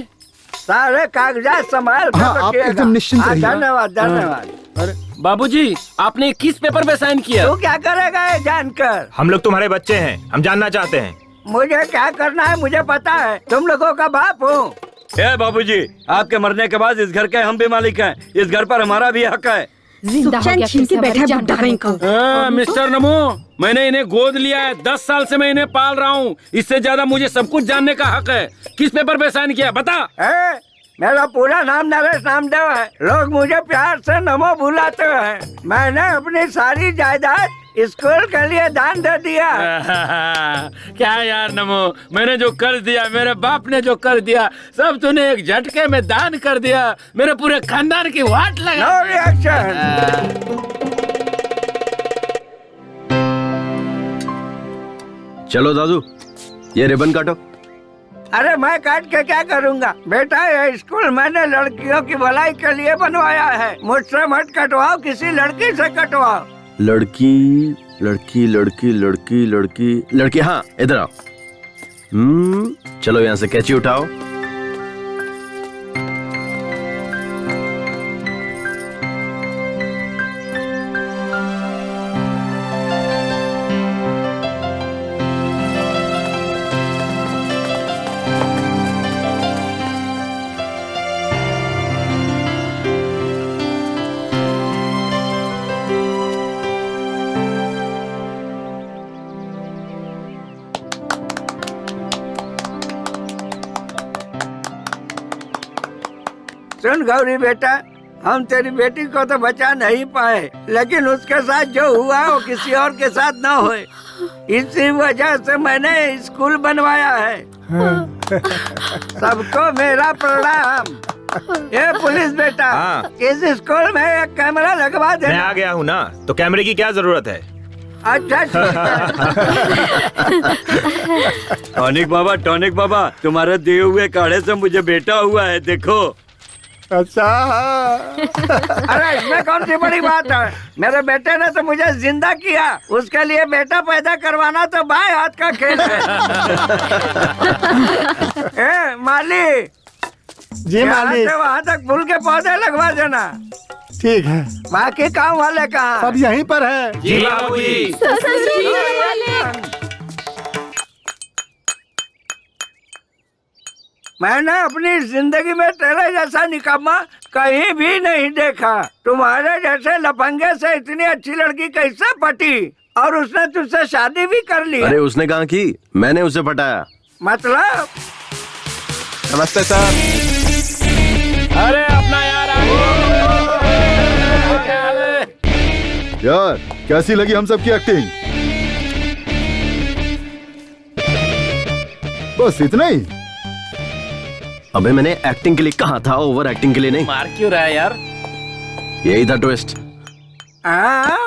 सारे कागजात संभाल हाँ, आप एकदम निश्चिंत रहिए। धन्यवाद धन्यवाद। अरे बाबूजी आपने किस पेपर पे साइन किया? तू क्या करेगा ये जानकर? हम लोग तुम्हारे बच्चे हैं, हम जानना चाहते हैं। मुझे क्या करना है मुझे पता है। तुम लोगों का बाप हूँ। ए बाबूजी, आपके मरने के बाद इस घर के हम भी मालिक हैं। इस घर पर हमारा भी हक है। जिंदा हो गया फिर से हमारी जान बचाने। मिस्टर नमो, मैंने इन्हें गोद लिया है। 10 साल से मैं इन्हें पाल रहा हूँ। इससे ज्यादा मुझे सब कुछ जानने का हक है। किस पेपर पे साइन किया बता। मेरा पूरा नाम नरेश नामदेव है। लोग मुझे प्यार से नमो बुलाते हैं। मैंने अपनी सारी जायदाद स्कूल के लिए दान दे दिया। क्या यार नमो, मैंने जो कर दिया, मेरे बाप ने जो कर दिया, सब तूने एक झटके में दान कर दिया। मेरे पूरे खानदान की वाट लगा। No reaction. चलो दादू, ये रिबन काटो। अरे मैं काट के क्या करूँगा बेटा? ये स्कूल मैंने लड़कियों की भलाई के लिए बनवाया है। मुझसे मत कटवाओ, किसी लड़की से कटवाओ। लड़की लड़की लड़की लड़की लड़की लड़की, हाँ इधर आओ। चलो यहाँ से कैंची उठाओ। सुन गौरी बेटा, हम तेरी बेटी को तो बचा नहीं पाए, लेकिन उसके साथ जो हुआ वो किसी और के साथ ना होए। इसी वजह से मैंने स्कूल बनवाया है। सबको मेरा प्रणाम। ये पुलिस बेटा, इस स्कूल में एक कैमरा लगवा दे। मैं आ गया हूँ ना, तो कैमरे की क्या जरूरत है? अच्छा टॉनिक बाबा, तुम्हारे दिए हुए काढ़े से मुझे बेटा हुआ है, देखो। अच्छा अरे इसमें कौन सी बड़ी बात है? मेरे बेटे ने तो मुझे जिंदा किया। उसके लिए बेटा पैदा करवाना तो बाएं हाथ का खेल है। ए माली जी मालिक। वहाँ तक फूल के पौधे लगवा देना। ठीक है। बाकी काम वाले कहाँ? सब यहीं पर है। जी बाबूजी। मैंने अपनी जिंदगी में तेरे जैसा निकम्मा कहीं भी नहीं देखा। तुम्हारे जैसे लफंगे से इतनी अच्छी लड़की कैसे पटी? और उसने तुझसे शादी भी कर ली? अरे उसने कहा कि मैंने उसे पटाया। मतलब? नमस्ते सर। अरे अपना यार कैसी लगी हम सबकी एक्टिंग? बस इतना ही? अबे मैंने एक्टिंग के लिए कहा था, ओवर एक्टिंग के लिए नहीं। मार क्यों रहा है यार? यही था ट्विस्ट। हाँ